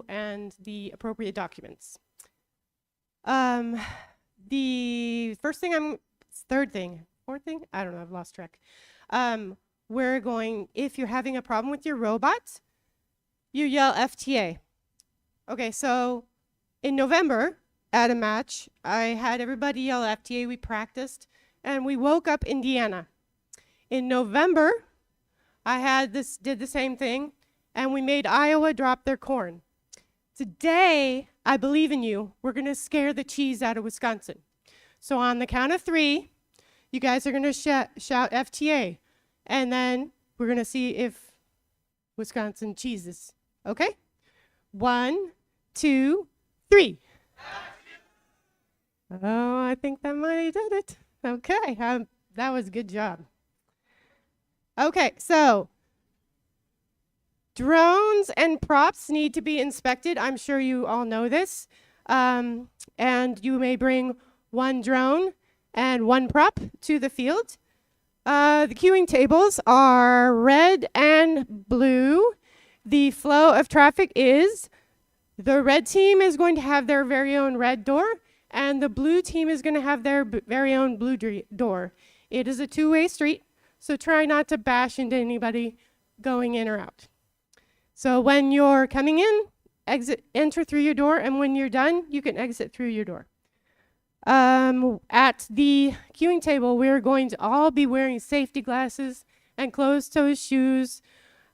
and the appropriate documents. The third thing, fourth thing, I don't know, I've lost track. If you're having a problem with your robot, you yell FTA. Okay, so in November at a match, I had everybody yell FTA, we practiced, and we woke up Indiana. In November, did the same thing, and we made Iowa drop their corn. Today, I believe in you, we're gonna scare the cheese out of Wisconsin. So on the count of 3, you guys are gonna shout FTA, and then we're gonna see if Wisconsin cheeses, okay? 1, 2, 3. Oh, I think that might have did it. Okay, that was a good job. Okay, so drones and props need to be inspected. I'm sure you all know this. And you may bring 1 drone and 1 prop to the field. The queuing tables are red and blue. The flow of traffic is the red team is going to have their very own red door, and the blue team is going to have their very own blue door. It is a 2-way street, so try not to bash into anybody going in or out. So when you're coming in, enter through your door, and when you're done, you can exit through your door. At the queuing table, we're going to all be wearing safety glasses and closed-toe shoes,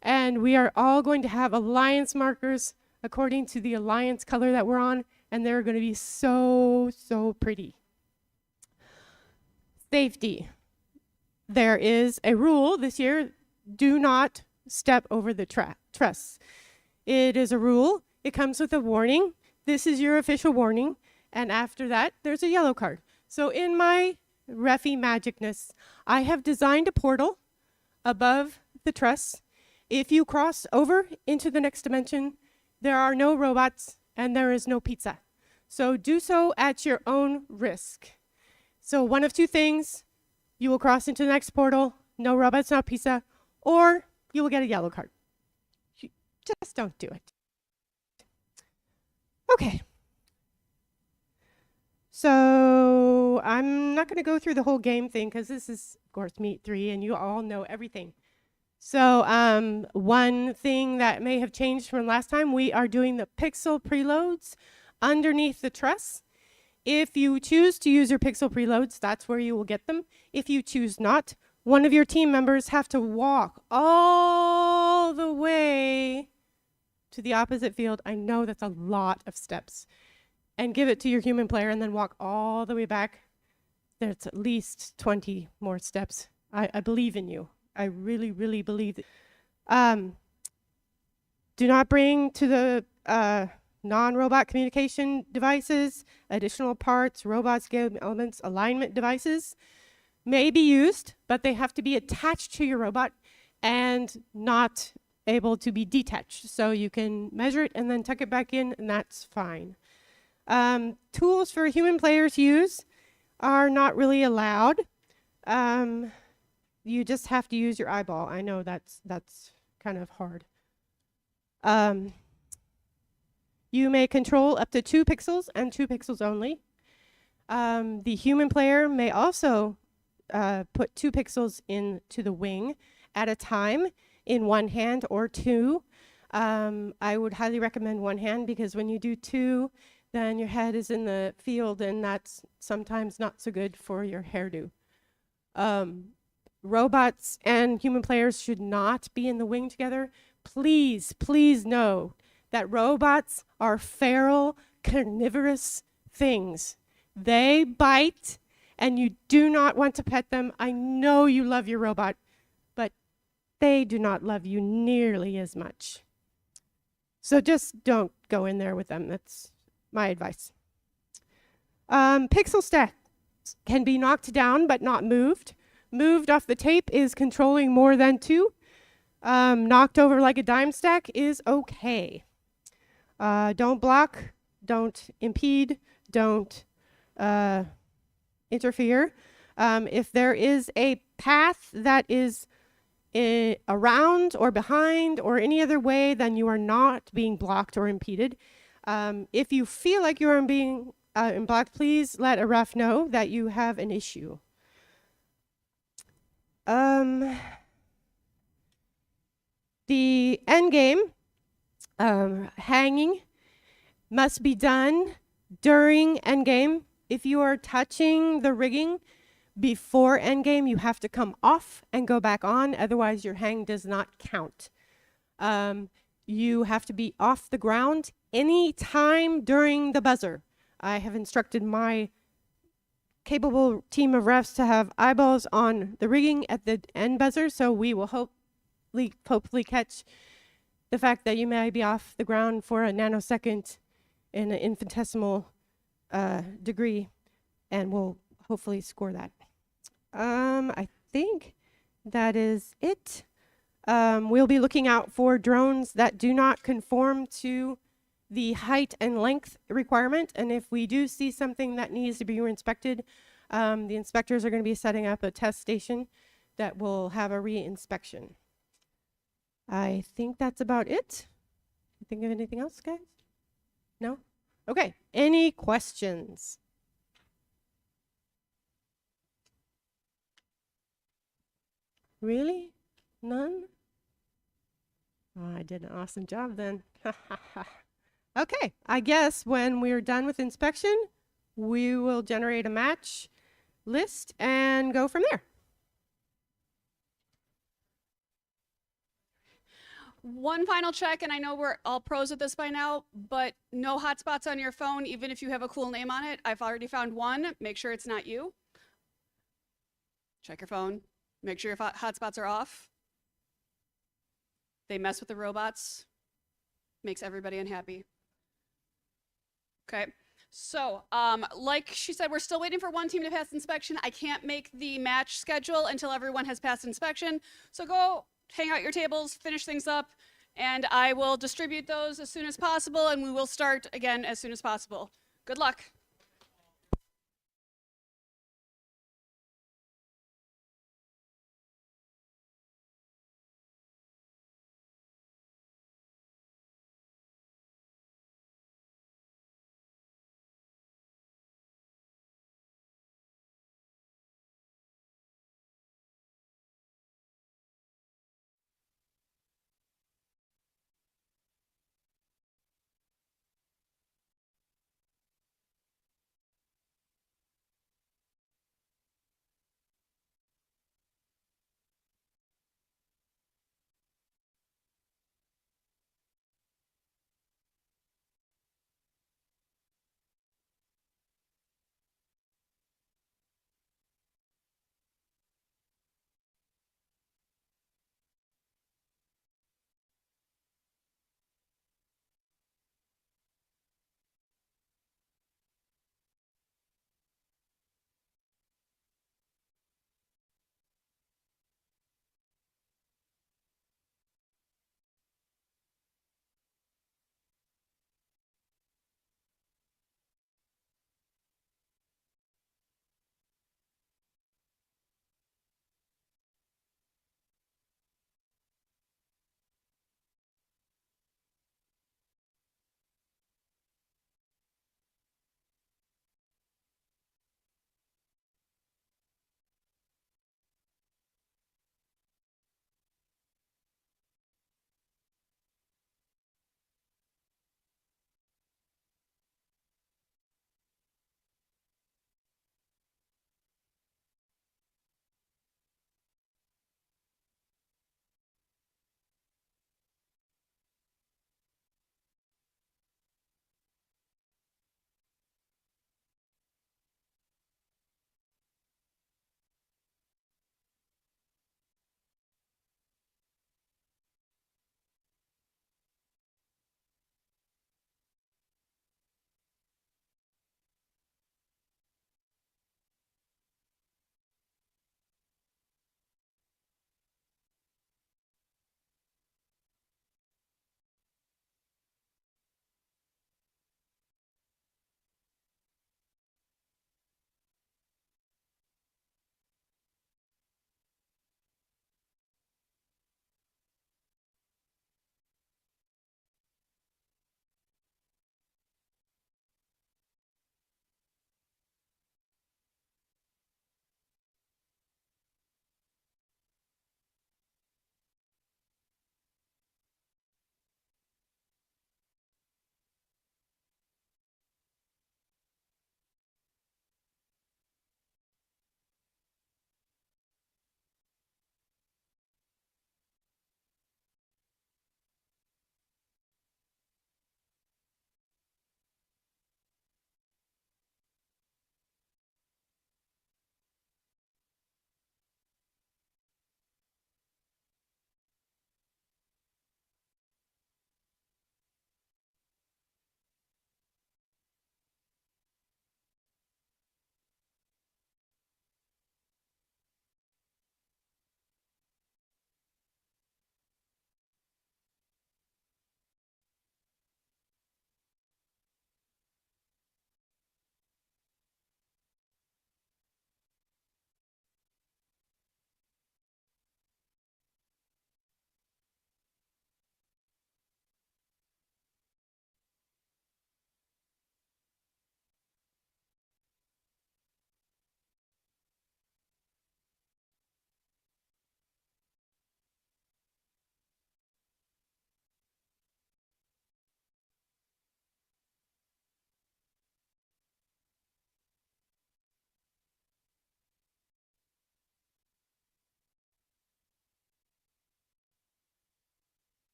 and we are all going to have alliance markers according to the alliance color that we're on, and they're going to be so, so pretty. Safety. There is a rule this year, do not step over the truss. It is a rule. It comes with a warning. This is your official warning. And after that, there's a yellow card. So in my Refi magicness, I have designed a portal above the truss. If you cross over into the next dimension, there are no robots and there is no pizza. So do so at your own risk. So one of 2 things, you will cross into the next portal, no robots, no pizza, or you will get a yellow card. Just don't do it. Okay. So I'm not going to go through the whole game thing because this is, of course, Meet 3 and you all know everything. So one thing that may have changed from last time, we are doing the pixel preloads underneath the truss. If you choose to use your pixel preloads, that's where you will get them. If you choose not, one of your team members have to walk all the way to the opposite field. I know that's a lot of steps. And give it to your human player and then walk all the way back. There's at least 20 more steps. I believe in you. I really, really believe it. Do not bring to the non-robot communication devices, additional parts, robots, game elements, alignment devices may be used, but they have to be attached to your robot and not able to be detached. So you can measure it and then tuck it back in, and that's fine. Tools for human players to use are not really allowed. You just have to use your eyeball. I know that's kind of hard. You may control up to 2 pixels and 2 pixels only. The human player may also put 2 pixels into the wing at a time in 1 hand or 2. I would highly recommend 1 hand because when you do 2, then your head is in the field and that's sometimes not so good for your hairdo. Robots and human players should not be in the wing together. Please, please know that robots are feral, carnivorous things. They bite and you do not want to pet them. I know you love your robot, but they do not love you nearly as much. So just don't go in there with them. That's my advice. Pixel stacks can be knocked down but not moved. Moved off the tape is controlling more than 2. Knocked over like a dime stack is okay. Don't block, don't impede, don't interfere. If there is a path that is around or behind or any other way, then you are not being blocked or impeded. If you feel like you are being blocked, please let a ref know that you have an issue. The end game hanging must be done during endgame. If you are touching the rigging before endgame, you have to come off and go back on, otherwise your hang does not count. You have to be off the ground any time during the buzzer. I have instructed my capable team of refs to have eyeballs on the rigging at the end buzzer, so we will hopefully catch the fact that you may be off the ground for a nanosecond in an infinitesimal degree, and we'll hopefully score that. I think that is it. We'll be looking out for drones that do not conform to the height and length requirement, and if we do see something that needs to be inspected, the inspectors are going to be setting up a test station that will have a re-inspection. I think that's about it. You think of anything else, guys? No? Okay. Any questions? Really? None? Oh, I did an awesome job then. Okay. I guess when we're done with inspection, we will generate a match list and go from there. One final check, and I know we're all pros at this by now, but no hotspots on your phone, even if you have a cool name on it. I've already found one. Make sure it's not you. Check your phone. Make sure your hotspots are off. They mess with the robots. Makes everybody unhappy. Okay. So, like she said, we're still waiting for one team to pass inspection. I can't make the match schedule until everyone has passed inspection. So go hang out your tables, finish things up, and I will distribute those as soon as possible, and we will start again as soon as possible. Good luck.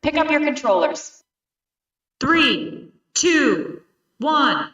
Pick up your controllers. 3, 2, 1.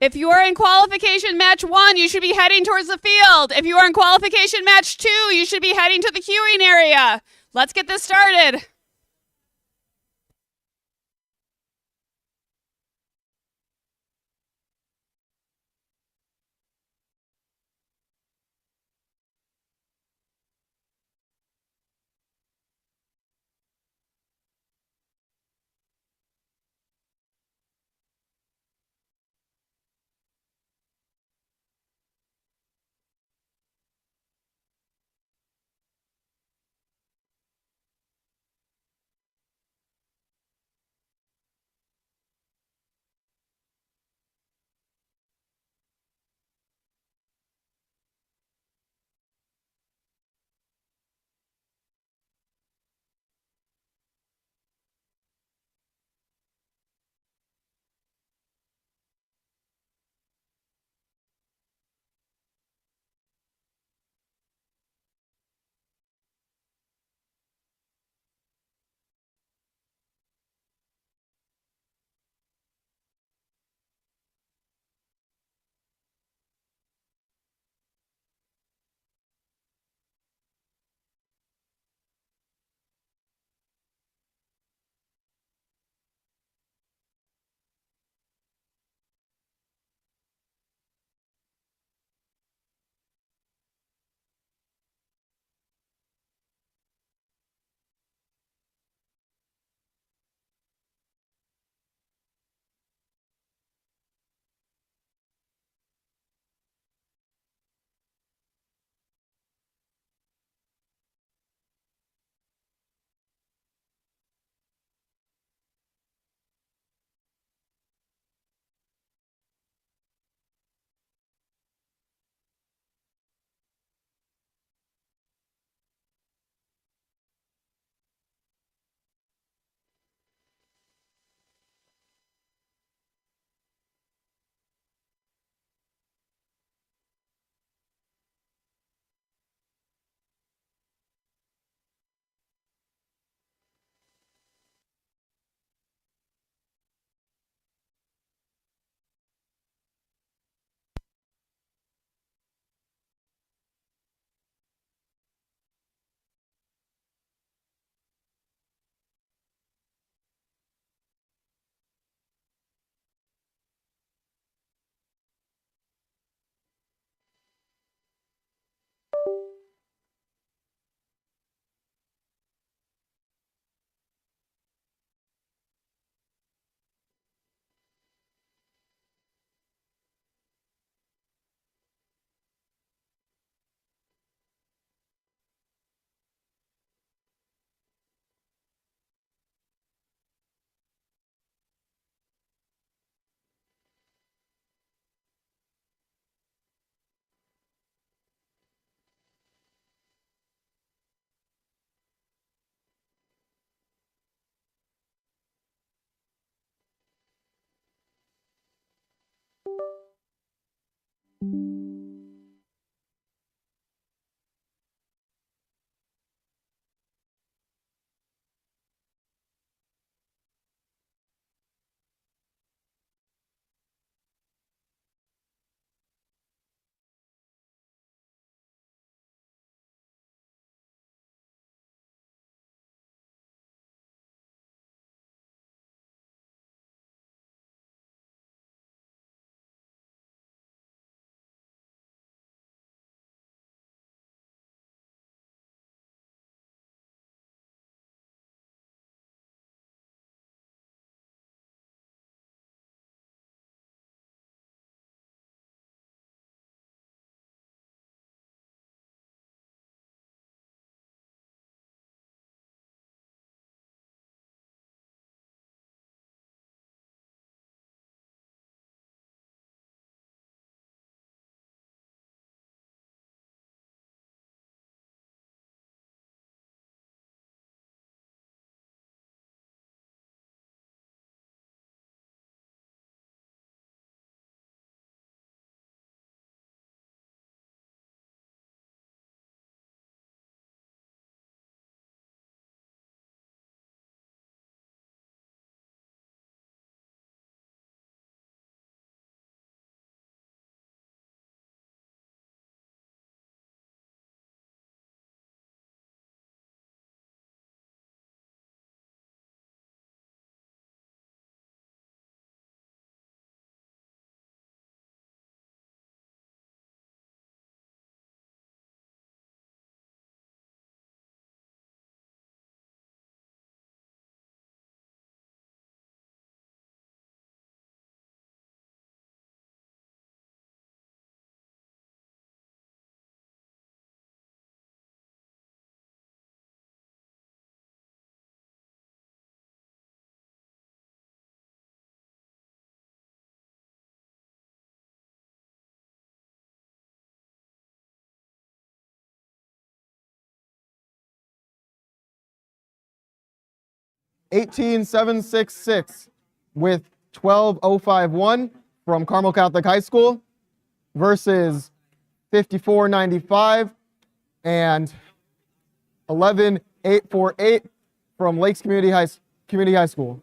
If you are in qualification match 1, you should be heading towards the field. If you are in qualification match 2, you should be heading to the queuing area. Let's get this started. 18766 with 12051 from Carmel Catholic High School versus 5495 and 11848 from Lakes Community High School.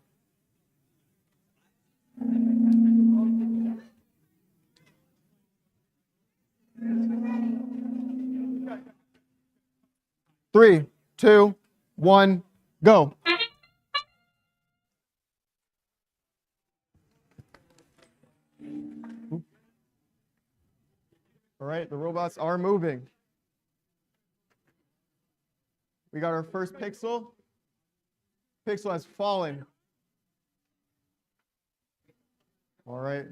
Three, two, one, go. All right, the robots are moving. We got our first pixel. Pixel has fallen. All right.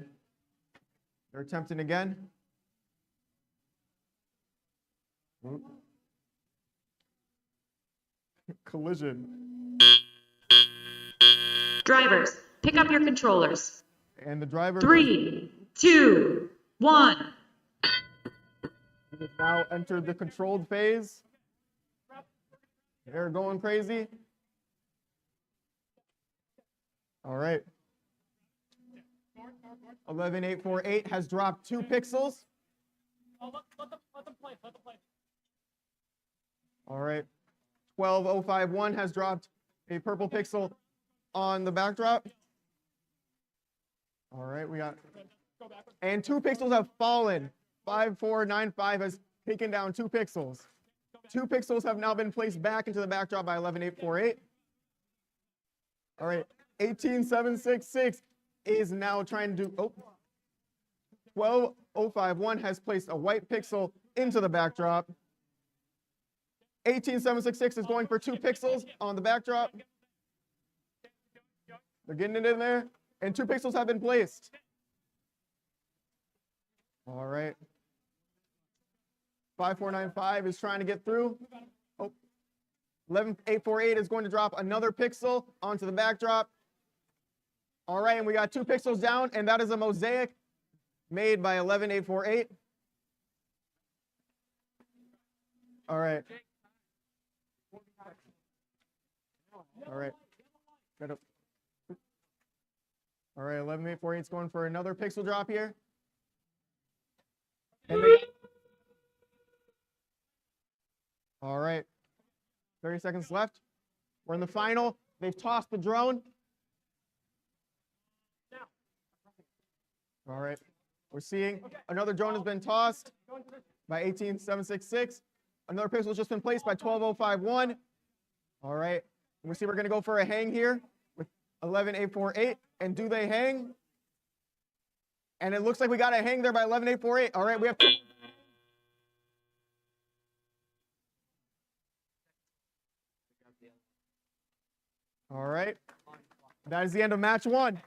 They're attempting again. Oop. Collision. Drivers, pick up your controllers. And the driver 3, 2, 1. has now entered the controlled phase. They're going crazy. All right. 11848 has dropped 2 pixels. All right. 12051 has dropped a purple pixel on the backdrop. All right, we got, and 2 pixels have fallen. 5495 has taken down 2 pixels. 2 pixels have now been placed back into the backdrop by 11848. All right, 18766 is now trying to do, 12051 has placed a white pixel into the backdrop. 18766 is going for 2 pixels on the backdrop. They're getting it in there, and 2 pixels have been placed. All right. 5495 is trying to get through. 11848 is going to drop another pixel onto the backdrop. All right, and we got 2 pixels down, and that is a mosaic made by 11848. All right. All right. All right, 11848 is going for another pixel drop here. And all right, 30 seconds left. We're in the final. They've tossed the drone. All right, we're seeing another drone has been tossed by 18766. Another pixel has just been placed by 12051. All right, we see we're going to go for a hang here with 11848. And do they hang? And it looks like we got a hang there by 11848. All right, we have. All right, that is the end of match 1.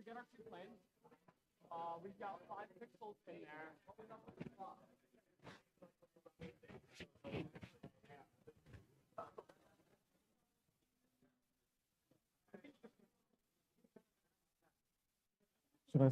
Get our 2 planes. We've got 5 pixels in there. Should I?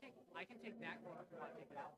I can take that corner if you want to take it out.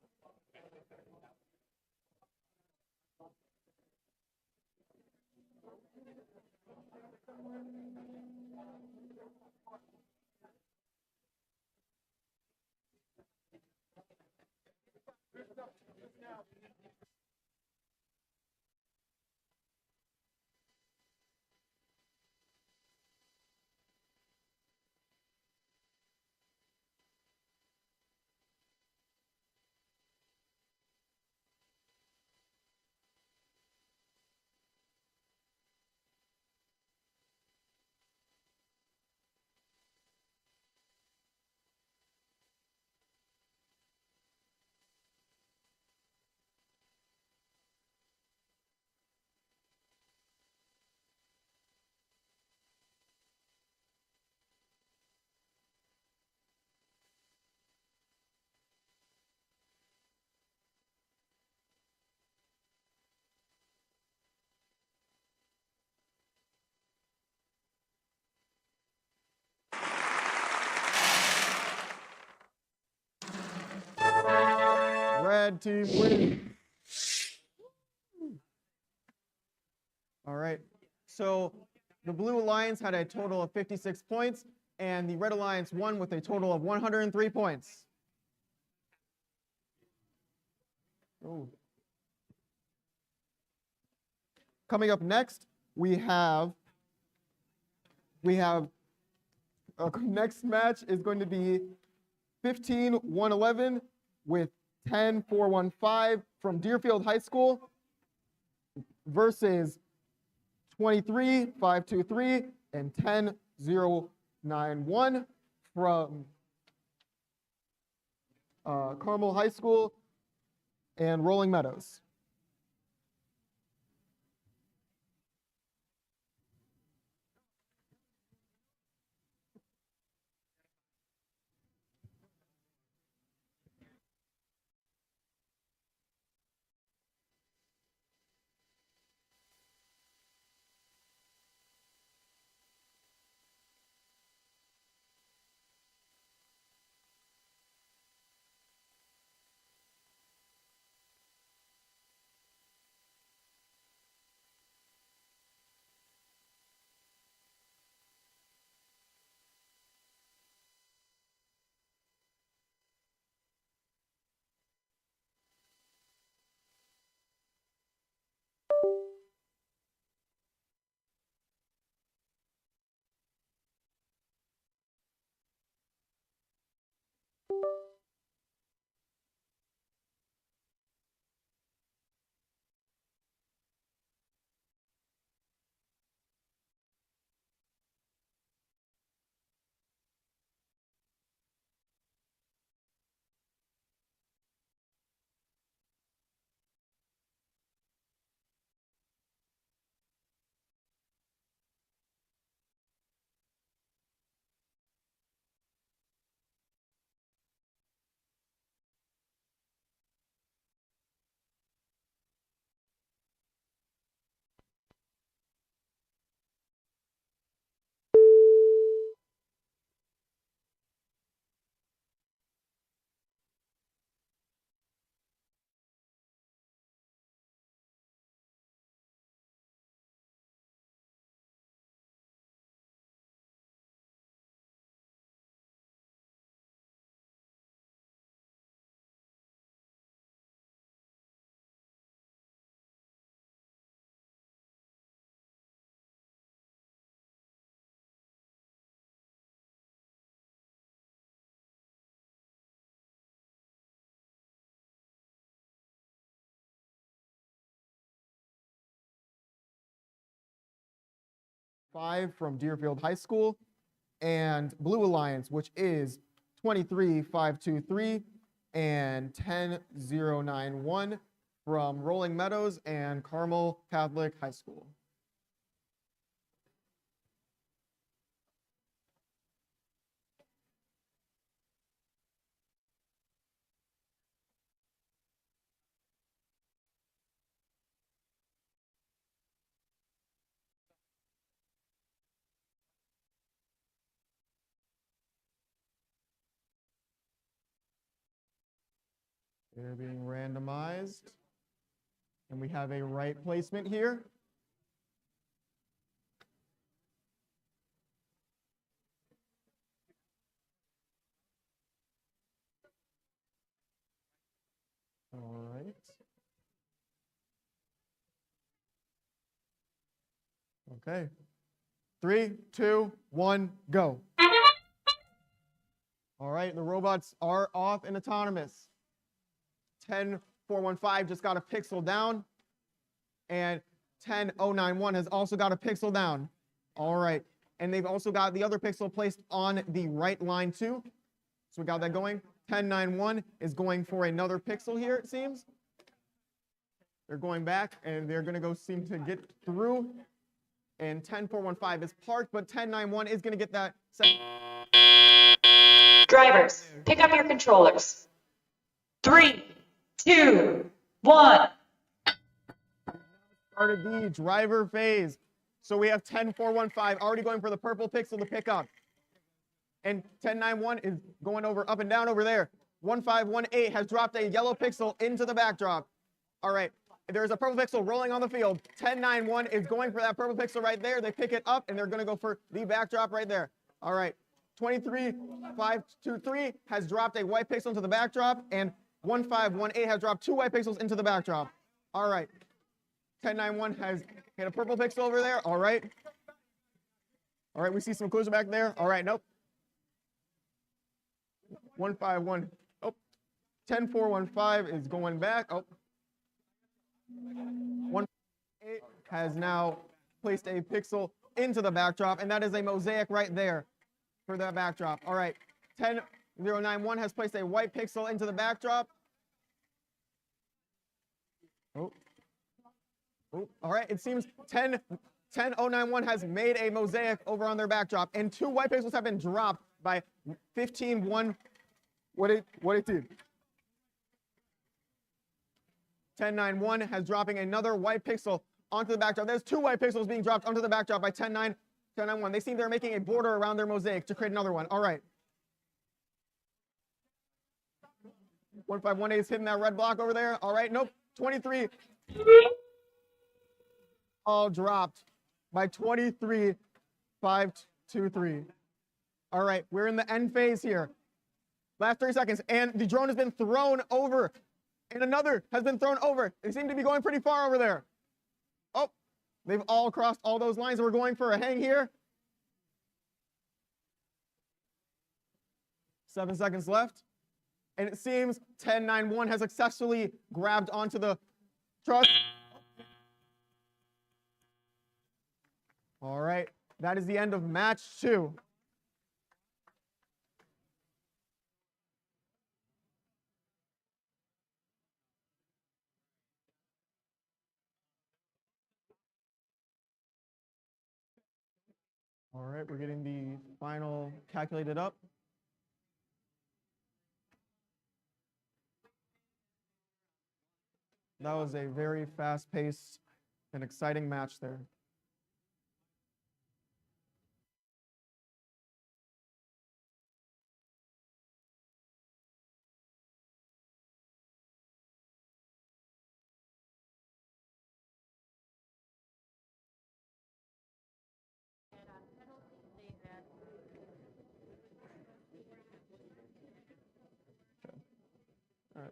Red team win. All right. So the Blue Alliance had a total of 56 points, and the Red Alliance won with a total of 103 points. Oh. Coming up next, we have our next match is going to be 15-111 with 10-415 from Deerfield High School versus 23-523 and 10-091 from Carmel High School and Rolling Meadows. Five from Deerfield High School, and Blue Alliance, which is 23-523 and 10-091 from Rolling Meadows and Carmel Catholic High School. They're being randomized. And we have a right placement here. All right. Okay. 3, 2, 1, go. All right, the robots are off and autonomous. 10415 just got a pixel down, and 10091 has also got a pixel down. All right, and they've also got the other pixel placed on the right line too. So we got that going. 1091 is going for another pixel here, it seems. They're going back, and they're going to go seem to get through. And 10415 is parked, but 1091 is going to get that second. Drivers, pick up your controllers. 3, 2, 1. Started the driver phase. So we have 10415 already going for the purple pixel to pick up. And 1091 is going over up and down over there. 1518 has dropped a yellow pixel into the backdrop. All right, there's a purple pixel rolling on the field. 1091 is going for that purple pixel right there. They pick it up, and they're going to go for the backdrop right there. All right, 23523 has dropped a white pixel into the backdrop, and 1518 has dropped 2 white pixels into the backdrop. All right, 1091 has hit a purple pixel over there. All right. All right, we see some collision back there. All right, nope. 151. Oh, 10415 is going back. Oh. 158 has now placed a pixel into the backdrop, and that is a mosaic right there for that backdrop. All right, 10091 has placed a white pixel into the backdrop. Oh. Oh, all right, it seems 10091 has made a mosaic over on their backdrop, and 2 white pixels have been dropped by 151. What it did. 1091 has dropping another white pixel onto the backdrop. There's 2 white pixels being dropped onto the backdrop by 1091. They seem they're making a border around their mosaic to create another one. All right. 1518 is hitting that red block over there. All right, nope. 23. All dropped by 23,523. All right, we're in the end phase here. Last 30 seconds, and the drone has been thrown over, and another has been thrown over. They seem to be going pretty far over there. Oh, they've all crossed all those lines. We're going for a hang here. 7 seconds left, and it seems 1091 has successfully grabbed onto the truss. All right, that is the end of match 2. All right, we're getting the final calculated up. That was a very fast-paced and exciting match there. All right.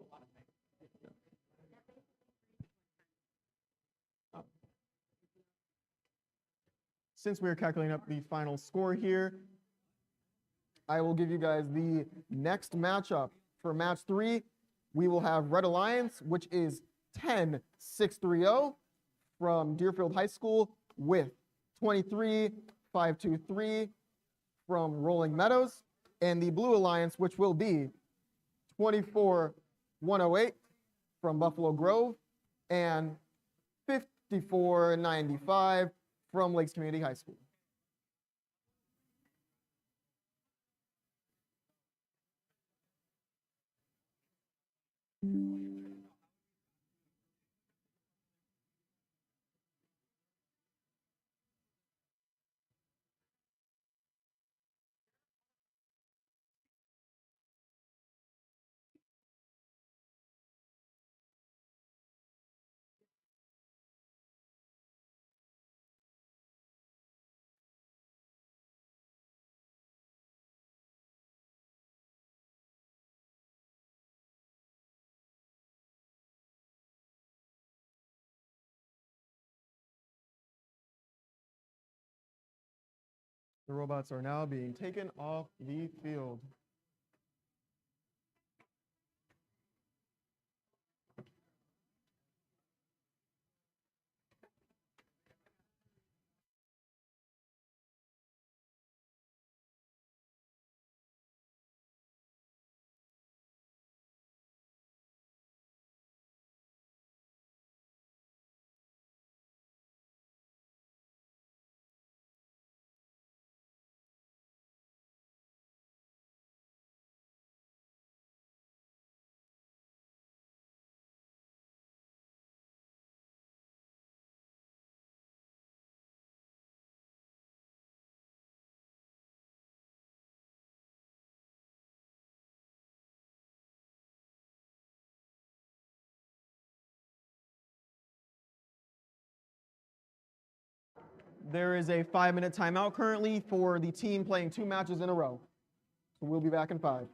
Since we're calculating up the final score here, I will give you guys the next matchup. For match 3, we will have Red Alliance, which is 10630 from Deerfield High School, with 23523 from Rolling Meadows, and the Blue Alliance, which will be 24108 from Buffalo Grove, and 5495 from Lakes Community High School. The robots are now being taken off the field. There is a 5-minute timeout currently for the team playing 2 matches in a row. So we'll be back in 5.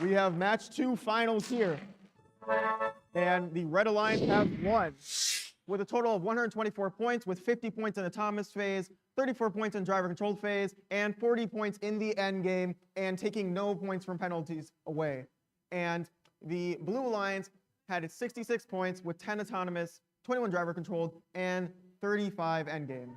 We have match 2 finals here. And the Red Alliance have won with a total of 124 points, with 50 points in the Thomas phase, 34 points in driver controlled phase, and 40 points in the end game, and taking no points from penalties away. And the Blue Alliance had 66 points with 10 autonomous, 21 driver controlled, and 35 end game.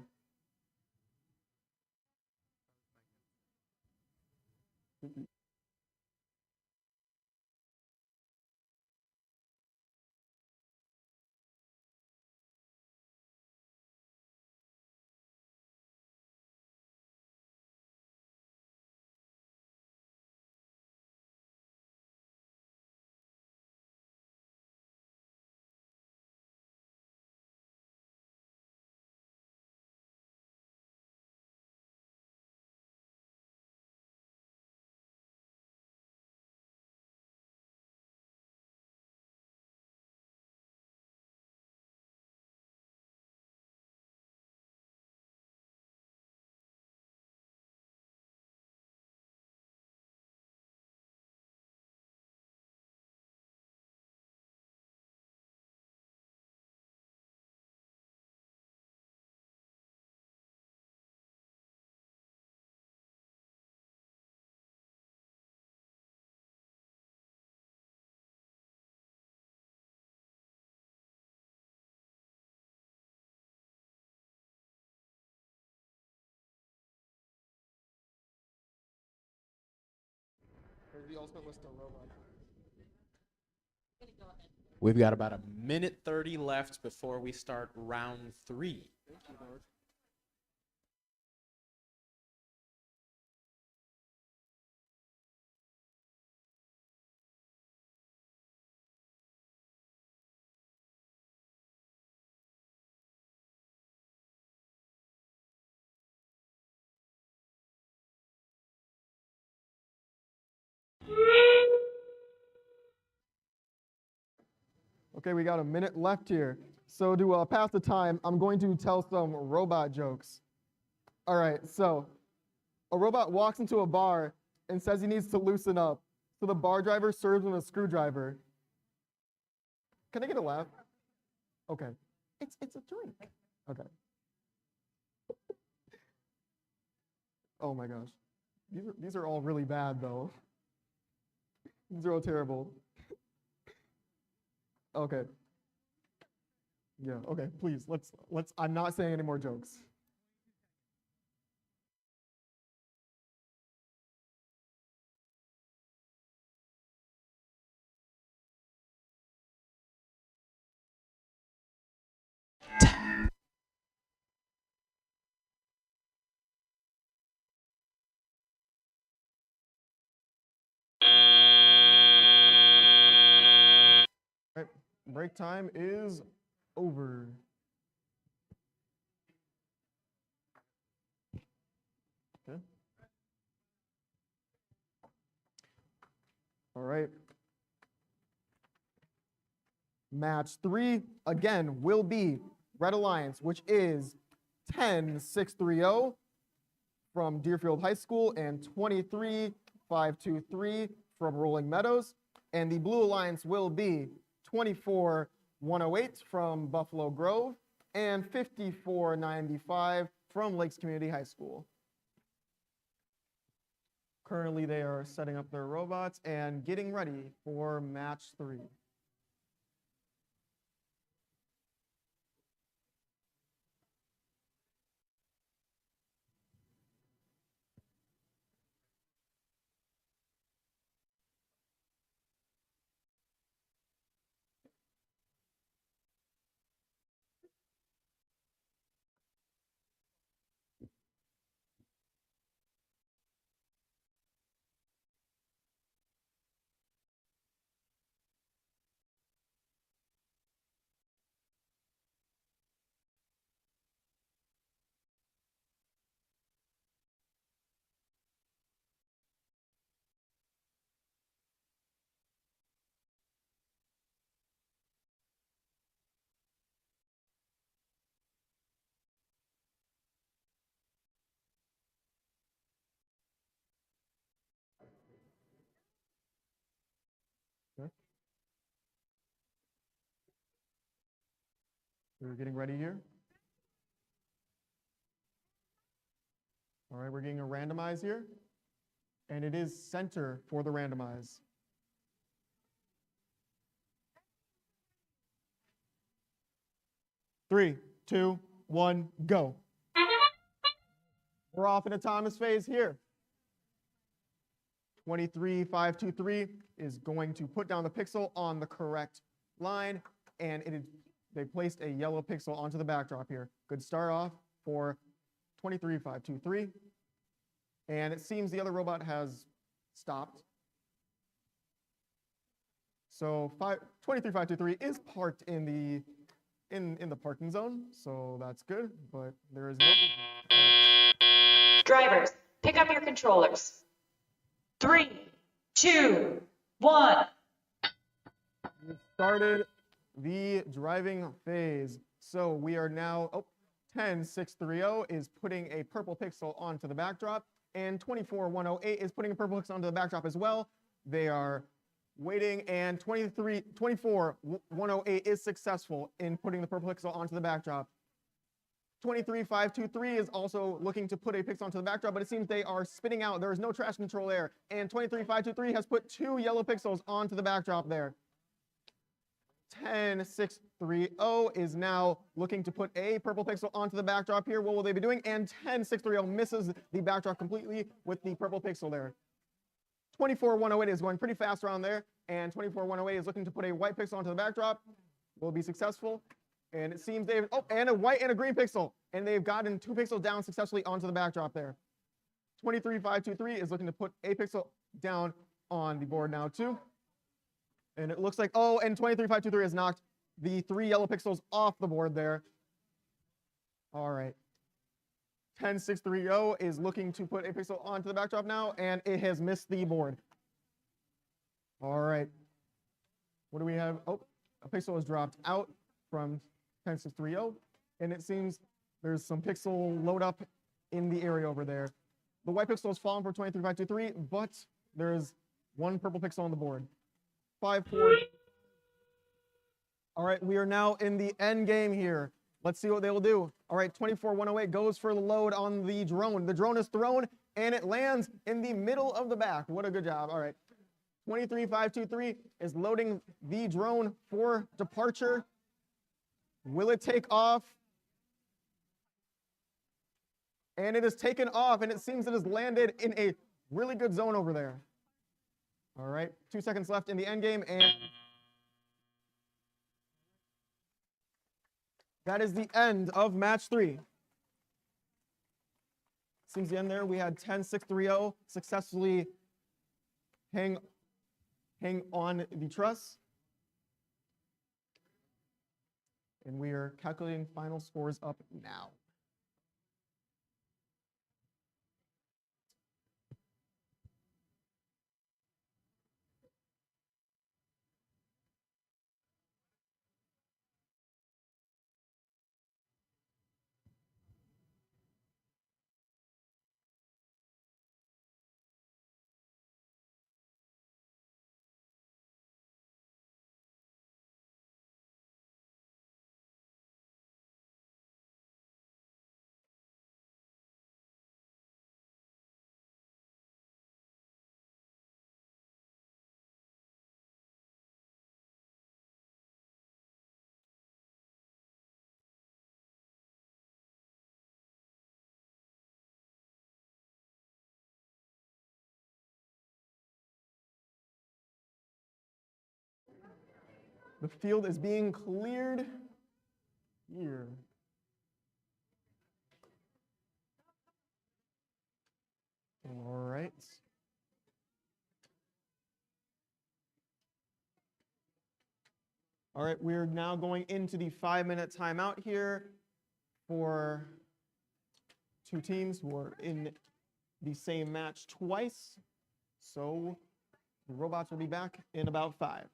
The ultimate list of robots. We've got about a minute 30 left before we start round 3. Okay, we got a minute left here. So to pass the time, I'm going to tell some robot jokes. All right, so a robot walks into a bar and says he needs to loosen up. So the bar driver serves him a screwdriver. Can I get a laugh? Okay. It's a drink. Okay. Oh my gosh. These are all really bad though. These are all terrible. Okay. Yeah, okay, please, let's, I'm not saying any more jokes. break time is over. Okay. All right. Match 3, again, will be Red Alliance, which is 10-630 from Deerfield High School and 23-523 from Rolling Meadows. And the Blue Alliance will be 24-108 from Buffalo Grove and 54-95 from Lakes Community High School. Currently, they are setting up their robots and getting ready for match 3. Okay. We're getting ready here. All right, we're getting a randomize here. And it is center for the randomize. Three, two, one, go. We're off in a Thomas phase here. 23-523 is going to put down the pixel on the correct line, and they placed a yellow pixel onto the backdrop here. Good start off for 23-523. And it seems the other robot has stopped. So 23-523 is parked in the parking zone, so that's good, but there is no. Drivers, pick up your controllers. 3, 2, 1. We started the driving phase. So we are now, 10-630 is putting a purple pixel onto the backdrop, and 24-108 is putting a purple pixel onto the backdrop as well. They are waiting, and 24-108 is successful in putting the purple pixel onto the backdrop. 23-523 is also looking to put a pixel onto the backdrop, but it seems they are spitting out. There is no trash control there, and 23-523 has put 2 yellow pixels onto the backdrop there. 10-630 is now looking to put a purple pixel onto the backdrop here. What will they be doing? And 10-630 misses the backdrop completely with the purple pixel there. 24-108 is going pretty fast around there, and 24-108 is looking to put a white pixel onto the backdrop. Will be successful. And it seems they've, and a white and a green pixel, and they've gotten 2 pixels down successfully onto the backdrop there. 23-523 is looking to put a pixel down on the board now too. And it looks like, and 23-523 has knocked the 3 yellow pixels off the board there. All right. 10-630 is looking to put a pixel onto the backdrop now, and it has missed the board. All right. What do we have? A pixel has dropped out from 10-630, and it seems there's some pixel load up in the area over there. The white pixel has fallen for 23-523, but there's 1 purple pixel on the board. 5-4. All right, we are now in the end game here. Let's see what they will do. All right, 24-108 goes for the load on the drone. The drone is thrown, and it lands in the middle of the back. What a good job. All right. 23-523 is loading the drone for departure. Will it take off? And it has taken off, and it seems it has landed in a really good zone over there. All right, 2 seconds left in the end game, and that is the end of match 3. Seems the end there. We had 10-630 successfully hang on the truss. And we are calculating final scores up now. The field is being cleared here. All right. All right, we're now going into the 5-minute timeout here for two teams who are in the same match twice. So the robots will be back in about 5.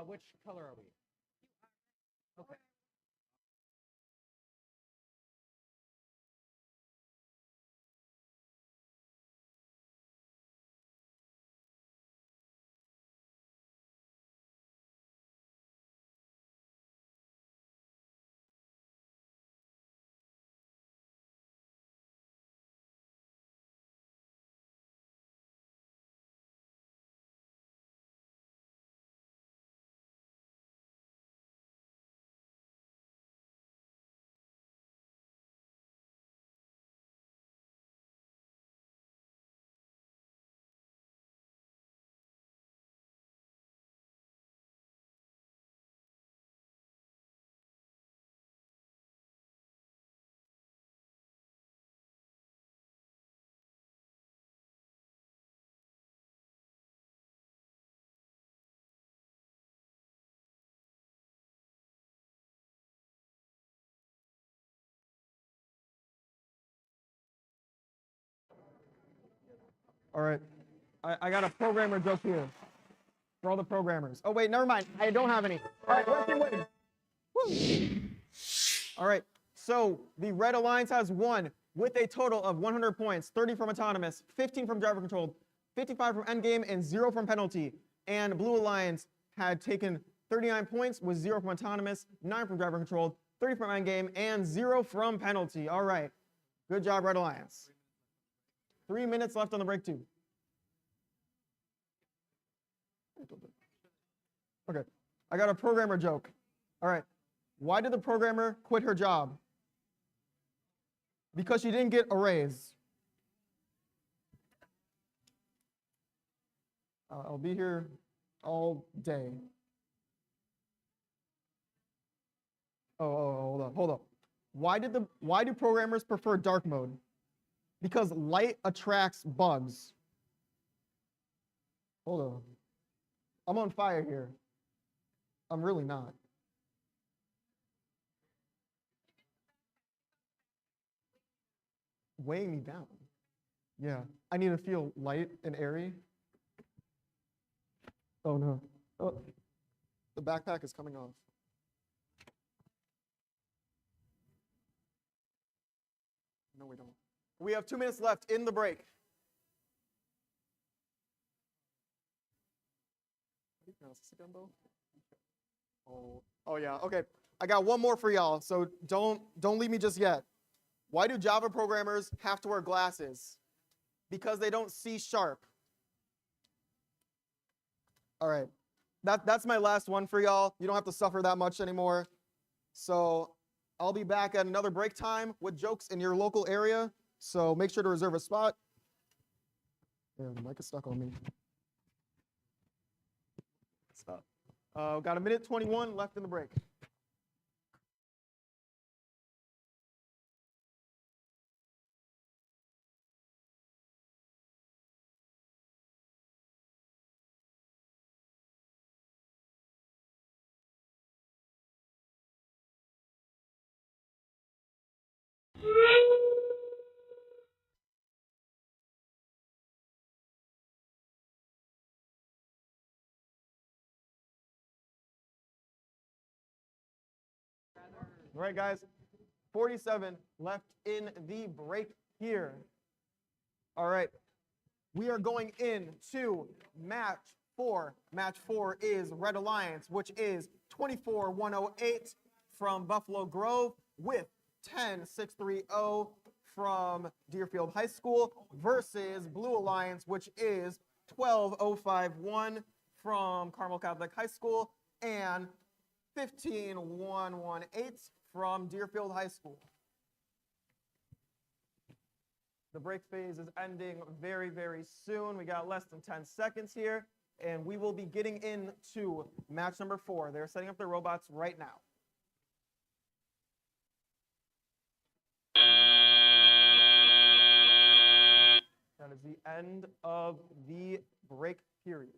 Which color are we? Okay. All right, I got a programmer joke here for all the programmers. Oh wait, never mind, I don't have any. All right, let's win. Woo. All right, so the Red Alliance has won with a total of 100 points, 30 from autonomous, 15 from driver controlled, 55 from endgame, and 0 from penalty. And Blue Alliance had taken 39 points with 0 from autonomous, 9 from driver controlled, 30 from endgame, and 0 from penalty. All right, good job, Red Alliance. 3 minutes left on the break, too. Okay, I got a programmer joke. All right, why did the programmer quit her job? Because she didn't get a raise. I'll be here all day. Oh, hold up. Why do programmers prefer dark mode? Because light attracts bugs. Hold on. I'm on fire here. I'm really not. Weighing me down. Yeah, I need to feel light and airy. Oh no. Oh, the backpack is coming off. No, we don't. We have 2 minutes left in the break. How do you pronounce this again, Bo? Oh yeah. Okay. I got one more for y'all. So don't leave me just yet. Why do Java programmers have to wear glasses? Because they don't see sharp. All right. That's my last one for y'all. You don't have to suffer that much anymore. So I'll be back at another break time with jokes in your local area. So make sure to reserve a spot. Yeah, the mic is stuck on me. Stop. Got 1:21 left in the break. All right, guys. 47 left in the break here. All right. We are going into match 4. Match 4 is Red Alliance, which is 24-108 from Buffalo Grove with 10-630 from Deerfield High School versus Blue Alliance, which is 12-051 from Carmel Catholic High School and 15-118 from Deerfield High School. The break phase is ending very, very soon. We got less than 10 seconds here, and we will be getting into match number 4. They're setting up their robots right now. That is the end of the break period.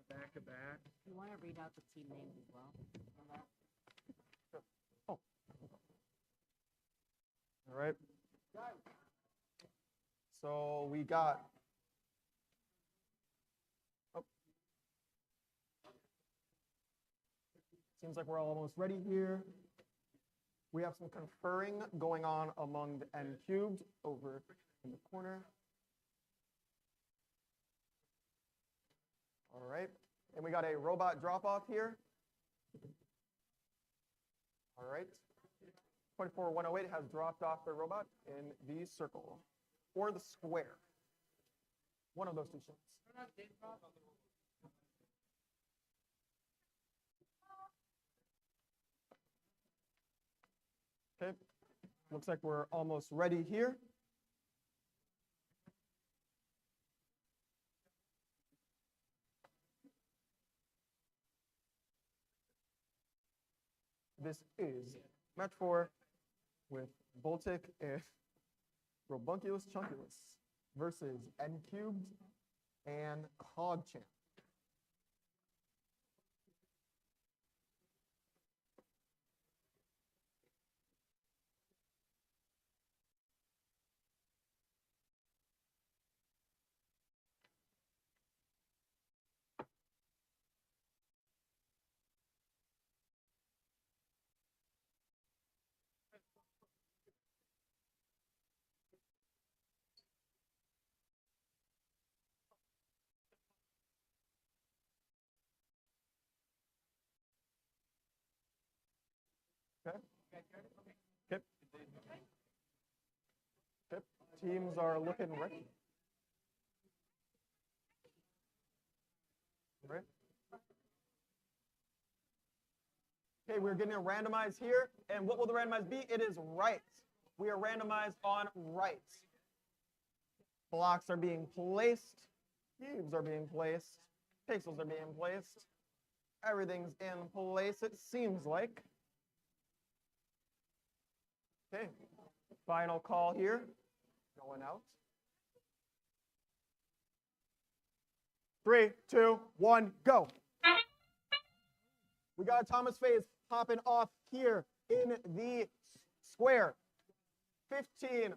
Back to back. You want to read out the team names as well? Oh. All right. So we got. Oh. Seems like we're almost ready here. We have some conferring going on among the N cubed over in the corner. All right, and we got a robot drop-off here. All right, 24-108 has dropped off their robot in the circle, or the square. One of those two shapes. Okay, looks like we're almost ready here. This is match 4 with Voltic and Robunculus Chunculus versus N cubed and Cogchamp. Okay. Okay. Okay. Teams are looking ready. All right. Okay, we're getting a randomized here. And what will the randomized be? It is right. We are randomized on right. Blocks are being placed. Cubes are being placed. Pixels are being placed. Everything's in place, it seems like. Okay, final call here. Going out. 3, 2, 1, go. We got Thomas Faze popping off here in the square. 15-118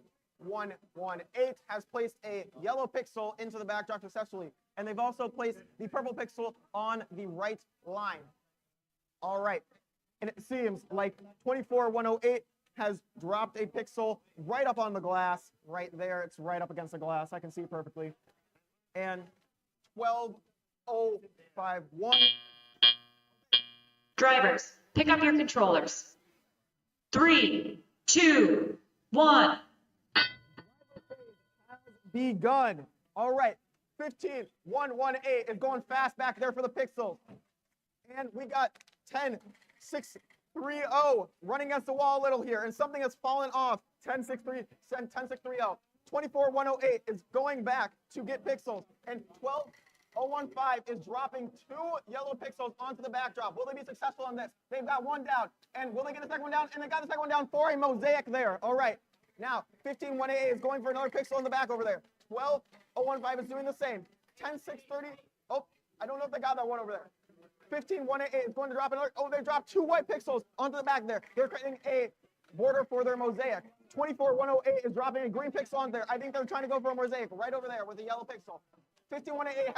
has placed a yellow pixel into the backdrop successfully, and they've also placed the purple pixel on the right line. All right, and it seems like 24-108 has dropped a pixel right up on the glass, right there. It's right up against the glass. I can see it perfectly. And 12-051. Drivers, pick up your controllers. 3, 2, 1. Begun. All right, 15-118 is going fast back there for the pixels. And we got 10-630 running against the wall a little here, and something has fallen off. 10-630. 24-108 is going back to get pixels, and 12-015 is dropping 2 yellow pixels onto the backdrop. Will they be successful on this? They've got one down. And will they get the second one down? And they got the second one down for a mosaic there. All right. Now, 15-188 is going for another pixel in the back over there. 12-015 is doing the same. 10-630. Oh, I don't know if they got that one over there. 15-188 is going to drop another. Oh, they dropped 2 white pixels onto the back there. They're creating a border for their mosaic. 24-108 is dropping a green pixel on there. I think they're trying to go for a mosaic right over there with a yellow pixel. 15-188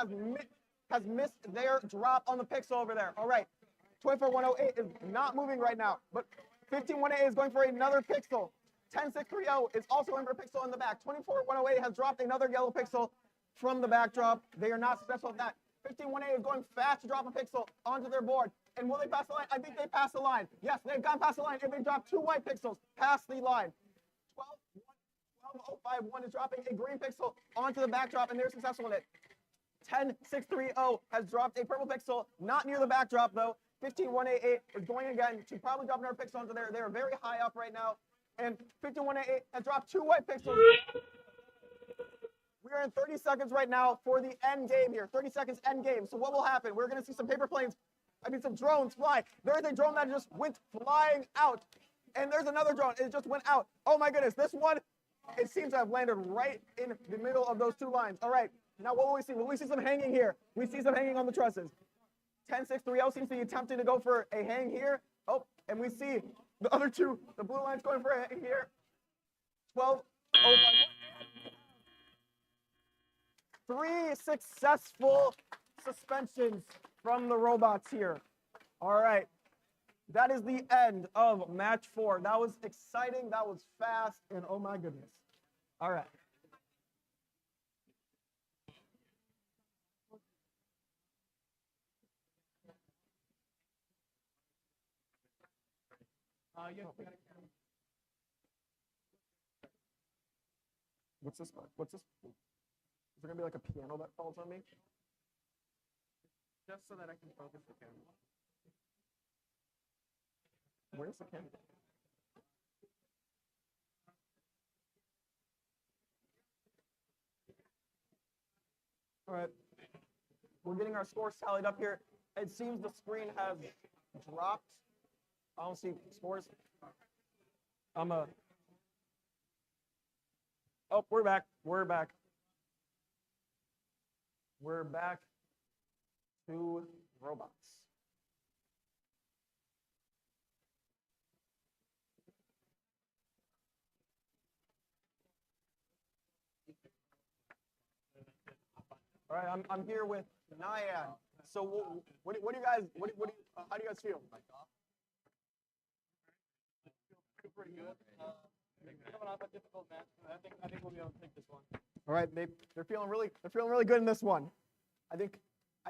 has missed their drop on the pixel over there. All right. 24-108 is not moving right now, but 15-188 is going for another pixel. 10-630 is also going for a pixel in the back. 24-108 has dropped another yellow pixel from the backdrop. They are not successful at that. 15-188 is going fast to drop a pixel onto their board. And will they pass the line? I think they passed the line. Yes, they've gone past the line, and they dropped 2 white pixels past the line. 12-051 is dropping a green pixel onto the backdrop, and they're successful in it. 10-630 has dropped a purple pixel, not near the backdrop, though. 15-188 is going again to probably drop another pixel onto there. They're very high up right now. And 15-188 has dropped 2 white pixels. We are in 30 seconds right now for the end game here. 30 seconds end game. So what will happen? We're going to see some paper planes, some drones fly. There's a drone that just went flying out. And there's another drone. It just went out. Oh my goodness. This one, it seems to have landed right in the middle of those 2 lines. All right. Now what will we see? Will we see some hanging here? We see some hanging on the trusses. 10-630 seems to be attempting to go for a hang here. Oh, and we see the other 2, the blue line's going for a hang here. 12-051. 3 successful suspensions from the robots here. All right. That is the end of match 4. That was exciting. That was fast. And oh my goodness. All right. What's this? What's this? Is there gonna be like a piano that falls on me? Just so that I can focus the camera. Where's the camera? All right. We're getting our scores tallied up here. It seems the screen has dropped. I don't see scores. Oh, we're back. We're back. We're back to robots. All right, I'm here with Nyan. So what do you guys, how do you guys feel? Pretty good. Coming off a difficult match, I think we'll be able to take this one. All right, they're feeling really good in this one. I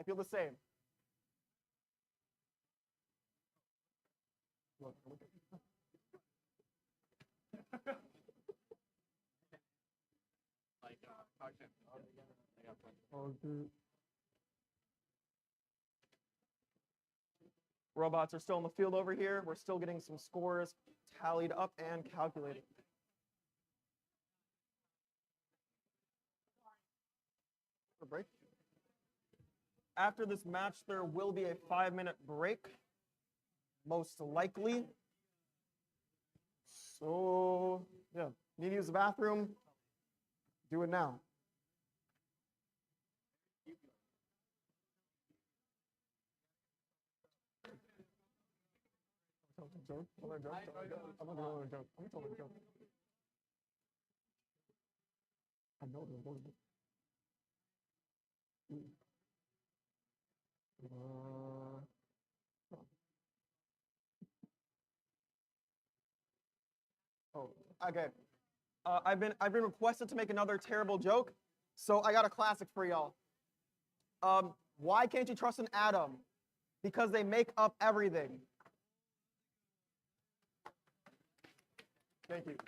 feel the same. Robots are still in the field over here. We're still getting some scores tallied up and calculated. A break. After this match, there will be a 5-minute break, most likely. So, yeah, need to use the bathroom? Do it now. Joke? I'm gonna joke. I'm gonna joke. I'm gonna tell a joke. I know they're horrible. Oh, okay. I've been requested to make another terrible joke, so I got a classic for y'all. Why can't you trust an atom? Because they make up everything. Thank you.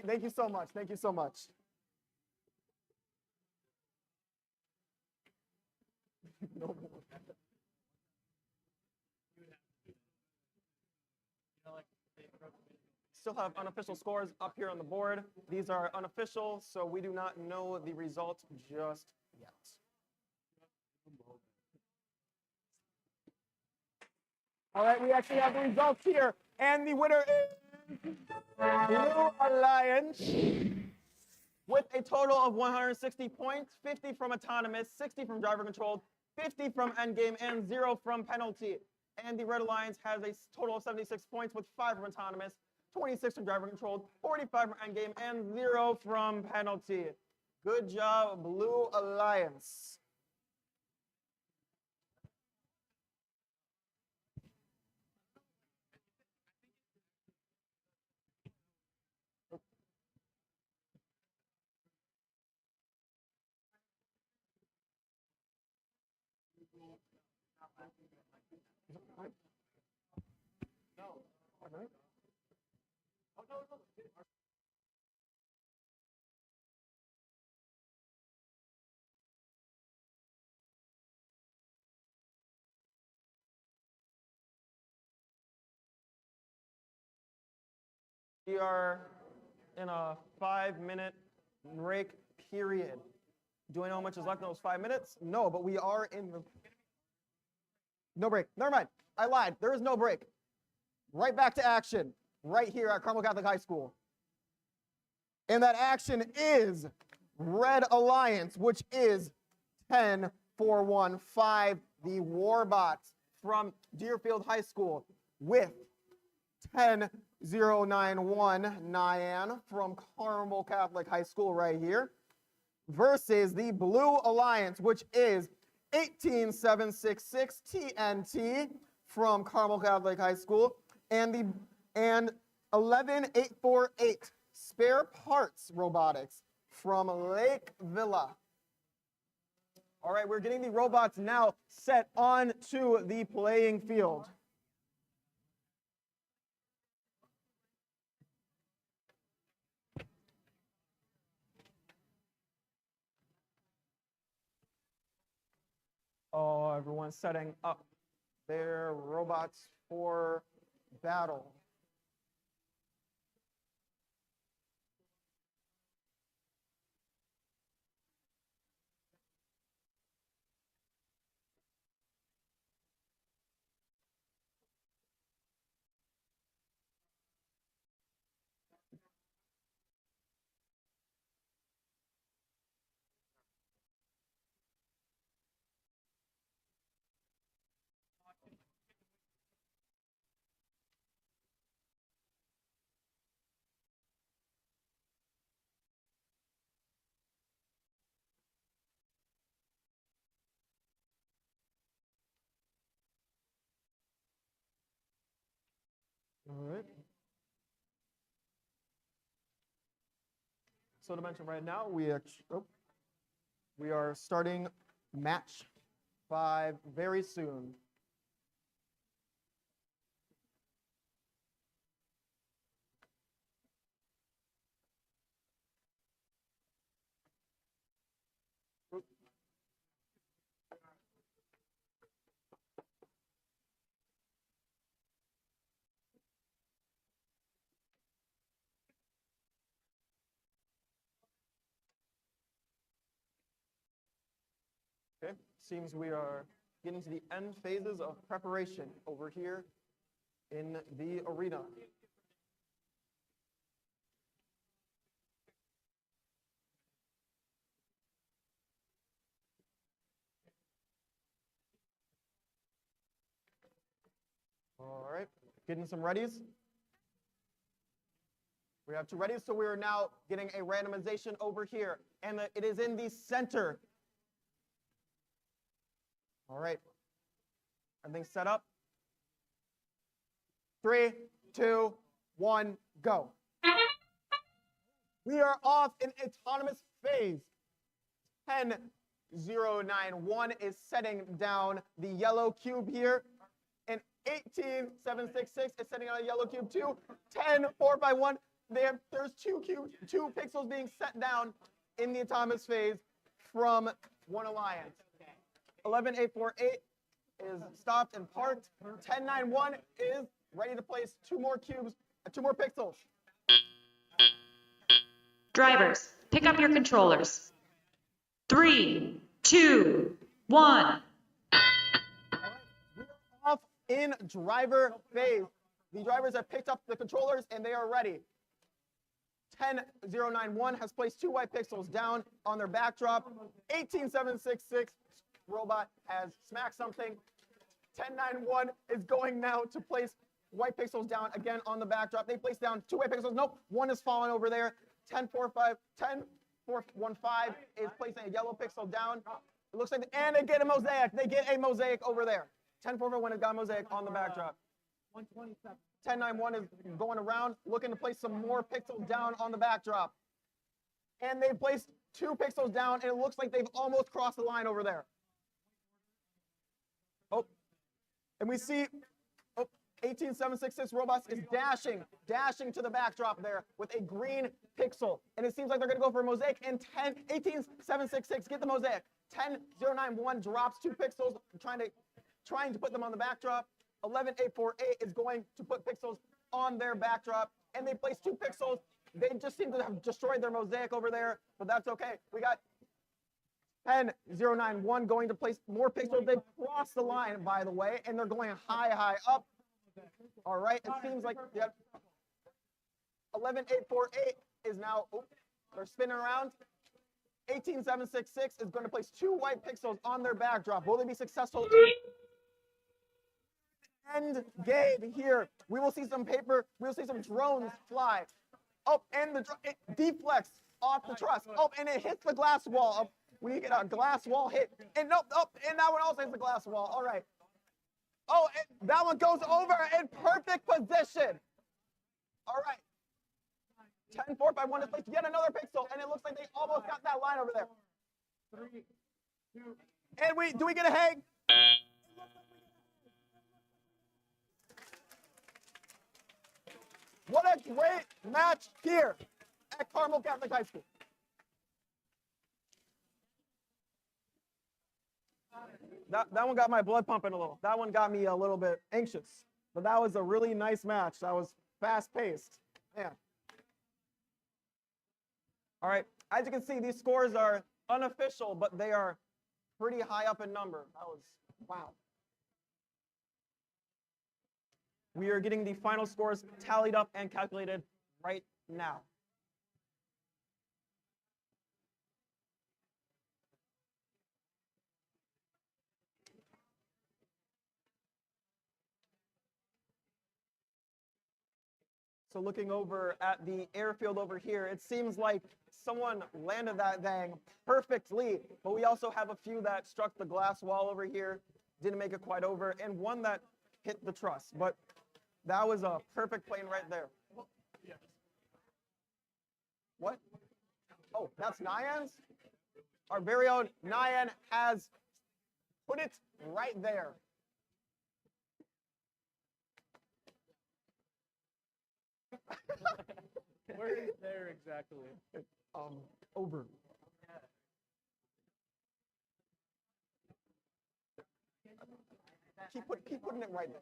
Thank you so much. Thank you so much. No more. Still have unofficial scores up here on the board. These are unofficial, so we do not know the results just yet. All right, we actually have the results here, and the winner is Blue Alliance with a total of 160 points, 50 from autonomous, 60 from driver controlled, 50 from endgame, and 0 from penalty. And the Red Alliance has a total of 76 points with 5 from autonomous, 26 from driver controlled, 45 from endgame, and 0 from penalty. Good job, Blue Alliance. We are in a 5-minute break period. Do I know how much is left in those 5 minutes? No, but we are in the... No break. Never mind. I lied. There is no break. Right back to action. Right here at Carmel Catholic High School. And that action is Red Alliance, which is 10-4-1-5, the Warbots from Deerfield High School, with 10-0-9-1 Nyan from Carmel Catholic High School right here, versus the Blue Alliance, which is 18-7-6-6 TNT from Carmel Catholic High School, and 11-8-4-8 Spare Parts Robotics from Lake Villa. All right, we're getting the robots now set onto the playing field. Oh, everyone's setting up their robots for battle. All right. So to mention right now, we are starting match 5 very soon. Okay, seems we are getting to the end phases of preparation over here in the arena. All right, getting some readies. We have 2 readies, so we are now getting a randomization over here, and it is in the center. All right, everything's set up. 3, 2, 1, go. We are off in autonomous phase. 10-0-9-1 is setting down the yellow cube here. And 18-7-6-6 is setting down a yellow cube too. 10-4-by-1. There's 2 pixels being set down in the autonomous phase from one alliance. 11-8-4-8 is stopped and parked. 10-9-1 is ready to place 2 more cubes, 2 more pixels. Drivers, pick up your controllers. 3, 2, 1. We're off in driver phase. The drivers have picked up the controllers and they are ready. 10091 has placed 2 white pixels down on their backdrop. 18766 robot has smacked something. 1091 is going now to place white pixels down again on the backdrop. They placed down 2 white pixels. Nope, one is falling over there. 10415 is placing a yellow pixel down. It looks like, and they get a mosaic. They get a mosaic over there. 10451 has got a mosaic on the backdrop. 1091 is going around, looking to place some more pixels down on the backdrop. And they've placed 2 pixels down, and it looks like they've almost crossed the line over there. Oh, and we see 18766 robots is dashing to the backdrop there with a green pixel. And it seems like they're going to go for a mosaic, and 18766 get the mosaic. 10091 drops 2 pixels, trying to put them on the backdrop. 11848 is going to put pixels on their backdrop, and they place 2 pixels. They just seem to have destroyed their mosaic over there, but that's okay. We got 10091 going to place more pixels. They've crossed the line, by the way, and they're going high up. All right, it seems like 11848 is now, they're spinning around. 18766 is going to place 2 white pixels on their backdrop. Will they be successful? End game here. We will see some paper. We'll see some drones fly. Oh, and it deflects off the truss. Oh, and it hits the glass wall. Oh, we get a glass wall hit. And nope, and that one also hits the glass wall. All right. Oh, and that one goes over in perfect position. All right. 10451 is placed yet another pixel, and it looks like they almost got that line over there. 3, 2, and do we get a hang? What a great match here at Carmel Catholic High School. That one got my blood pumping a little. That one got me a little bit anxious. But that was a really nice match. That was fast-paced. Man. All right. As you can see, these scores are unofficial, but they are pretty high up in number. That was, wow. We are getting the final scores tallied up and calculated right now. So looking over at the airfield over here, it seems like someone landed that thing perfectly, but we also have a few that struck the glass wall over here, didn't make it quite over, and one that hit the truss. But that was a perfect plane right there. What? Oh, that's Nyan's? Our very own Nyan has put it right there. Where is there exactly? Over. Keep putting it right there.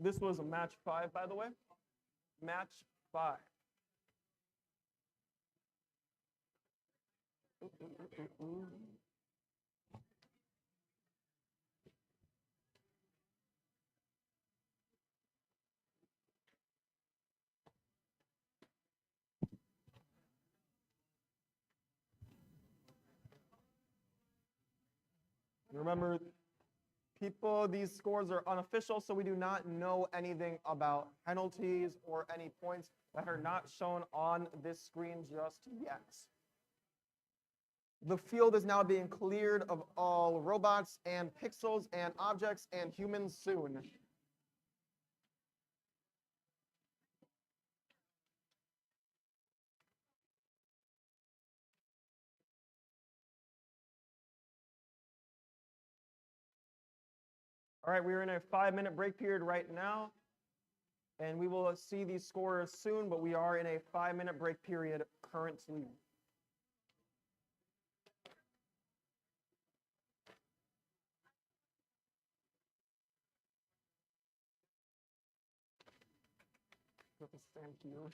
This was a match 5, by the way. Match 5. Remember, people, these scores are unofficial, so we do not know anything about penalties or any points that are not shown on this screen just yet. The field is now being cleared of all robots and pixels and objects and humans soon. All right, we're in a 5-minute break period right now, and we will see these scores soon, but we are in a 5-minute break period currently. stand here.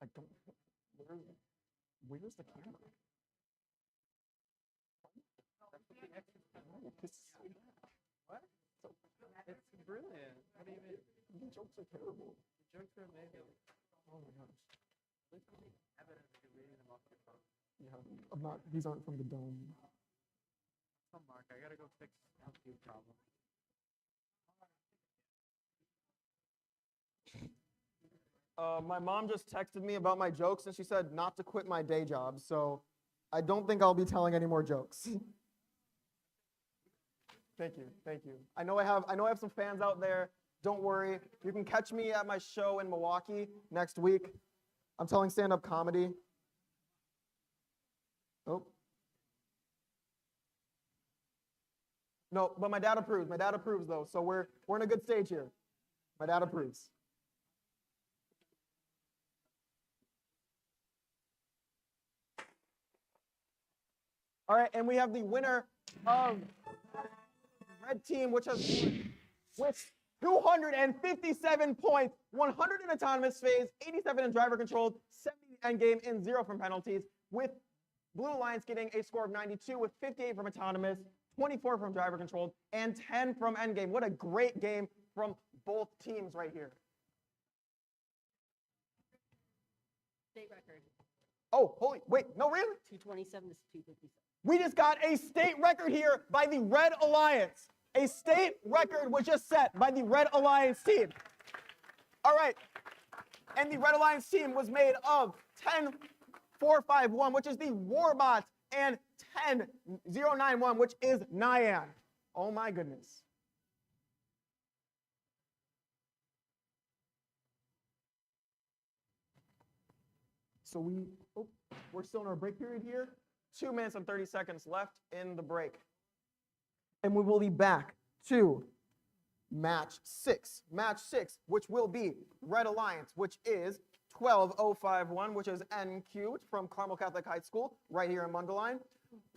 I don't. Where's the camera? No, this is so bad. What? It's brilliant. What do you mean? The jokes are terrible. The jokes are amazing. Oh my gosh. There's something evidence you're reading them off your phone. Yeah, I'm not. These aren't from the dome. Oh, Mark, I gotta go fix LQ problem. My mom just texted me about my jokes and she said not to quit my day job, so I don't think I'll be telling any more jokes. Thank you, thank you. I know I have some fans out there. Don't worry. You can catch me at my show in Milwaukee next week. I'm telling stand-up comedy. Oh. No, but my dad approves. My dad approves though, so we're in a good stage here. My dad approves. All right, and we have the winner of the red team, which has with 257 points, 100 in autonomous phase, 87 in driver controlled, 70 end game, and 0 from penalties, with Blue Alliance getting a score of 92 with 58 from autonomous, 24 from driver controlled, and 10 from end game. What a great game from both teams right here. State record, Oh, holy, wait, no, really? 227 to 257. We just got a state record here by the Red Alliance. A state record was just set by the Red Alliance team. All right. And the Red Alliance team was made of 10-451, which is the Warbots, and 10-091, which is Nyan. Oh my goodness. So we're still in our break period here. 2 minutes and 30 seconds left in the break. And we will be back to match 6. Match 6, which will be Red Alliance, which is 12051, which is NQ from Carmel Catholic High School, right here in Mundelein.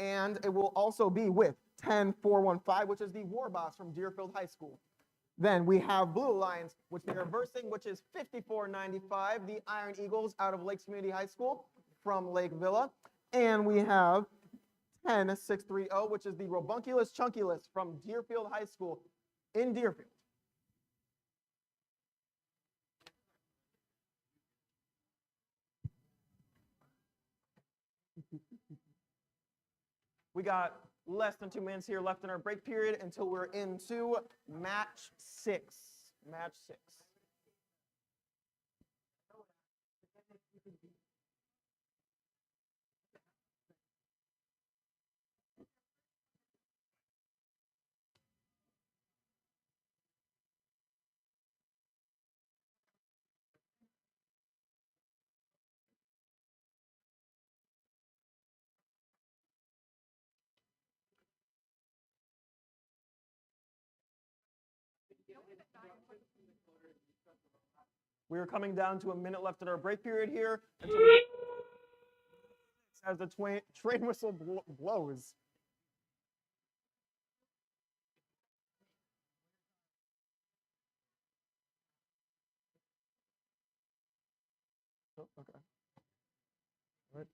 And it will also be with 10415, which is the Warboss from Deerfield High School. Then we have Blue Alliance, which they're versing, which is 5495, the Iron Eagles out of Lakes Community High School from Lake Villa. And we have 10630, which is the Robunculus Chunculus from Deerfield High School in Deerfield. We got less than 2 minutes here left in our break period until we're into match 6. Match 6. We are coming down to a minute left in our break period here until as the train whistle blows. Oh, okay. All right.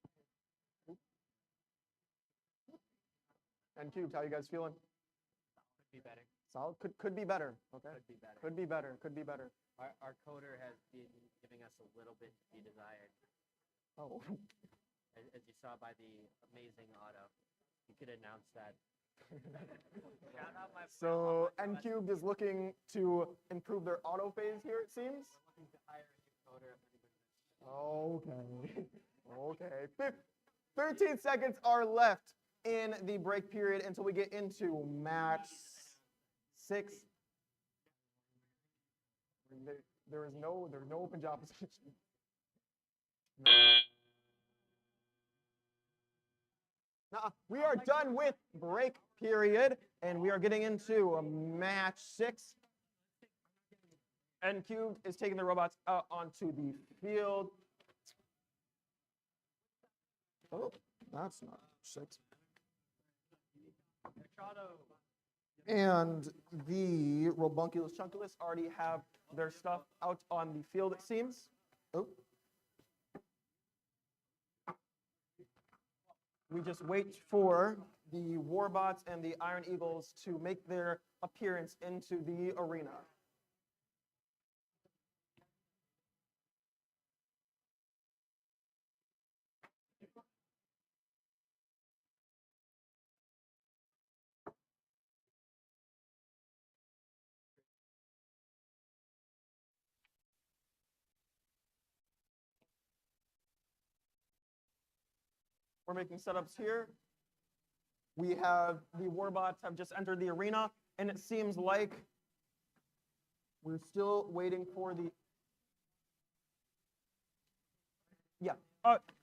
And Cubed, how you guys feeling? Could be better. Solid? Could be better. Okay. Could be better. Could be better. Could be better. Our coder has been giving us a little bit to be desired. Oh. As you saw by the amazing auto, you could announce that. Shout out my So N Cubed is looking to improve their auto phase here, it seems. looking to hire a new coder if anybody. Okay. Okay. 13 seconds are left in the break period until we get into match 6. There's no open job position. We are done with break period, and we are getting into match 6. N Cubed is taking the robots out onto the field. Oh, that's not 6. And the Robunculus chunculus already have their stuff out on the field, it seems. Oh. We just wait for the Warbots and the Iron Eagles to make their appearance into the arena. We're making setups here. We have the Warbots have just entered the arena, and it seems like we're still waiting for the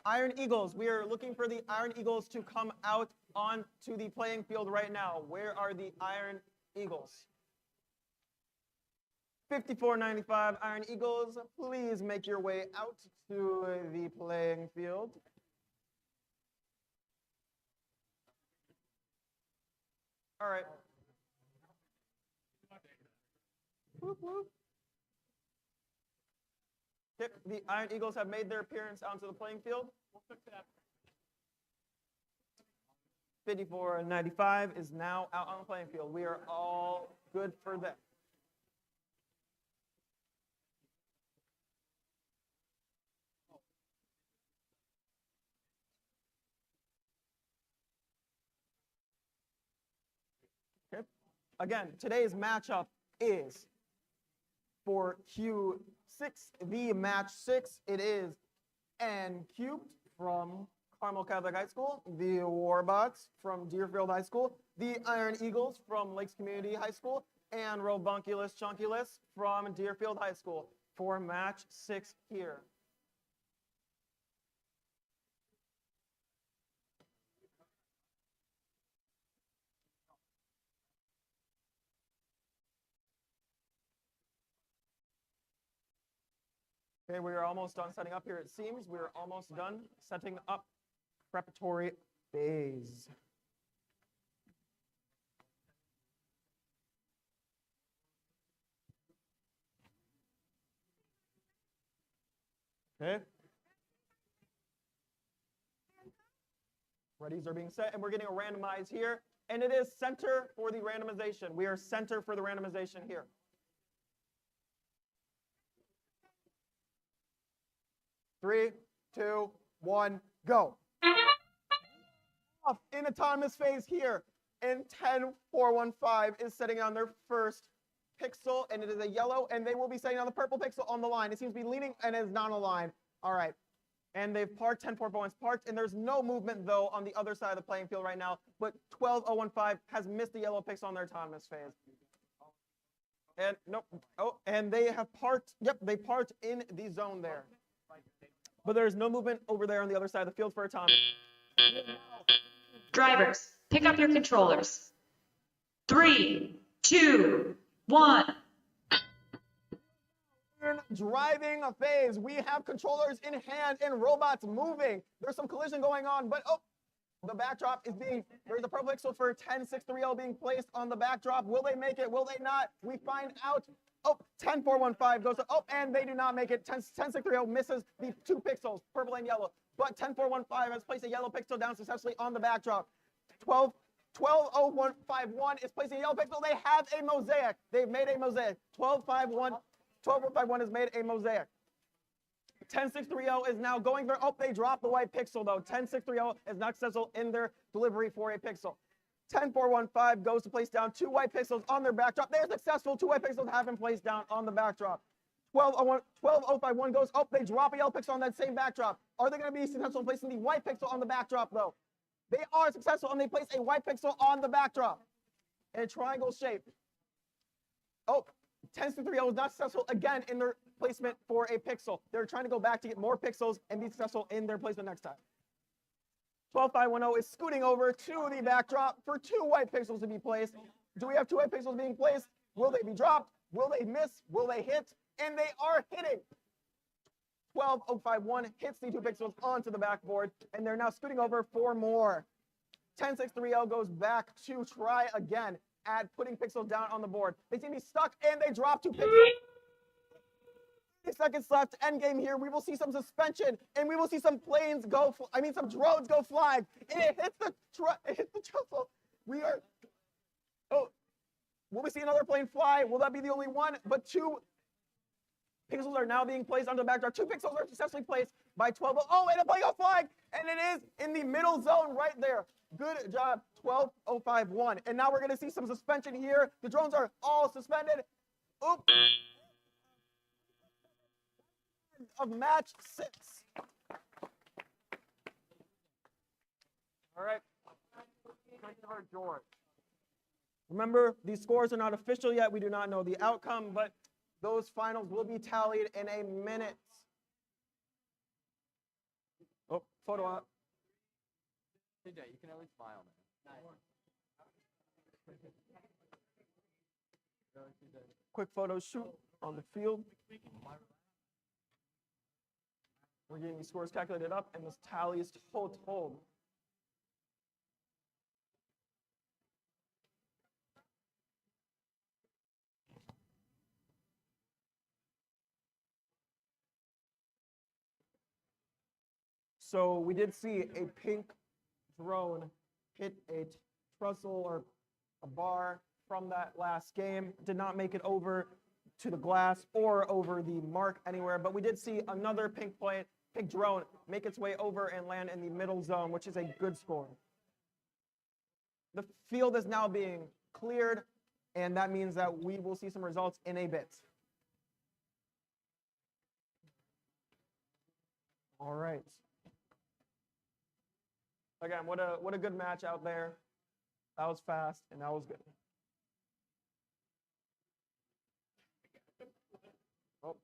Iron Eagles. We are looking for the Iron Eagles to come out onto the playing field right now. Where are the Iron Eagles? 5495 Iron Eagles, please make your way out to the playing field. All right. Whoop, whoop. Okay, the Iron Eagles have made their appearance onto the playing field. 5495 is now out on the playing field. We are all good for that. Okay. Again, today's matchup is for Q6, the match 6. It is N cubed from Carmel Catholic High School, the Warbots from Deerfield High School, the Iron Eagles from Lakes Community High School, and Robunculus Chunculus from Deerfield High School for match 6 here. Okay, we are almost done setting up here, it seems. We are almost done setting up preparatory phase. Okay. Readies are being set, and we're getting a randomize here. And it is center for the randomization. We are center for the randomization here. Three, two, one, go. Off in autonomous phase here. And 10415 is setting on their first pixel, and it is a yellow, and they will be setting on the purple pixel on the line. It seems to be leaning and is not aligned. All right. And they've parked, 10441's parked, and there's no movement, though, on the other side of the playing field right now. But 12015 has missed the yellow pixel on their autonomous phase. And nope. Oh, and they have parked. Yep, they parked in the zone there. But there's no movement over there on the other side of the field for autonomous. Drivers, pick up your controllers. 3, 2, 1. Driving a phase. We have controllers in hand and robots moving. There's some collision going on, but oh, the backdrop is being, there's a purple pixel for 10630 being placed on the backdrop. Will they make it? Will they not? We find out. Oh, 10415 goes to, oh, and they do not make it. 10630 misses the 2 pixels, purple and yellow. But 10415 has placed a yellow pixel down successfully on the backdrop. 12051 is placing a yellow pixel. They have a mosaic. They've made a mosaic. 12151 has made a mosaic. 10630 is now going there. Oh, they dropped the white pixel, though. 10630 is not successful in their delivery for a pixel. 10415 goes to place down 2 white pixels on their backdrop. They're successful. 2 white pixels have been placed down on the backdrop. 12051 goes, oh, they drop a yellow pixel on that same backdrop. Are they going to be successful in placing the white pixel on the backdrop, though? They are successful, and they place a white pixel on the backdrop in a triangle shape. Oh, 10630 is not successful again in their placement for a pixel. They're trying to go back to get more pixels and be successful in their placement next time. 12510 is scooting over to the backdrop for 2 white pixels to be placed. Do we have 2 white pixels being placed? Will they be dropped? Will they miss? Will they hit? And they are hitting. 12051 hits the 2 pixels onto the backboard, and they're now scooting over for more. 10630 goes back to try again. at putting pixels down on the board. They seem to be stuck, and they drop 2 pixels. 30 seconds left. End game here. We will see some suspension, and we will see some some drones go flying. And it hits the trussel. Will we see another plane fly? Will that be the only one? But 2 pixels are now being placed onto the backdrop. 2 pixels are successfully placed by 12. Oh, and a plane goes flying, and it is in the middle zone right there. Good job, 12.051. And now we're going to see some suspension here. The drones are all suspended. Oop. Of match 6. All right. Christopher George. Remember, these scores are not official yet. We do not know the outcome, but those finals will be tallied in a minute. Oh, photo op. CJ, you can always smile, man. Quick photo shoot on the field. We're getting these scores calculated up, and this tally is told. So we did see a pink drone hit a trussel or a bar from that last game. Did not make it over to the glass or over the mark anywhere, but we did see another pink drone make its way over and land in the middle zone, which is a good score. The field is now being cleared, and that means that we will see some results in a bit. All right. Again, what a good match out there. That was fast, and that was good. Oh.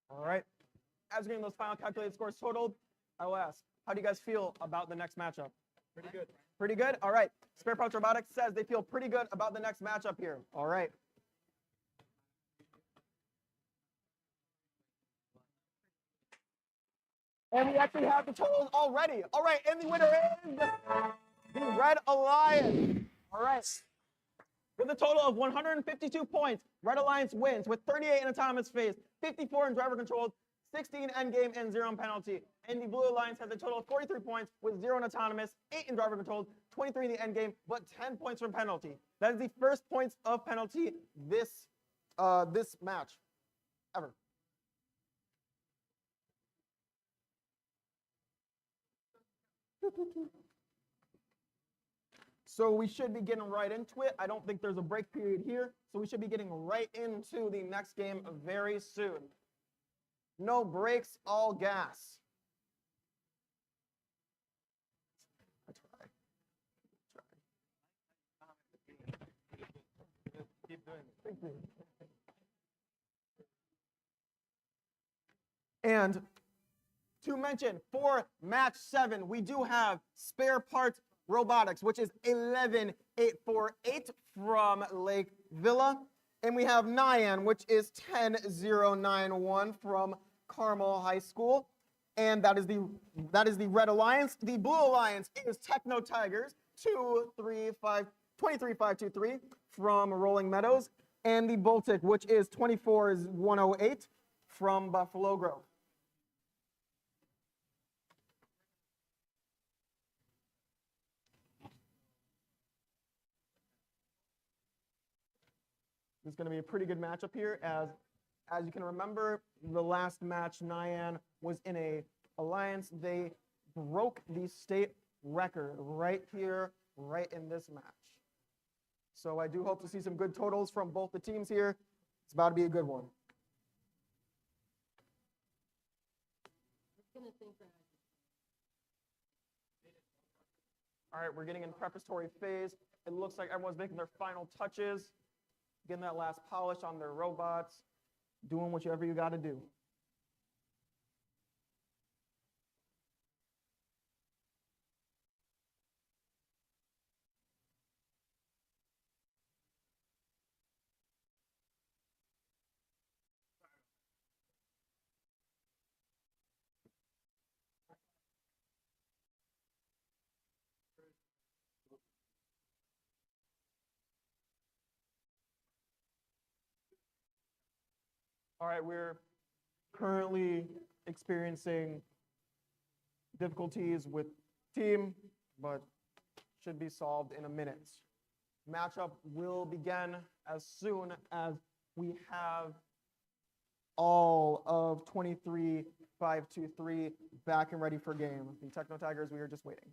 All right. As we're getting those final calculated scores totaled, I will ask, how do you guys feel about the next matchup? Pretty good. Pretty good? All right. Spare Parts Robotics says they feel pretty good about the next matchup here. All right. And we actually have the totals already. All right, and the winner is the Red Alliance. All right. With a total of 152 points, Red Alliance wins with 38 in autonomous phase, 54 in driver controlled, 16 endgame, and 0 in penalty. And the Blue Alliance has a total of 43 points with 0 in autonomous, 8 in driver controlled, 23 in the endgame, but 10 points from penalty. That is the first points of penalty this match ever. So we should be getting right into it. I don't think there's a break period here, so we should be getting right into the next game very soon. No breaks, all gas. I try. Keep doing it. Thank you. And to mention, for match 7, we do have Spare Parts Robotics, which is 11848 from Lake Villa. And we have Nyan, which is 10091 from Carmel High School. And that is the Red Alliance. The Blue Alliance is Techno Tigers, 23523 from Rolling Meadows. And the Baltic, which is 24108 from Buffalo Grove. It's going to be a pretty good matchup here. As you can remember, the last match, Nyan was in a alliance. They broke the state record right here, right in this match. So I do hope to see some good totals from both the teams here. It's about to be a good one. All right, we're getting in preparatory phase. It looks like everyone's making their final touches, getting that last polish on their robots, doing whatever you got to do. All right, we're currently experiencing difficulties with team, but should be solved in a minute. Matchup will begin as soon as we have all of 23-523 back and ready for game. The Techno Tigers, we are just waiting.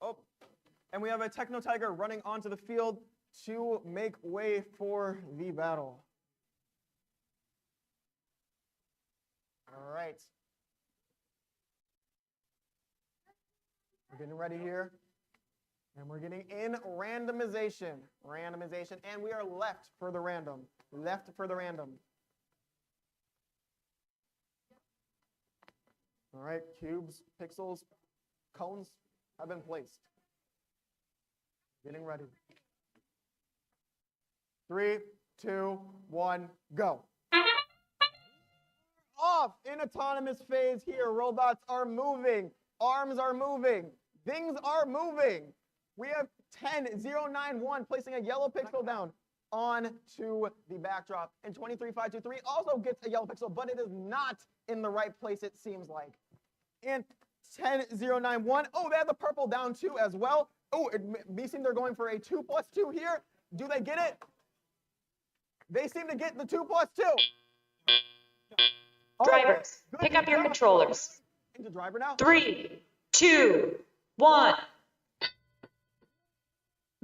Oh, and we have a Techno Tiger running onto the field to make way for the battle. All right. We're getting ready here. And we're getting in randomization. Randomization. And we are left for the random. Left for the random. All right. Cubes, pixels, cones have been placed. Getting ready. 3, 2, 1, go. Off in autonomous phase here. Robots are moving. Arms are moving. Things are moving. We have 10-0-9-1 placing a yellow pixel down onto the backdrop. And 23-523 also gets a yellow pixel, but it is not in the right place, it seems like. And 10-0-9-1. Oh, they have the purple down too as well. Oh, it seems they're going for a 2+2 here. Do they get it? They seem to get the 2+2. Drivers, pick up your controllers. Into driver now. 3, 2, 1.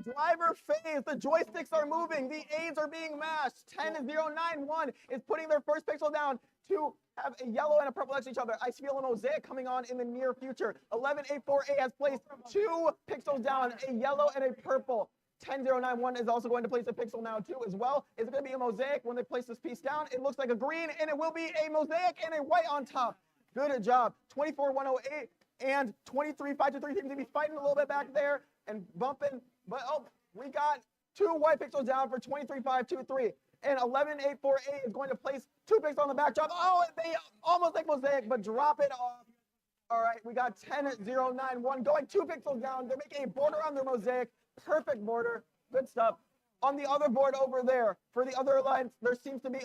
Driver phase. The joysticks are moving. The aids are being mashed. 10-0-9-1 is putting their first pixel down to have a yellow and a purple next to each other. I feel a mosaic coming on in the near future. 11-8-4-A has placed 2 pixels down, a yellow and a purple. 10-0-9-1 is also going to place a pixel now too as well. Is it going to be a mosaic when they place this piece down? It looks like a green, and it will be a mosaic and a white on top. Good job. 24-108 and 23-523 seem to be fighting a little bit back there and bumping. But, oh, we got 2 white pixels down for 23-523. And 11-8-4-A is going to place 2 pixels on the backdrop. Oh, they almost like mosaic, but drop it off. All right, we got 10-0-9-1 going 2 pixels down. They're making a border on their mosaic. Perfect border. Good stuff. On the other board over there, for the other lines, there seems to be,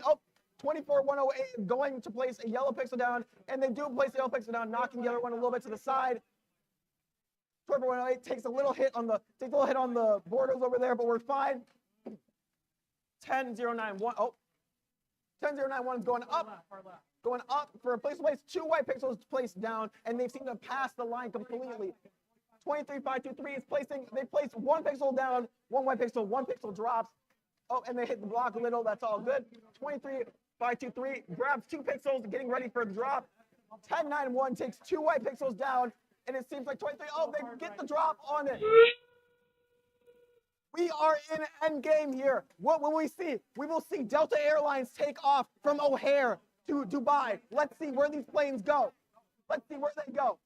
24-108 is going to place a yellow pixel down, and they do place a yellow pixel down, knocking the other one a little bit to the side. 24-108 takes a little hit on the borders over there, but we're fine. 10-0-9-1. Oh, 10-0-9-1 is going up. Going up for a place. 2 white pixels placed down, and they seem to pass the line completely. 23-523 is placing, they place 1 pixel down, 1 white pixel, 1 pixel drops. Oh, and they hit the block a little, that's all good. 23-523 grabs 2 pixels, getting ready for the drop. 10-9-1 takes 2 white pixels down, and it seems like 23, oh, they get the drop on it. We are in end game here. What will we see? We will see Delta Airlines take off from O'Hare to Dubai. Let's see where these planes go. Let's see where they go.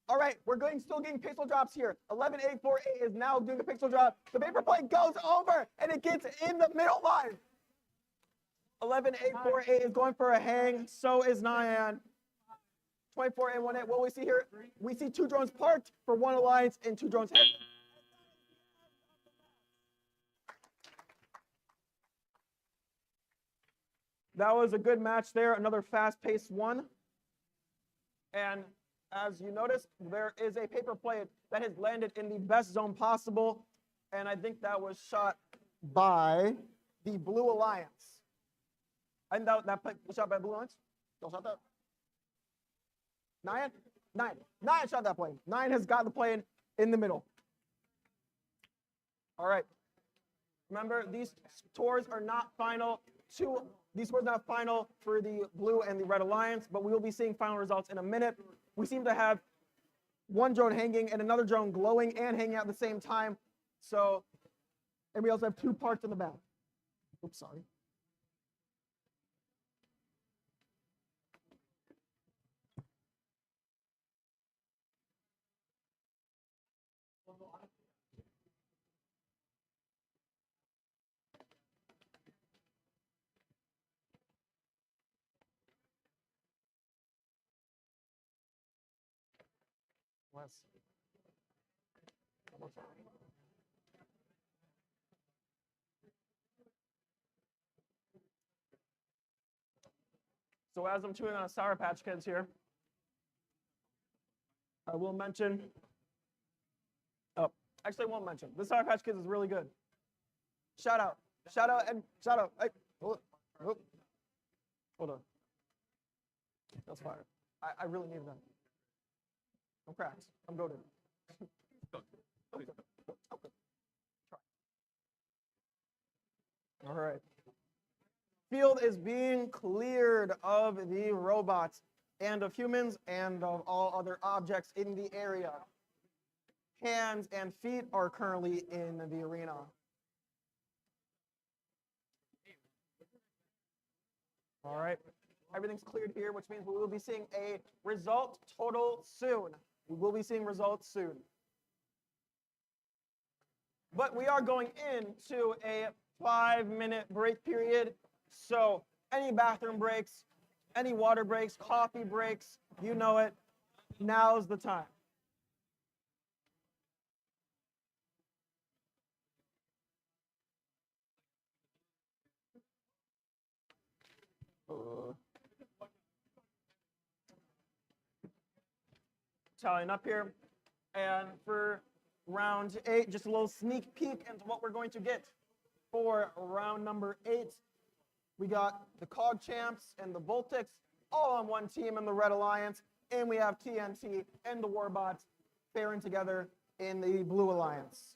All right, we're still getting pixel drops here. 11-8-4-A is now doing a pixel drop. The paper plane goes over, and it gets in the middle line. 11-8-4-A is going for a hang. So is Nyan. 24-A-1-8. What we see here, we see 2 drones parked for 1 alliance and 2 drones headed. That was a good match there. Another fast-paced one. And as you notice, there is a paper plane that has landed in the best zone possible, and I think that was shot by the Blue Alliance. I think that plane was shot by Blue Alliance. Don't shot that. Nyan shot that plane. Nyan has got the plane in the middle. All right. Remember, these tours are not final. These scores are not final for the Blue and the Red Alliance, but we will be seeing final results in a minute. We seem to have 1 drone hanging and another drone glowing and hanging out at the same time. So, and we also have 2 parts in the back. Oops, sorry. So as I'm chewing on a Sour Patch Kids here, I will mention, oh, actually I won't mention. This Sour Patch Kids is really good. Shout out, and shout out. Hey, hold on. That's fire. I really need that. I'm cracked. I'm goated. All right. Field is being cleared of the robots and of humans and of all other objects in the area. Hands and feet are currently in the arena. All right. Everything's cleared here, which means we will be seeing a result total soon. We will be seeing results soon. But we are going into a 5-minute break period. So any bathroom breaks, any water breaks, coffee breaks, you know it, now's the time. Tallying up here. And for round 8, just a little sneak peek into what we're going to get for round number 8. We got the COG Champs and the Voltics all on one team in the Red Alliance, and we have TNT and the Warbots pairing together in the Blue Alliance.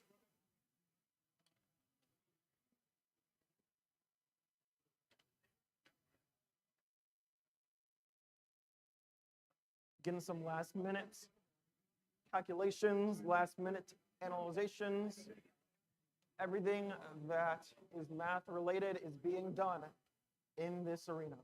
Getting some last minute calculations, last minute analyzations. Everything that is math related is being done in this arena.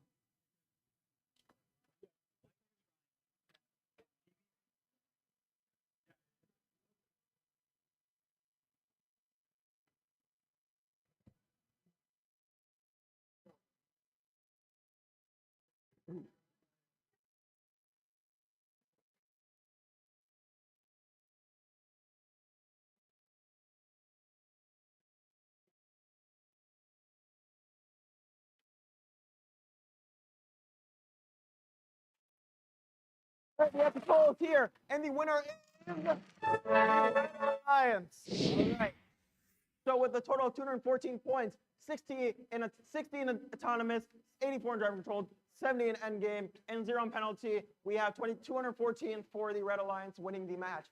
Right, we have the polls here, and the winner is the Alliance. All right. So with a total of 214 points, 60 in autonomous, 84 in driver controlled, 70 in endgame, and 0 in penalty, we have 214 for the Red Alliance winning the match.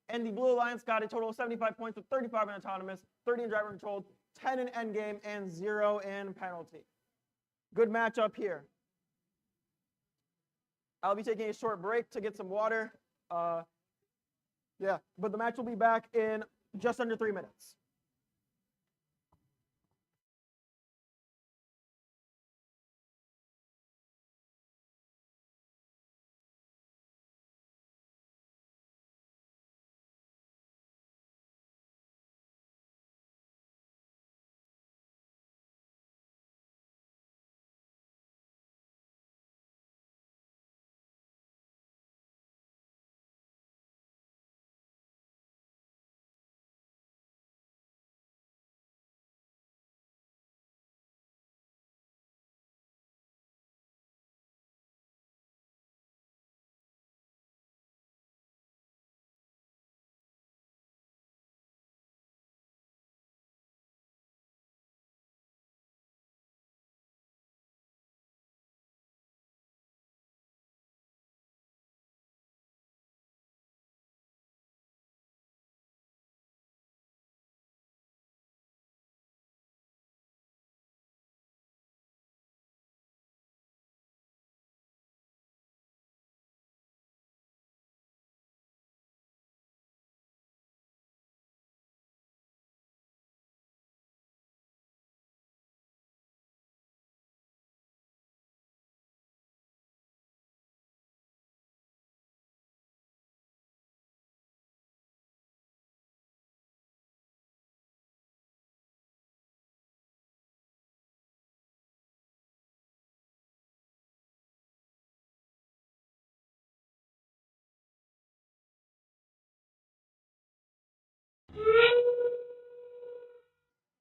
And the Blue Alliance got a total of 75 points with 35 in autonomous, 30 in driver controlled, 10 in endgame, and 0 in penalty. Good matchup here. I'll be taking a short break to get some water. Yeah, but the match will be back in just under 3 minutes.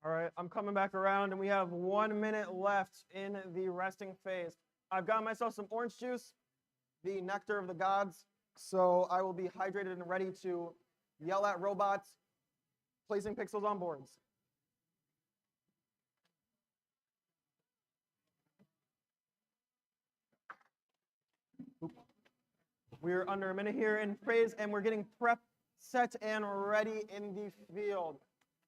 All right, I'm coming back around, and we have 1 minute left in the resting phase. I've got myself some orange juice, the nectar of the gods, so I will be hydrated and ready to yell at robots placing pixels on boards. We're under a minute here in praise, and we're getting prep, set, and ready in the field.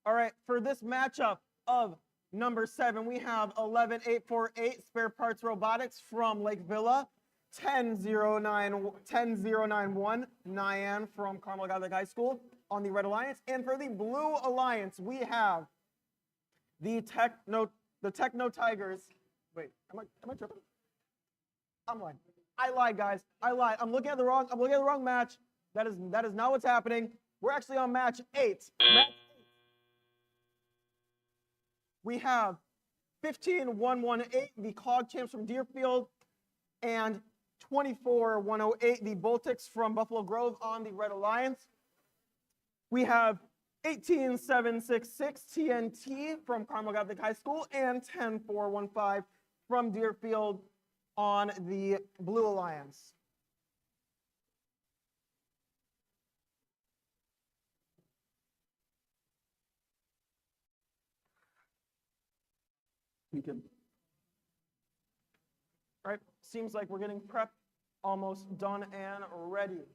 All right, for this matchup of number 7, we have 11848 Spare Parts Robotics from Lake Villa, 10091 Nyan from Carmel Catholic High School on the Red Alliance. And for the Blue Alliance, we have the Techno Tigers. Wait, am I tripping? I'm lying. I lied, guys. I lied. I'm looking at the wrong match. That is not what's happening. We're actually on match 8. We have 15118, the Cog Champs from Deerfield, and 24108, the Boltics from Buffalo Grove on the Red Alliance. We have 18766 TNT from Carmel Catholic High School and 10415 from Deerfield on the Blue Alliance. All right, seems like we're getting prep almost done and ready.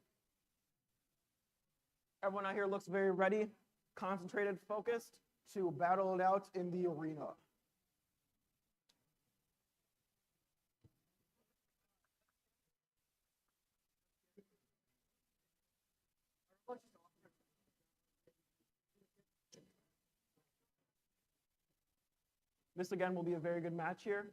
Everyone out here looks very ready, concentrated, focused to battle it out in the arena. This again will be a very good match here.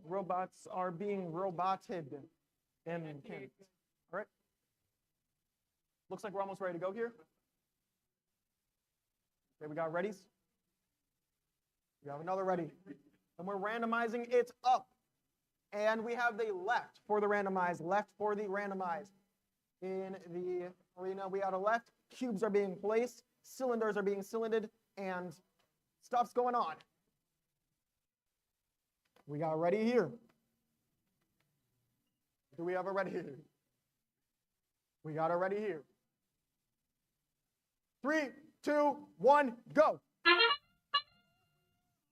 Robots are being roboted. And all right. Looks like we're almost ready to go here. Okay, we got readies. We have another ready. And we're randomizing it up. And we have the left for the randomized, left for the randomized. In the arena, we have a left. Cubes are being placed. Cylinders are being cylindered. And stuff's going on. We got ready here. Do we have a ready here? We got a ready here. 3, 2, 1, go.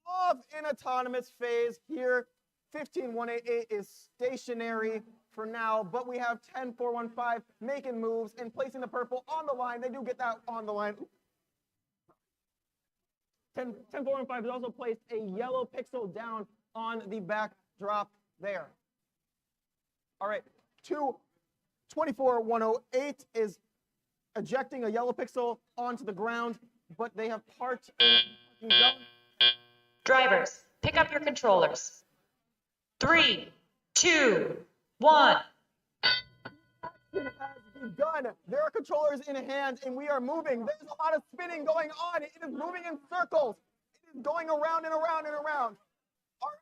Off in autonomous phase here. 15188 is stationary for now, but we have 10415 making moves and placing the purple on the line. They do get that on the line. 10415 has also placed a yellow pixel down on the backdrop there. All right, 24108 is ejecting a yellow pixel onto the ground, but they have parked in the zone. Drivers, pick up your controllers. 3, 2, 1. Action has begun. There are controllers in hand, and we are moving. There's a lot of spinning going on. It is moving in circles. It is going around and around and around. All right,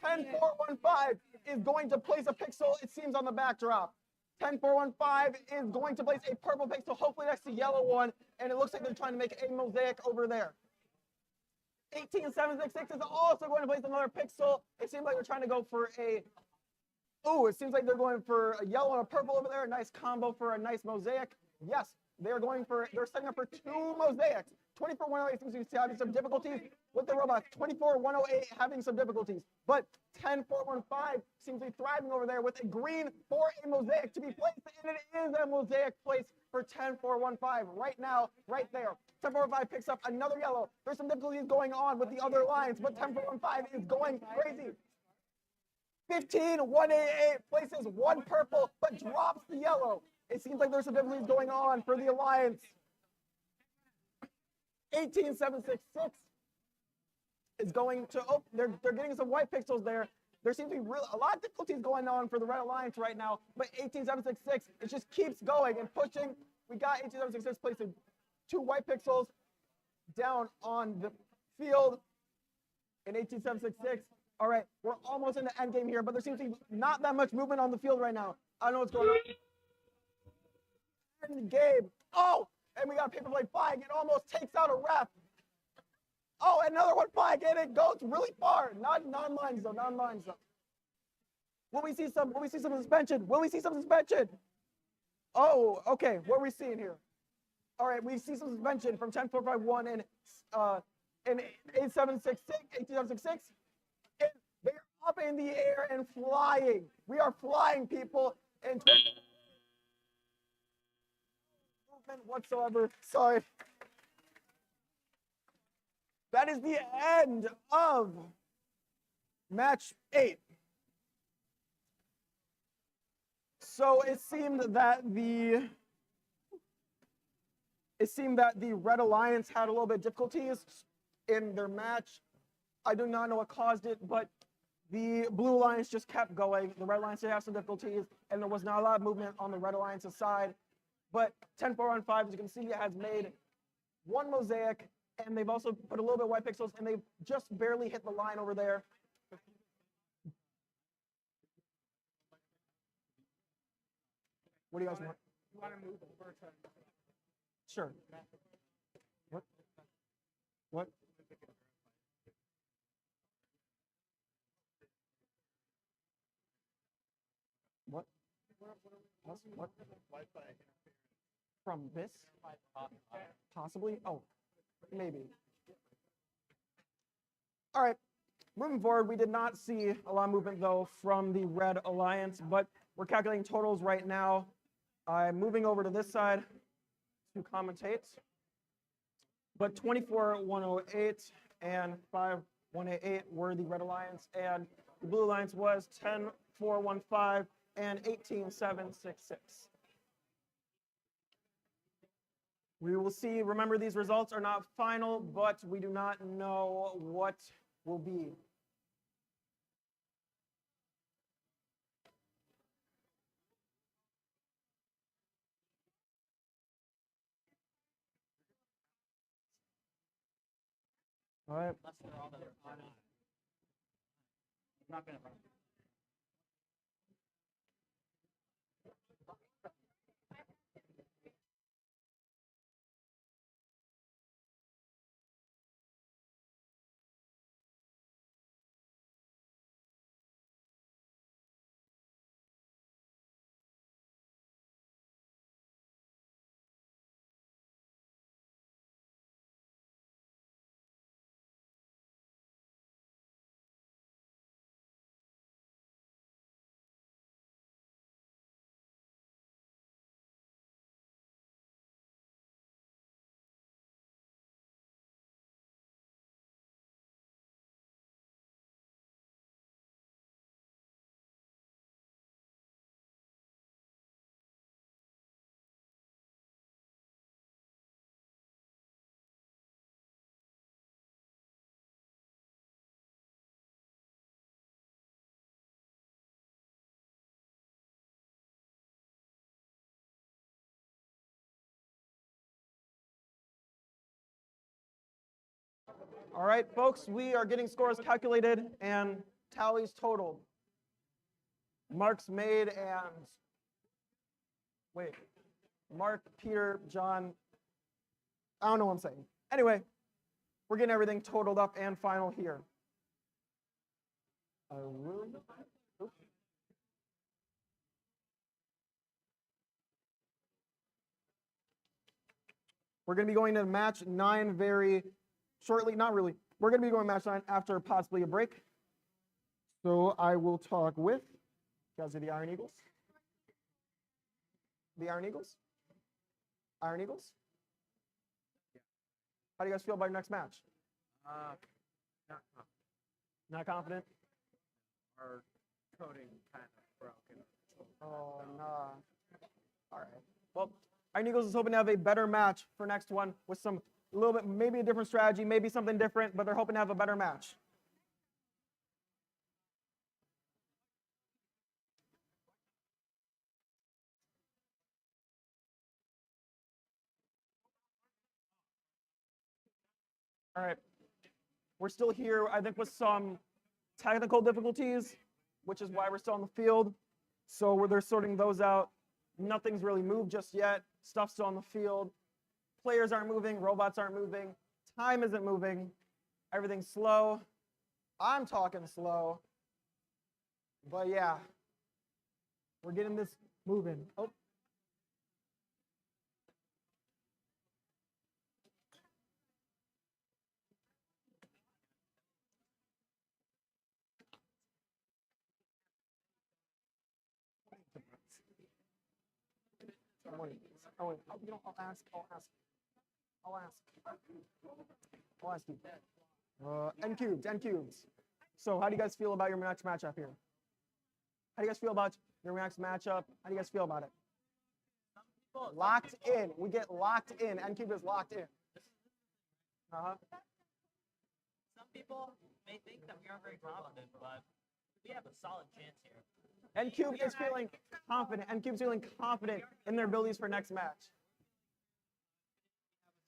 10415 is going to place a pixel, it seems, on the backdrop. 10415 is going to place a purple pixel, hopefully next to yellow one, and it looks like they're trying to make a mosaic over there. 18766 is also going to place another pixel. It seems like they're trying to go for a, it seems like they're going for a yellow and a purple over there, a nice combo for a nice mosaic. Yes, they're setting up for 2 mosaics. 24108 seems to be having some difficulties with the robots. 24108 having some difficulties. But 10415 seems to be thriving over there with a green for a mosaic to be placed. And it is a mosaic place for 10415 right now, right there. 10415 picks up another yellow. There's some difficulties going on with the other lines, but 10415 is going crazy. 15188 places 1 purple, but drops the yellow. It seems like there's some difficulties going on for the Alliance. 18766 is going to, they're getting some white pixels there. There seems to be a lot of difficulties going on for the Red Alliance right now, but 18766, it just keeps going and pushing. We got 18766 placing 2 white pixels down on the field in 18766. All right, we're almost in the end game here, but there seems to be not that much movement on the field right now. I don't know what's going on. End game. Oh, and we got a paper plate flag. It almost takes out a ref. Oh, another one flag, and it goes really far. Not non-lines though, non-lines though. Will we see some suspension? Will we see some suspension? Oh, okay. What are we seeing here? All right, we see some suspension from 10451 and 8766. And they're up in the air and flying. We are flying, people. And movement whatsoever. Sorry. That is the end of match 8. So it seemed that the Red Alliance had a little bit of difficulties in their match. I do not know what caused it, but the Blue Alliance just kept going. The Red Alliance did have some difficulties, and there was not a lot of movement on the Red Alliance's side. But 10-4-1-5, as you can see, has made 1 mosaic, and they've also put a little bit of white pixels, and they've just barely hit the line over there. What do you guys want? You want to move over to Sure. What? What? What? What? From this? Possibly? Oh, maybe. All right. Moving forward, we did not see a lot of movement, though, from the Red Alliance, but we're calculating totals right now. I'm moving over to this side to commentate. But 24-108 and 5-188 were the Red Alliance, and the Blue Alliance was 10-4-1-5 and 18-7-6-6. We will see. Remember, these results are not final, but we do not know what will be. All right. unless they're all on. Not gonna run. All right, folks, we are getting scores calculated and tallies totaled. Marks made and, wait, Mark, Peter, John, I don't know what I'm saying. Anyway, we're getting everything totaled up and final here. Oops. We're going to be going to match 9 very shortly, not really. We're going to be going match 9 after possibly a break. So I will talk with, you guys are the Iron Eagles? The Iron Eagles? Iron Eagles? How do you guys feel about your next match? Not Not confident? our coding kind of broken. Oh, nah. All right. Well, Iron Eagles is hoping to have a better match for next one with some, a little bit, maybe a different strategy, maybe something different, but they're hoping to have a better match. All right. We're still here, I think, with some technical difficulties, which is why we're still on the field. So they're sorting those out. Nothing's really moved just yet. Stuff's still on the field. Players aren't moving. Robots aren't moving. Time isn't moving. Everything's slow. I'm talking slow. But yeah, we're getting this moving. Oh. I'll ask you. N cubes. So how do you guys feel about your next matchup here? How do you guys feel about your next matchup? How do you guys feel about it? Locked in. We get locked in. N cube is locked in. Uh-huh. Some people may think that we aren't very confident, but we have a solid chance here. N cube is feeling confident. N cube's feeling confident in their abilities for next match.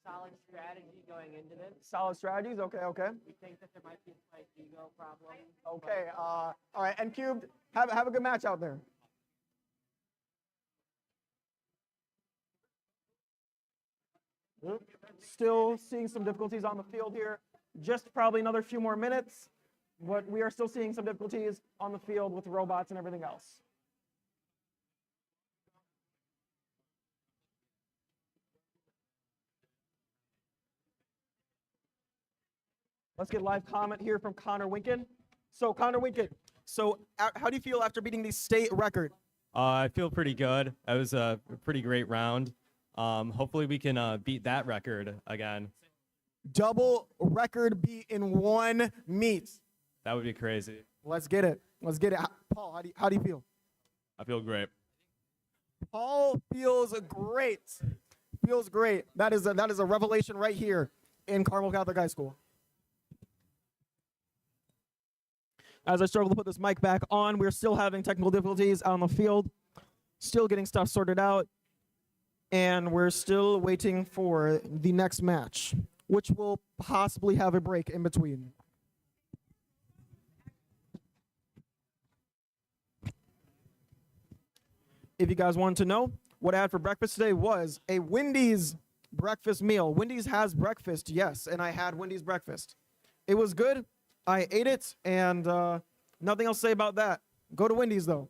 Solid strategy going into this. Solid strategies. Okay. We think that there might be a slight ego problem. Okay. All right. N cubed. Have a good match out there. Still seeing some difficulties on the field here. Just probably another few more minutes, but we are still seeing some difficulties on the field with robots and everything else. Let's get a live comment here from Connor Winkin. So Connor Winkin, how do you feel after beating the state record? I feel pretty good. That was a pretty great round. Hopefully we can beat that record again. Double record beat in one meet. That would be crazy. Let's get it. Paul, how do you feel? I feel great. Paul feels great. Feels great. That is a revelation right here in Carmel Catholic High School. As I struggle to put this mic back on, we're still having technical difficulties out on the field, still getting stuff sorted out, and we're still waiting for the next match, which will possibly have a break in between. If you guys wanted to know, what I had for breakfast today was a Wendy's breakfast meal. Wendy's has breakfast, yes, and I had Wendy's breakfast. It was good. I ate it, and nothing else to say about that. Go to Wendy's, though.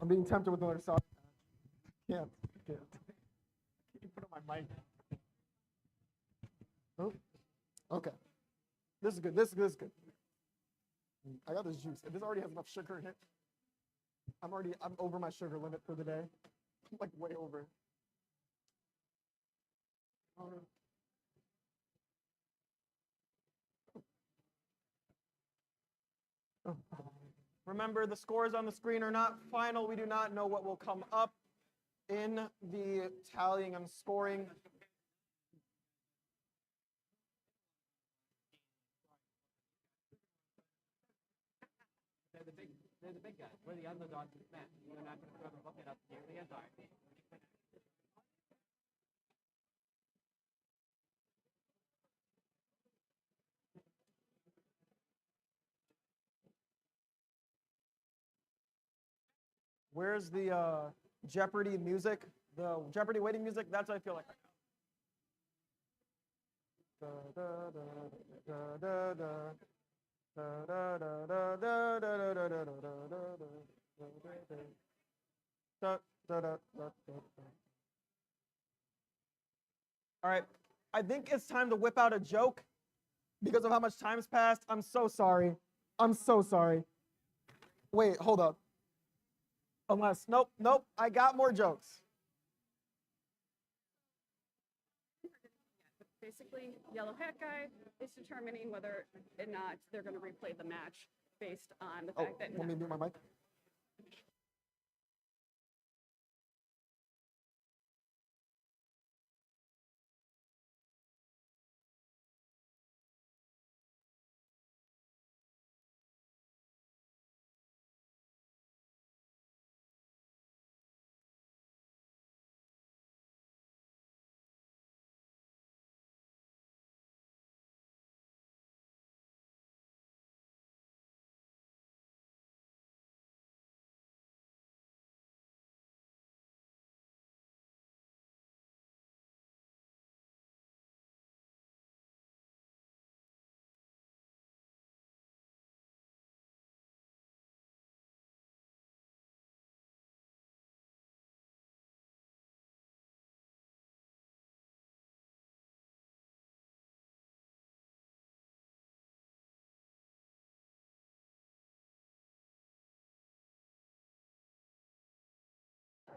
I'm being tempted with another sauce. Can't. You put on my mic. Oh, okay. This is good. This is good. I got this juice. This already has enough sugar in it. I'm over my sugar limit for the day. I'm like way over. Remember, the scores on the screen are not final. We do not know what will come up in the tallying and scoring. They're the big guys. We're the underdogs in this match. We're not going to ever look it up here. The answer. Where's the Jeopardy music? The Jeopardy waiting music? That's what I feel like. All right, I think it's time to whip out a joke because of how much time's passed. I'm so sorry. Wait, hold up. Nope, I got more jokes. Basically, yellow hat guy is determining whether or not they're going to replay the match based on the fact that. Let me mute my mic.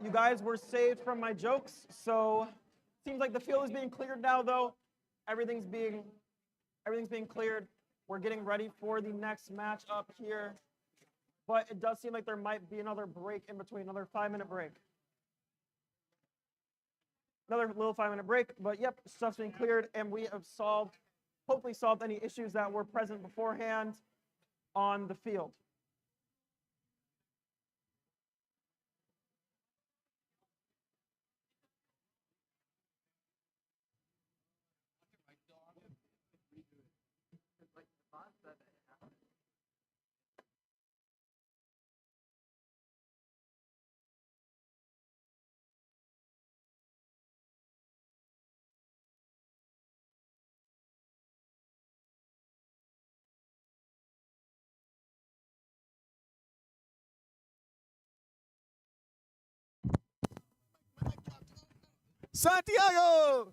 you guys were saved from my jokes, so seems like the field is being cleared now, though. Everything's being cleared. We're getting ready for the next match up here, but it does seem like there might be another break in between, another 5-minute break. Another little 5-minute break, but yep, stuff's being cleared, and we have hopefully solved any issues that were present beforehand on the field. Santiago!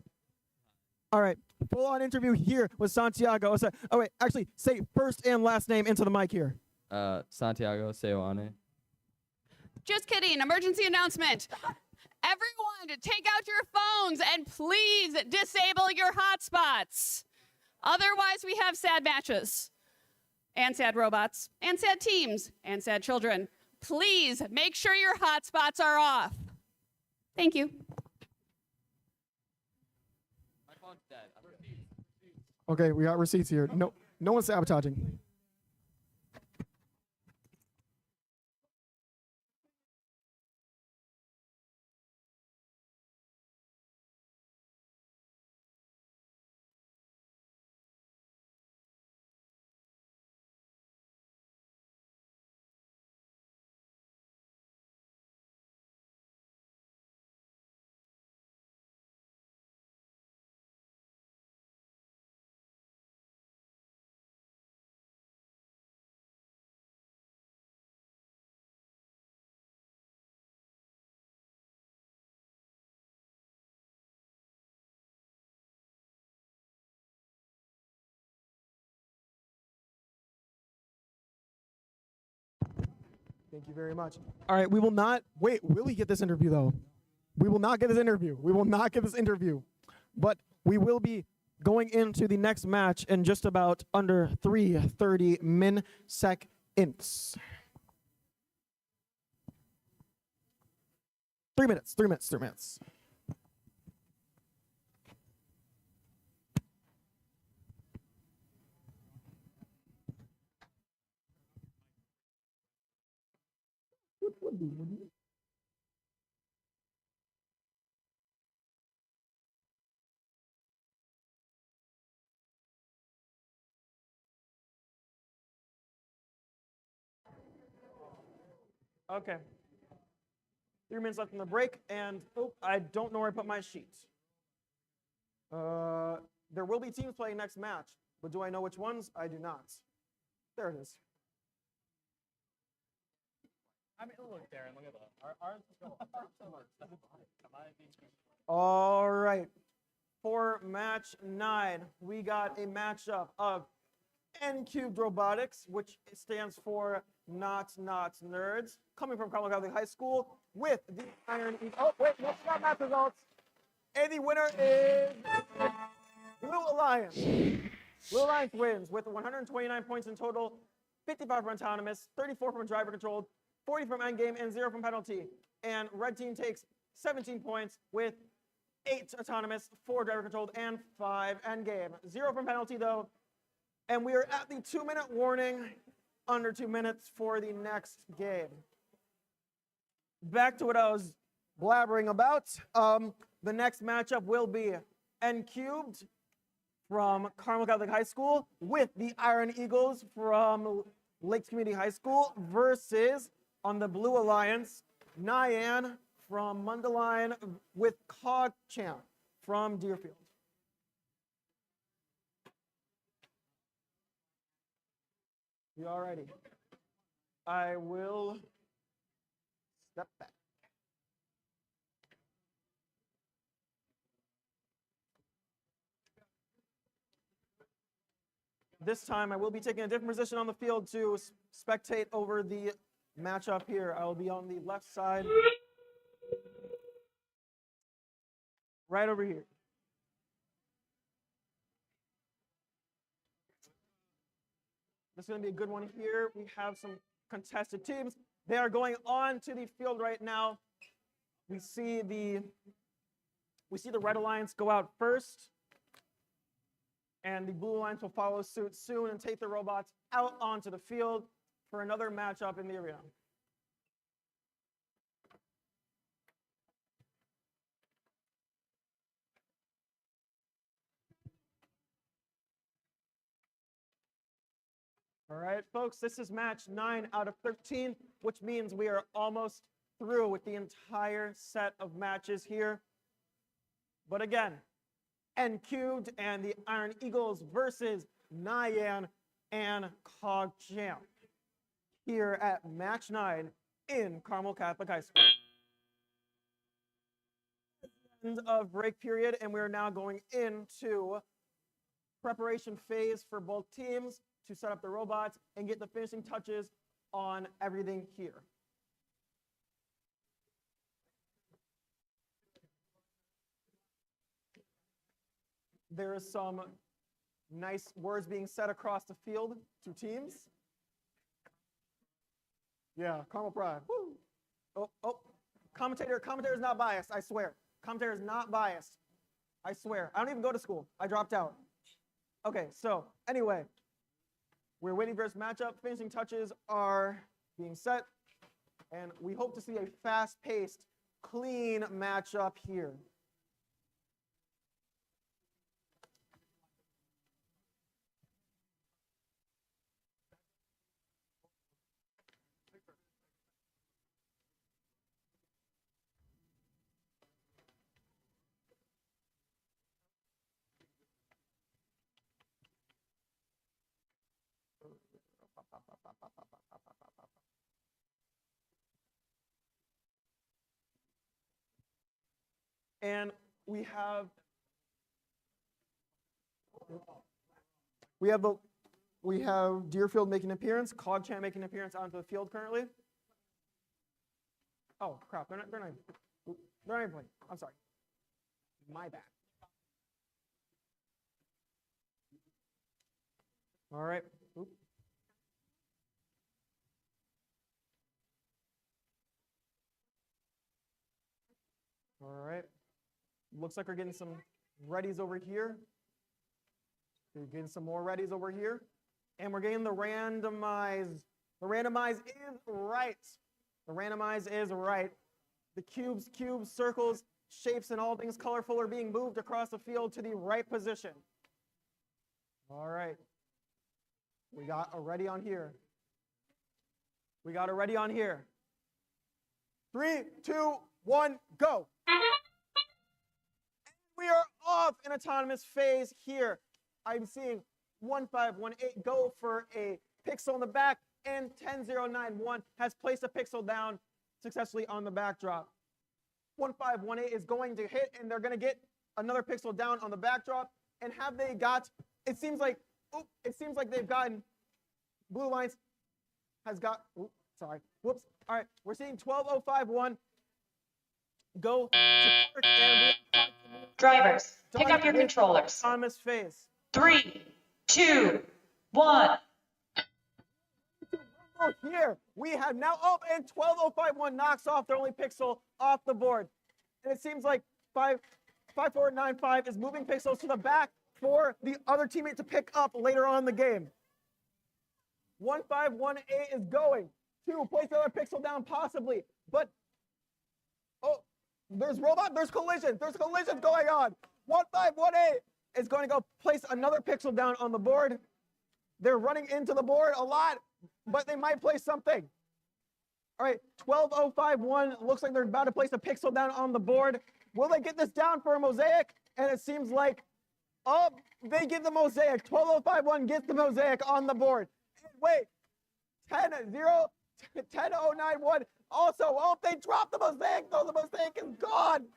All right, full-on interview here with Santiago. Oh, wait, actually, say first and last name into the mic here. Santiago Seoane. Just kidding. Emergency announcement. Everyone, take out your phones and please disable your hotspots. Otherwise, we have sad matches and sad robots and sad teams and sad children. Please make sure your hotspots are off. Thank you. My phone's dead. Okay, we got receipts here. No one's sabotaging. Thank you very much. All right, we will not, wait, will we get this interview though? We will not get this interview. We will not get this interview. But we will be going into the next match in just about under 3:30 min-seconds. 3 minutes, 3 minutes, 3 minutes. Okay. 3 minutes left in the break, and I don't know where I put my sheets. There will be teams playing next match, but do I know which ones? I do not. There it is. I mean, look, Darren, look at that. Ours All right. For match 9, we got a matchup of N-Cubed Robotics, which stands for Not Nerds, coming from Carmel Catholic High School, with the Iron Eagle. Oh, wait, no, not match results. And the winner is Blue Alliance. Blue Alliance wins with 129 points in total, 55 from autonomous, 34 from driver controlled, 40 from endgame, and 0 from penalty. And red team takes 17 points with 8 autonomous, 4 driver controlled, and 5 endgame. 0 from penalty though. And we are at the 2-minute warning, under 2 minutes for the next game. Back to what I was blabbering about. The next matchup will be N-Cubed from Carmel Catholic High School with the Iron Eagles from Lakes Community High School versus, on the Blue Alliance, Nyan from Mundelein with Cogchamp from Deerfield. You all righty? I will step back. This time I will be taking a different position on the field to spectate over the matchup here. I will be on the left side right over here. This is going to be a good one here. We have some contested teams. They are going on to the field right now. We see the Red Alliance go out first, and the Blue Alliance will follow suit soon and take the robots out onto the field for another matchup in the arena. All right, folks, this is match 9 out of 13, which means we are almost through with the entire set of matches here. But again, N Cubed and the Iron Eagles versus Nyan and CogChamp here at match 9 in Carmel Catholic High School. End of break period, and we are now going into preparation phase for both teams to set up the robots and get the finishing touches on everything here. There is some nice words being said across the field to teams. Yeah, Carmel Pride. Woo. Oh, commentator is not biased, I swear. Commentator is not biased. I swear. I don't even go to school. I dropped out. Okay, so anyway, we're waiting for this matchup. Finishing touches are being set, and we hope to see a fast-paced, clean matchup here. And we have Deerfield making an appearance, CogChamp making an appearance onto the field currently. Oh crap, they're not even playing. I'm sorry. My bad. All right. Oop. All right. Looks like we're getting some readies over here. We're getting some more readies over here. And we're getting the randomize. The randomize is right. The randomize is right. The cubes, circles, shapes, and all things colorful are being moved across the field to the right position. All right. We got a ready on here. We got a ready on here. 3, 2, 1, go. We are off in autonomous phase here. I'm seeing 1518 go for a pixel in the back, and 10091 has placed a pixel down successfully on the backdrop. 1518 is going to hit, and they're going to get another pixel down on the backdrop. And have they got? It seems like they've gotten. Blue Alliance has got. Sorry. Whoops. All right. We're seeing 12051 go to park, and Drivers, pick up your controllers. Autonomous phase. 3, 2, 1. Oh, here we have now. Oh, and 12051 knocks off their only pixel off the board, and it seems like 5495 is moving pixels to the back for the other teammate to pick up later on in the game. 1518 is going to place another pixel down possibly, but oh, there's collisions going on. 1518 is going to go place another pixel down on the board. They're running into the board a lot, but they might place something. All right, 12051 looks like they're about to place a pixel down on the board. Will they get this down for a mosaic? And it seems like, oh, they get the mosaic. 12051 gets the mosaic on the board. Wait, 10091 also, oh, they dropped the mosaic, though. The mosaic is gone.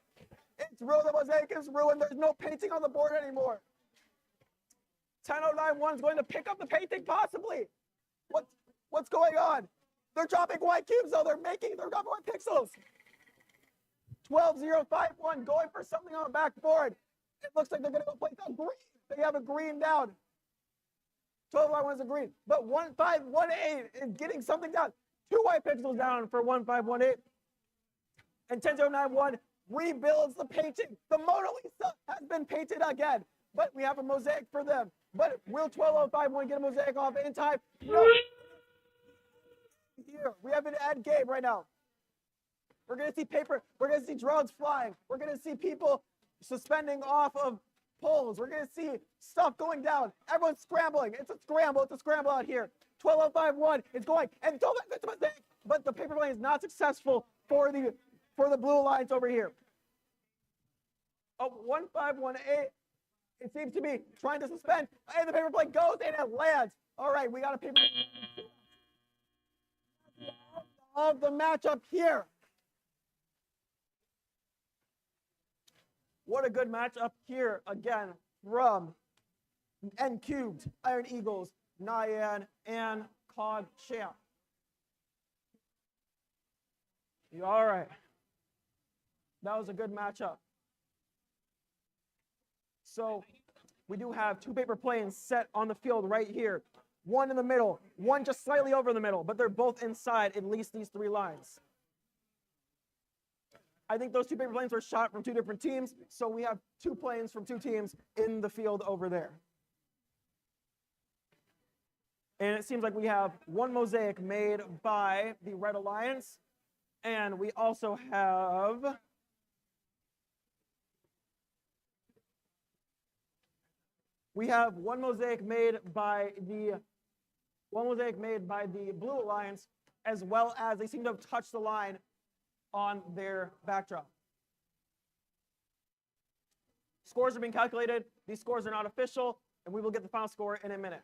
It's ruined. The mosaic is ruined. There's no painting on the board anymore. 10091 is going to pick up the painting, possibly. What's going on? They're dropping white cubes, though. They're dropping white pixels. 12-0-5-1, going for something on the backboard. It looks like they're going to go place on green. They have a green down. 12-1 is a green, but 1-5-1-8 is getting something down. 2 white pixels down for 1-5-1-8. And 10-0-9-1 rebuilds the painting. The Mona Lisa has been painted again, but we have a mosaic for them. But will 12-0-5-1 get a mosaic off in time? No. Here, we have an end game right now. We're going to see paper. We're going to see drones flying. We're going to see people suspending off of poles. We're going to see stuff going down. Everyone's scrambling. It's a scramble. It's a scramble out here. 12-0-5-1 is going, and don't let this mistake. But the paper plane is not successful for the Blue Alliance over here. 1-5-1-8. It seems to be trying to suspend, and the paper plane goes and it lands. All right, we got a paper plane of the matchup here. What a good matchup here again from N Cubed, Iron Eagles, Nyan, and Cog Champ. All right. That was a good matchup. So we do have 2 paper planes set on the field right here. One in the middle, one just slightly over the middle, but they're both inside at least these 3 lines. I think those 2 paper planes were shot from 2 different teams, so we have 2 planes from 2 teams in the field over there. And it seems like we have 1 mosaic made by the Red Alliance, and we also have one mosaic made by the Blue Alliance, as well as they seem to have touched the line on their backdrop. Scores are being calculated. These scores are not official, and we will get the final score in a minute.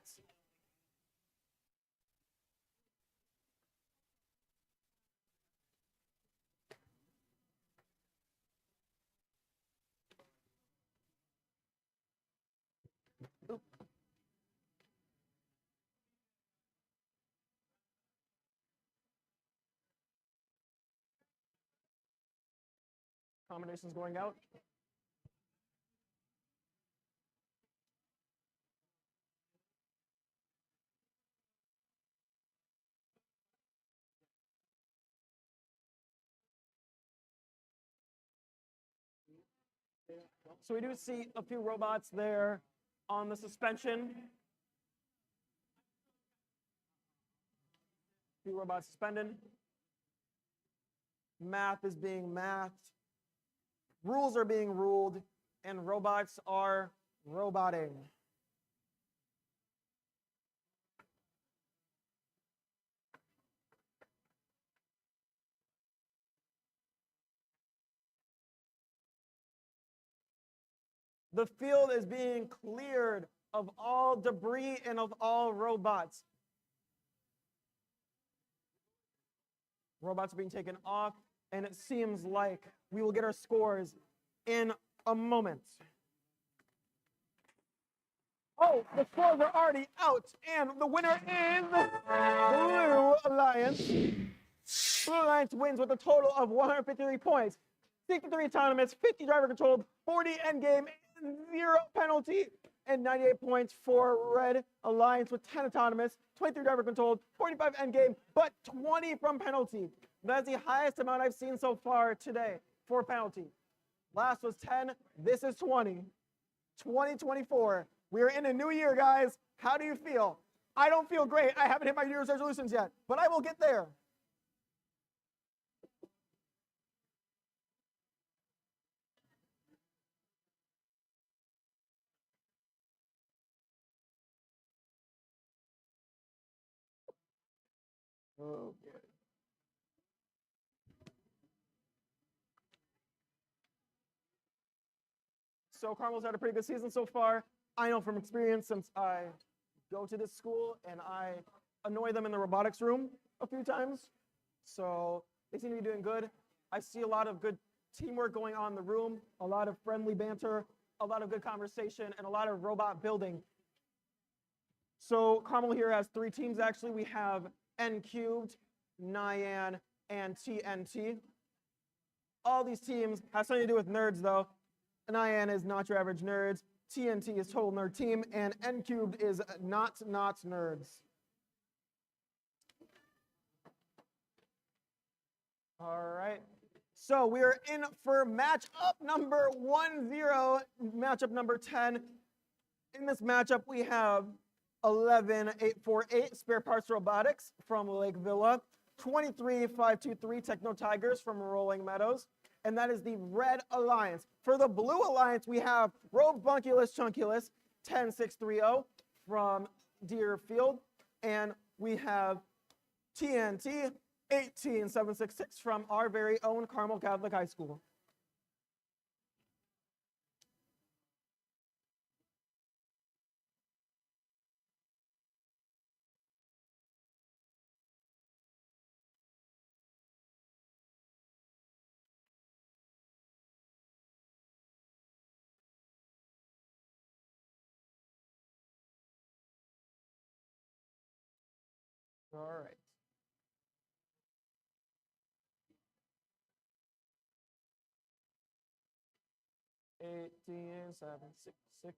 Combinations going out. So we do see a few robots there on the suspension. A few robots suspended. Math is being mathed. Rules are being ruled, and robots are roboting. The field is being cleared of all debris and of all robots. Robots are being taken off, and it seems like we will get our scores in a moment. Oh, the scores are already out, and the winner is Blue Alliance. Blue Alliance wins with a total of 153 points, 63 autonomous, 50 driver controlled, 40 endgame, 0 penalty, and 98 points for Red Alliance with 10 autonomous, 23 driver controlled, 45 endgame, but 20 from penalty. That's the highest amount I've seen so far today for penalty. Last was 10, this is 20. 2024. We're in a new year, guys. How do you feel? I don't feel great. I haven't hit my New Year's resolutions yet, but I will get there. Okay. So Carmel's had a pretty good season so far. I know from experience, since I go to this school and I annoy them in the robotics room a few times. So they seem to be doing good. I see a lot of good teamwork going on in the room, a lot of friendly banter, a lot of good conversation, and a lot of robot building. So Carmel here has 3 teams actually. We have N Cubed, Nyan, and TNT. All these teams have something to do with nerds, though. NIN is not your average nerds. TNT is total nerd team, and N cubed is not nerds. All right. So we are in for matchup number 1-0, matchup number 10. In this matchup, we have 11-848 Spare Parts Robotics from Lake Villa, 23-523 Techno Tigers from Rolling Meadows, and that is the Red Alliance. For the Blue Alliance, we have Robunculus Chunculus 10630 from Deerfield, and we have TNT 18766 from our very own Carmel Catholic High School. All right. Eighteen, 7, 6, 6.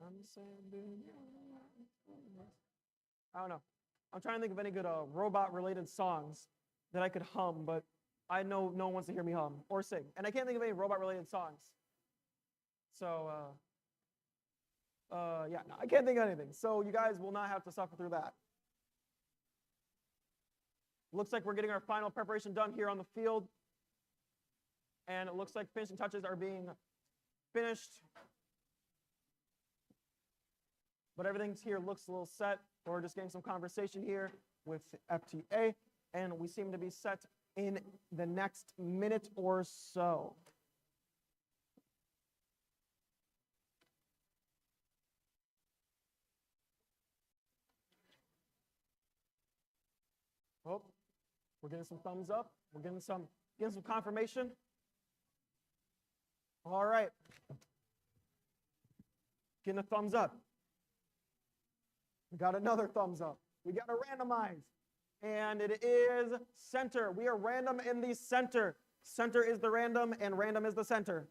I'm sending. I don't know. I'm trying to think of any good robot-related songs that I could hum, but I know no one wants to hear me hum or sing, and I can't think of any robot-related songs. So, yeah, no, I can't think of anything. So you guys will not have to suffer through that. Looks like we're getting our final preparation done here on the field. And it looks like finishing touches are being finished. But everything here looks a little set. We're just getting some conversation here with FTA. And we seem to be set in the next minute or so. Oh. We're getting some thumbs up. We're getting some confirmation. All right. Getting a thumbs up. We got another thumbs up. We got to randomize. And it is center. We are random in the center. Center is the random, and random is the center.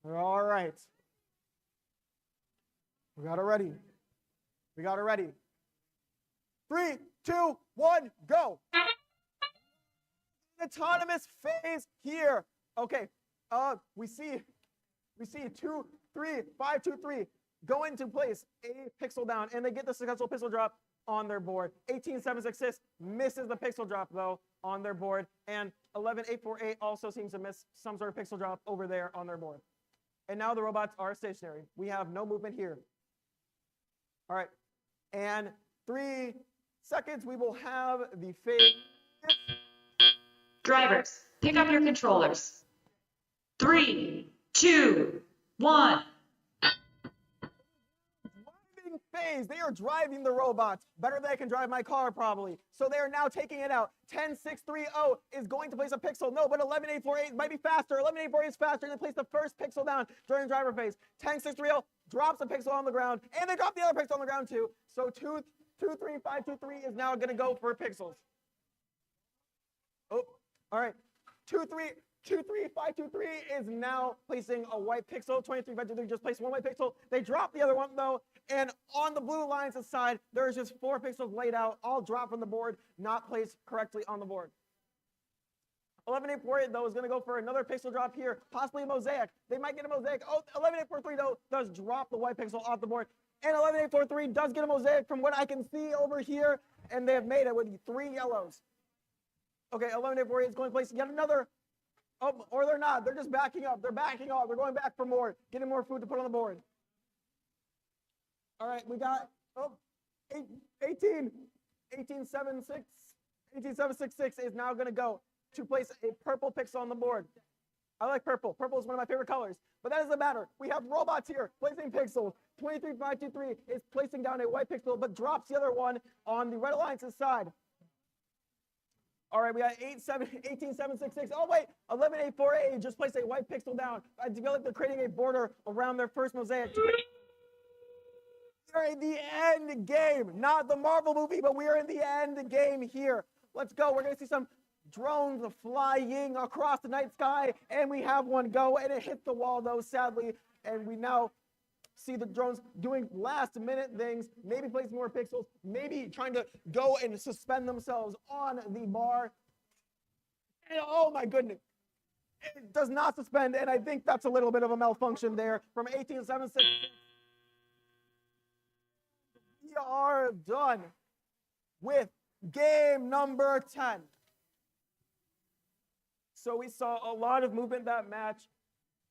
All right. We got it ready. We got it ready. 3, 2, 1, go. Autonomous phase here. Okay. We see 2, 3, 5, 2, 3 go into place a pixel down, and they get the successful pixel drop on their board. 18766 misses the pixel drop though on their board, and 11848 also seems to miss some sort of pixel drop over there on their board. And now the robots are stationary. We have no movement here. All right. And 3 seconds, we will have the phase. Drivers, pick up your controllers. 3, 2, 1. Driving phase. They are driving the robots better than I can drive my car, probably. So they are now taking it out. 10630 is going to place a pixel. No, but 11848 might be faster. 11848 is faster, and they place the first pixel down during driver phase. 10630 drops a pixel on the ground, and they drop the other pixel on the ground too. So 23523 is now going to go for pixels. Oh, all right. 23523 is now placing a white pixel. 23523 just placed one white pixel. They dropped the other one though, and on the Blue Alliance's side, there's just 4 pixels laid out, all dropped from the board, not placed correctly on the board. 11848 though is going to go for another pixel drop here, possibly a mosaic. They might get a mosaic. Oh, 11843 though does drop the white pixel off the board, and 11843 does get a mosaic from what I can see over here, and they have made it with 3 yellows. Okay, 11848 is going to place yet another. Oh, or they're not. They're just backing up. They're backing off. They're going back for more, getting more food to put on the board. All right, we got 18766 is now going to go to place a purple pixel on the board. I like purple. Purple is one of my favorite colors, but that doesn't matter. We have robots here placing pixels. 23523 is placing down a white pixel, but drops the other one on the Red Alliance's side. All right, we got 18766. Oh, wait, 11848 just placed a white pixel down. I feel like they're creating a border around their first mosaic. We're in the end game, not the Marvel movie, but we are in the end game here. Let's go. We're going to see some drones flying across the night sky, and we have one go, and it hit the wall, though, sadly. And we now see the drones doing last-minute things, maybe placing more pixels, maybe trying to go and suspend themselves on the bar. And oh, my goodness. It does not suspend, and I think that's a little bit of a malfunction there from 1876. We are done with game number 10. So we saw a lot of movement that match,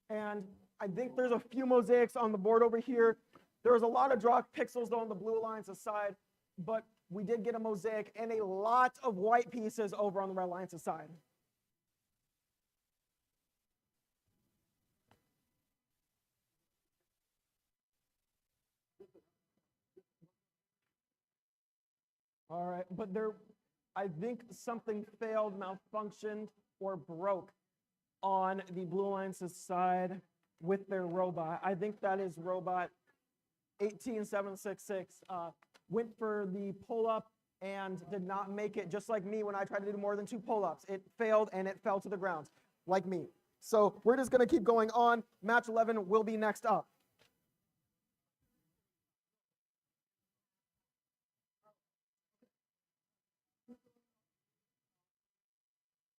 and I think there's a few mosaics on the board over here. There was a lot of draw pixels though on the blue Alliance's side, but we did get a mosaic and a lot of white pieces over on the Red Alliance's side. All right, but I think something failed, malfunctioned, or broke on the Blue Alliance's side with their robot. I think that is robot 18766. Went for the pull-up and did not make it, just like me when I tried to do more than 2 pull-ups. It failed and it fell to the ground, like me. So we're just going to keep going on. Match 11 will be next up.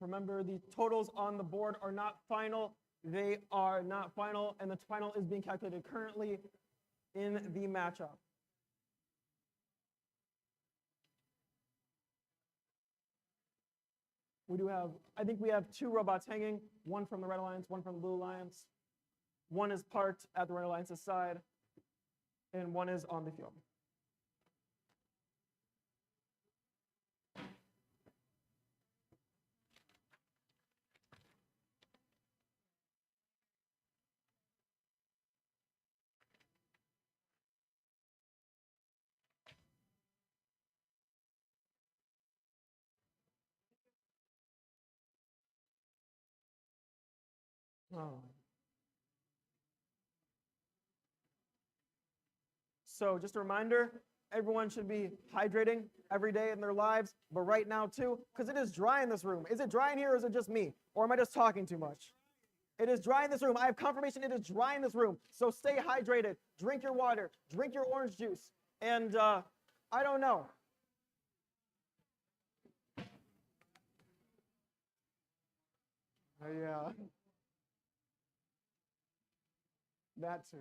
Remember, the totals on the board are not final. They are not final, and the final is being calculated currently in the matchup. I think we have 2 robots hanging, one from the Red Alliance, one from the Blue Alliance. One is parked at the Red Alliance's side, and one is on the field. Oh. So just a reminder, everyone should be hydrating every day in their lives, but right now too, because it is dry in this room. Is it dry in here or is it just me? Or am I just talking too much? It is dry in this room. I have confirmation it is dry in this room. So stay hydrated, drink your water, drink your orange juice, and I don't know. Yeah. That too.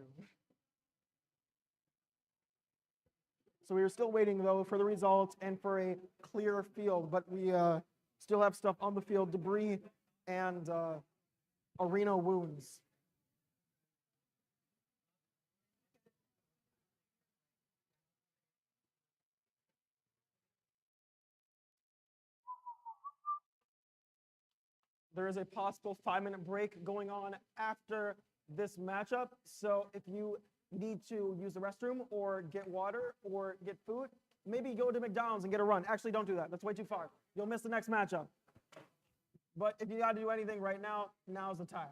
So we are still waiting, though, for the results and for a clear field, but we still have stuff on the field, debris and arena wounds. There is a possible 5-minute break going on after this matchup. So if you need to use the restroom or get water or get food, maybe go to McDonald's and get a run. Actually, don't do that. That's way too far. You'll miss the next matchup. But if you got to do anything right now, now's the time.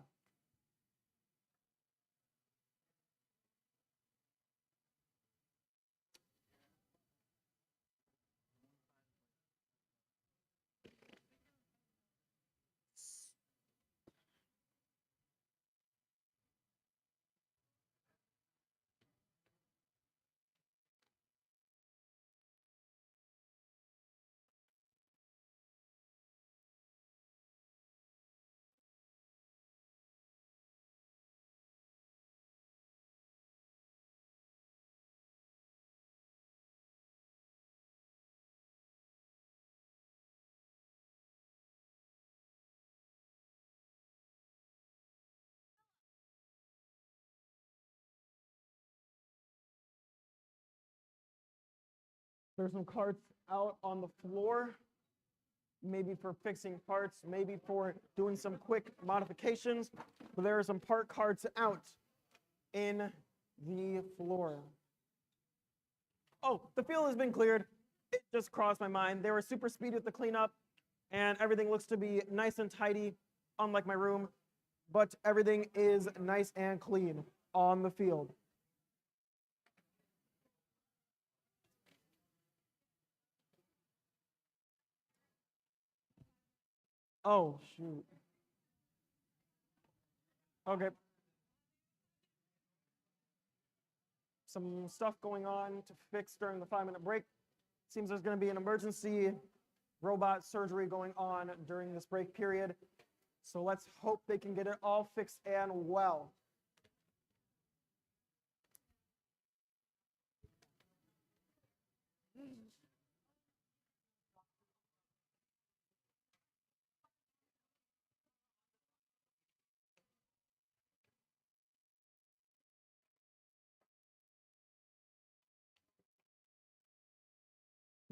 There's some carts out on the floor, maybe for fixing parts, maybe for doing some quick modifications, but there are some part carts out in the floor. Oh, the field has been cleared. It just crossed my mind. They were super speedy with the cleanup, and everything looks to be nice and tidy, unlike my room, but everything is nice and clean on the field. Oh, shoot. Okay. Some stuff going on to fix during the 5-minute break. Seems there's going to be an emergency robot surgery going on during this break period. So let's hope they can get it all fixed and well.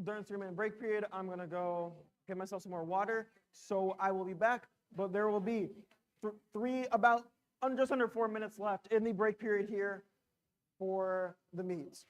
During the 3-minute break period, I'm going to go get myself some more water. So I will be back, but there will be just under 4 minutes left in the break period here for the meets.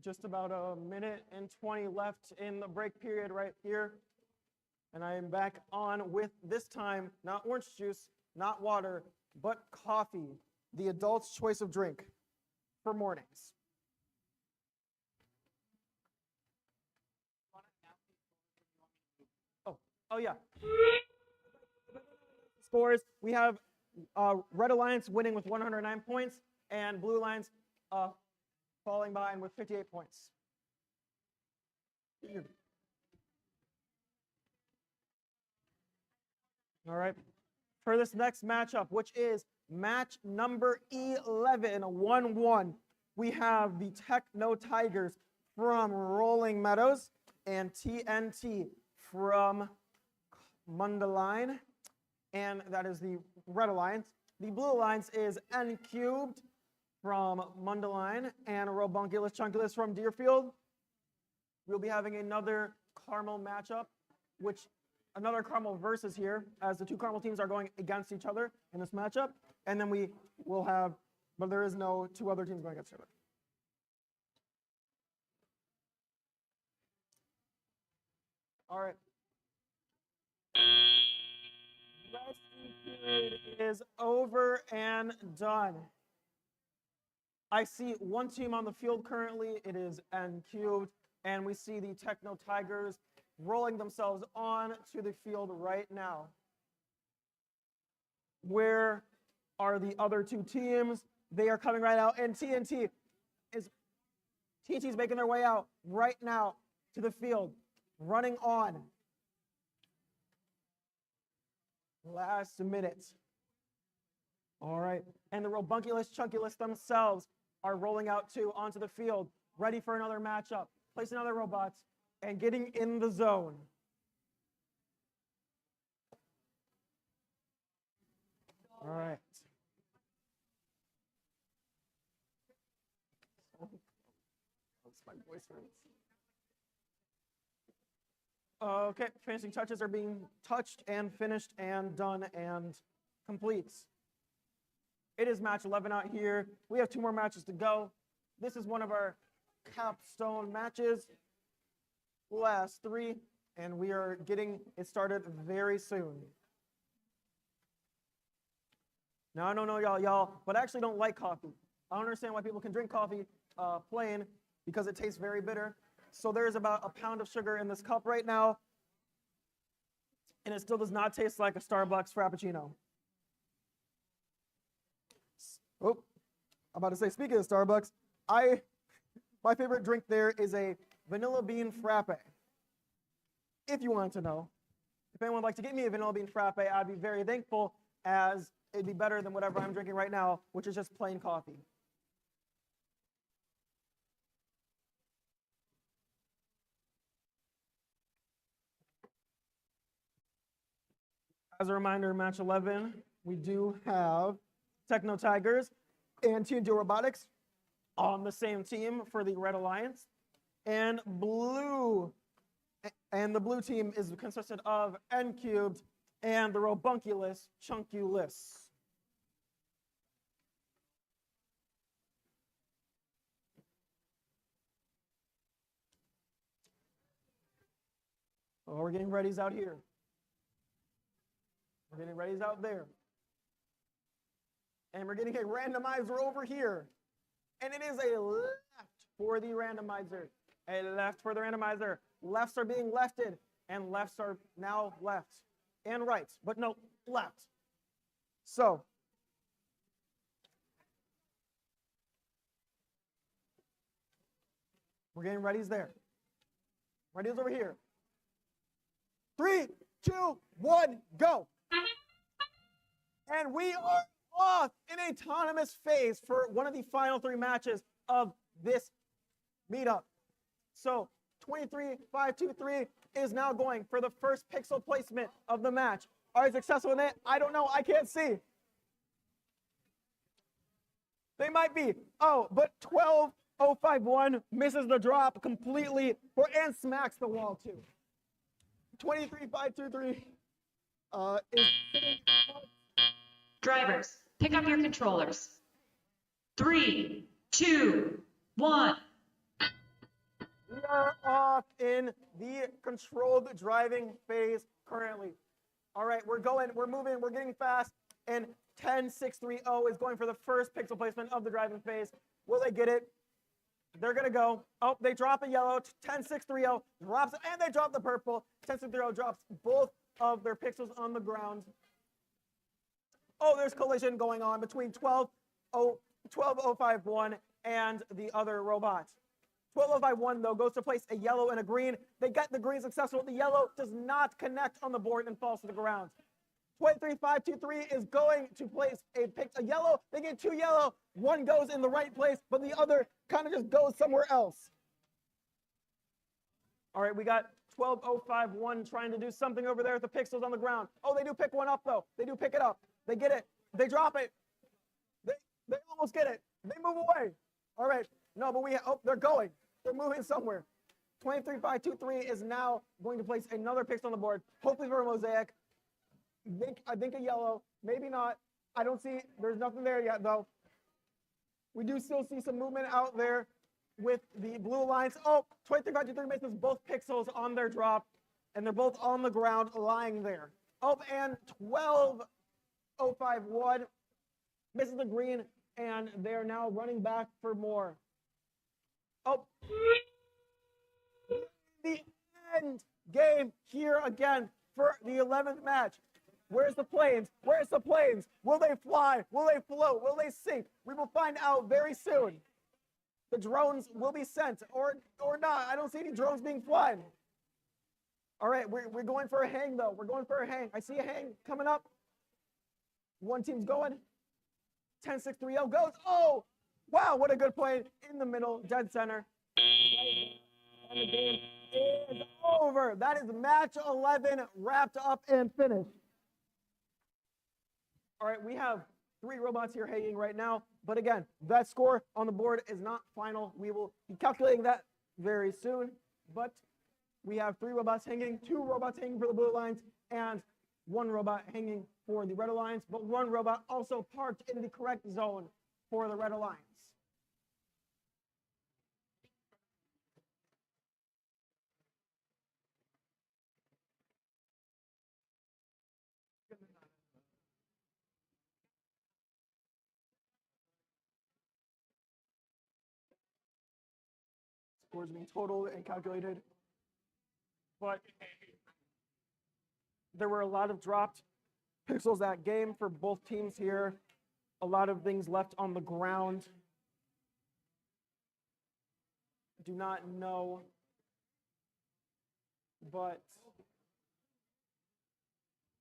Just about a minute and 20 left in the break period right here. And I am back on with, this time, not orange juice, not water, but coffee, the adult's choice of drink for mornings. Oh yeah. Scores, we have Red Alliance winning with 109 points and Blue Alliance falling behind with 58 points. All right. For this next matchup, which is match number 11, 1-1, we have the Techno Tigers from Rolling Meadows and TNT from Mundelein, and that is the Red Alliance. The Blue Alliance is N Cubed from Mundelein and Robunculus Chunculus from Deerfield. We'll be having another Carmel matchup, another Carmel versus here, as the two Carmel teams are going against each other in this matchup. And then we will have, but there is no two other teams going against each other. All right. Resting period is over and done. I see one team on the field currently. It is N Cubed, and we see the Techno Tigers rolling themselves on to the field right now. Where are the other two teams? They are coming right out, and TNT's making their way out right now. to the field, running on. Last minute. All right, and the Robunculus Chunculus themselves are rolling out too onto the field, ready for another matchup, placing other robots, and getting in the zone. All right. Okay, finishing touches are being touched and finished and done and complete. It is match 11 out here. We have 2 more matches to go. This is one of our capstone matches. Last 3, and we are getting it started very soon. Now, I don't know y'all, but I actually don't like coffee. I don't understand why people can drink coffee plain because it tastes very bitter. So there's about a pound of sugar in this cup right now, and it still does not taste like a Starbucks Frappuccino. Oh, I'm about to say, speaking of Starbucks, my favorite drink there is a vanilla bean frappe. If you want to know, if anyone would like to get me a vanilla bean frappe, I'd be very thankful, as it'd be better than whatever I'm drinking right now, which is just plain coffee. As a reminder, match 11, we do have Techno Tigers and TNG Robotics on the same team for the Red Alliance. And the blue team is consisted of N Cubed and the Robunculus Chunculus. Oh, we're getting readies out here. We're getting readies out there. And we're getting a randomizer over here. And it is a left for the randomizer. A left for the randomizer. Lefts are being lefted, and lefts are now left. And right, but no, left. So, we're getting readies there. Readies over here. 3, 2, 1, go. And we are off in a autonomous phase for one of the final 3 matches of this meetup. So 23-5-2-3 is now going for the first pixel placement of the match. Are they successful in it? I don't know. I can't see. They might be. Oh, but 12-051 misses the drop completely and smacks the wall too. 23-5-2-3 is sitting. Drivers, pick up your controllers. 3, 2, 1. We are off in the controlled driving phase currently. All right, we're moving, we're getting fast, and 10-6-3-0 is going for the first pixel placement of the driving phase. Will they get it? They're gonna go. Oh, they drop a yellow. 10-6-3-0 drops it, and they drop the purple. 10-6-3-0 drops both of their pixels on the ground. Oh, there's collision going on between 12-051 and the other robot. 12-051, though, goes to place a yellow and a green. They get the green successful. The yellow does not connect on the board and falls to the ground. 23-5-2-3 is going to place a yellow. They get 2 yellow. One goes in the right place, but the other kind of just goes somewhere else. All right, we got 12-051 trying to do something over there with the pixels on the ground. Oh, they do pick one up, though. They do pick it up. They get it. They drop it. They almost get it. They move away. All right. No, but they're going. They're moving somewhere. 23-5-2-3 is now going to place another pixel on the board, hopefully for a mosaic. I think a yellow. Maybe not. I don't see. There's nothing there yet, though. We do still see some movement out there with the blue lines. Oh, 23-5-2-3 misses both pixels on their drop, and they're both on the ground lying there. Oh, and 12-051 misses the green, and they are now running back for more. Oh, the end game here again for the 11th match. Where's the planes? Where's the planes? Will they fly? Will they float? Will they sink? We will find out very soon. The drones will be sent, or not. I don't see any drones being flown. All right, we're going for a hang, though. We're going for a hang. I see a hang coming up. One team's going. 10-6-3-0 goes. Oh, wow, what a good play in the middle, dead center. And the game is over. That is match 11 wrapped up and finished. All right, we have 3 robots here hanging right now. But again, that score on the board is not final. We will be calculating that very soon. But we have 3 robots hanging, 2 robots hanging for the Blue Alliance, and 1 robot hanging for the Red Alliance, but 1 robot also parked in the correct zone for the Red Alliance. Scores being totaled and calculated. But there were a lot of dropped pixels that game for both teams here. A lot of things left on the ground. Do not know, but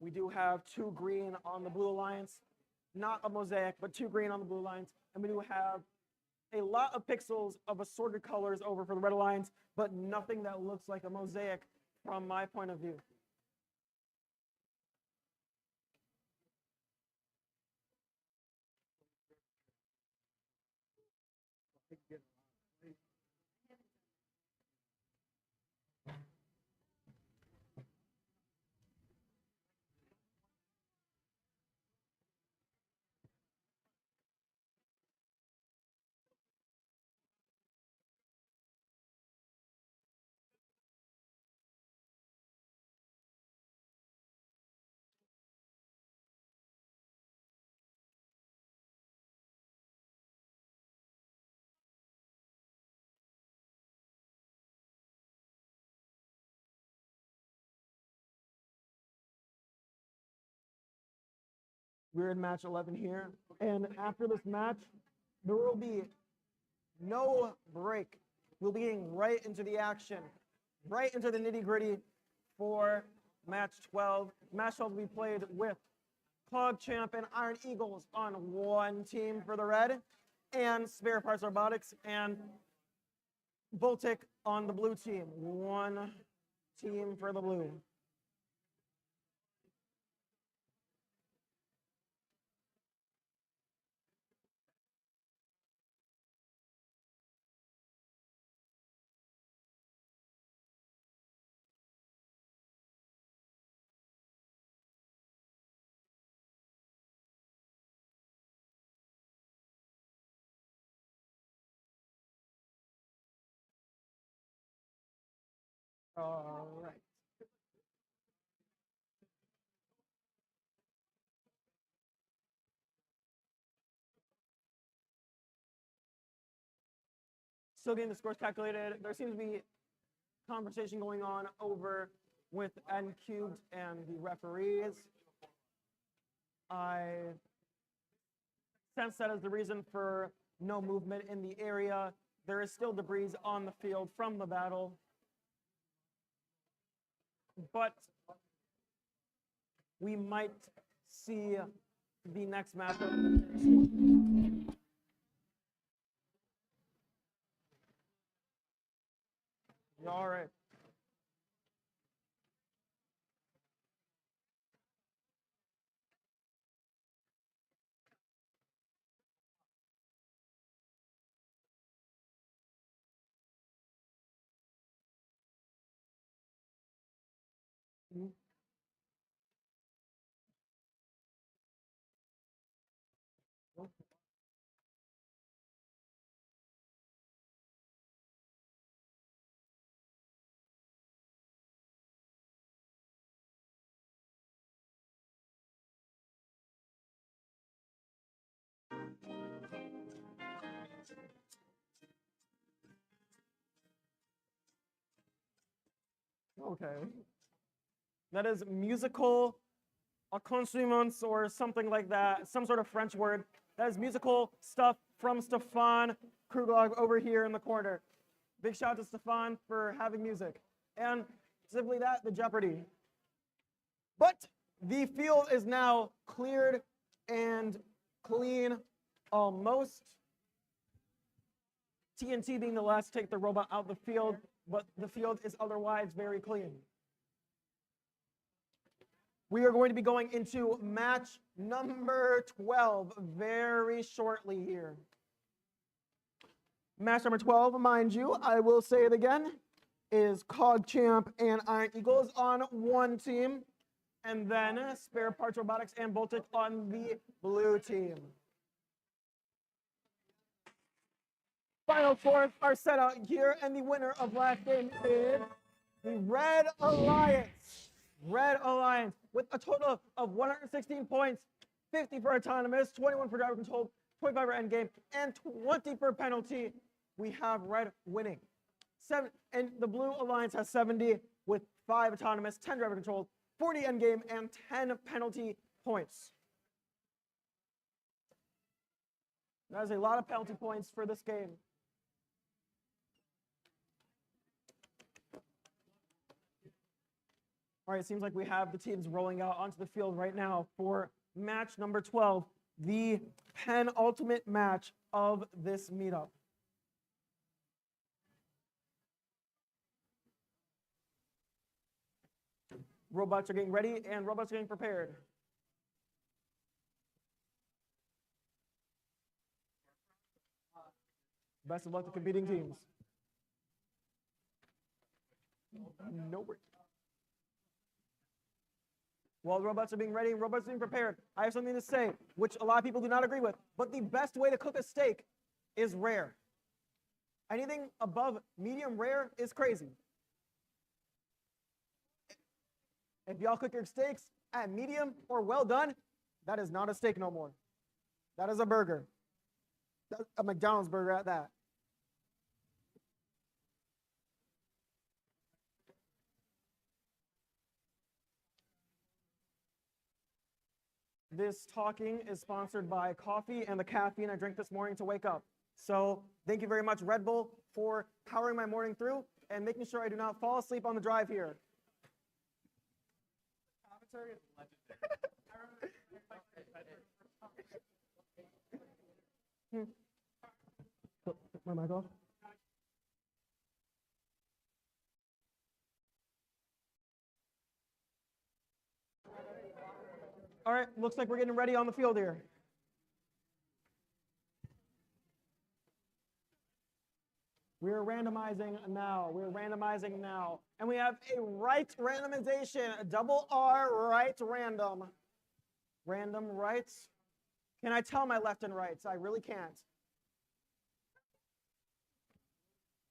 we do have 2 green on the Blue Alliance. Not a mosaic, but 2 green on the Blue Alliance. And we do have a lot of pixels of assorted colors over for the Red Alliance, but nothing that looks like a mosaic from my point of view. We're in match 11 here, and after this match, there will be no break. We'll be getting right into the action, right into the nitty-gritty for match 12. Match 12 will be played with Clog Champ and Iron Eagles on one team for the red, and Spare Parts Robotics and Voltic on the blue team. One team for the blue. All right. Still getting the scores calculated. There seems to be conversation going on over with N Cubed and the referees. I sense that is the reason for no movement in the area. There is still debris on the field from the battle. But we might see the next matchup. All right. Okay. That is musical accoutrements or something like that, some sort of French word. That is musical stuff from Stefan Kruglog over here in the corner. Big shout out to Stefan for having music. And simply that, the Jeopardy. But the field is now cleared and clean almost. TNT being the last to take the robot out of the field, but the field is otherwise very clean. We are going to be going into match number 12 very shortly here. Match number 12, mind you, I will say it again, is Cog Champ and Iron Eagles on one team, and then Spare Parts Robotics and Voltic on the blue team. Final fours are set out here, and the winner of last game is the Red Alliance. Red Alliance with a total of 116 points, 50 for autonomous, 21 for driver control, 25 for endgame, and 20 for penalty. We have Red winning. And the Blue Alliance has 70 with 5 autonomous, 10 driver control, 40 endgame, and 10 penalty points. That is a lot of penalty points for this game. All right, it seems like we have the teams rolling out onto the field right now for match number 12, the penultimate match of this meetup. Robots are getting ready and robots are getting prepared. Best of luck to competing teams. No worries. While robots are being ready, robots are being prepared, I have something to say, which a lot of people do not agree with. But the best way to cook a steak is rare. Anything above medium rare is crazy. If y'all cook your steaks at medium or well done, that is not a steak no more. That is a burger. That's a McDonald's burger at that. This talking is sponsored by coffee and the caffeine I drank this morning to wake up. So thank you very much, Red Bull, for powering my morning through and making sure I do not fall asleep on the drive here. Commentary is legendary. Put my mic off. All right, looks like we're getting ready on the field here. We're randomizing now. And we have a right randomization, a double R right random. Random rights. Can I tell my left and rights? I really can't.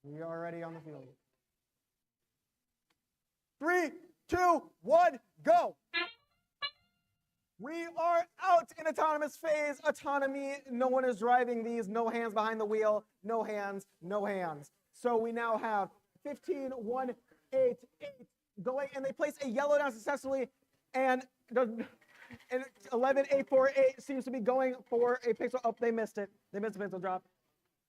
We are ready on the field. 3, 2, 1, go. We are out in autonomous phase, autonomy. No one is driving these, no hands behind the wheel, no hands, no hands. So we now have 15, 1, 8, 8 going, and they place a yellow down successfully, and 11, 8, 4, 8 seems to be going for a pixel. Oh, they missed it. They missed the pixel drop.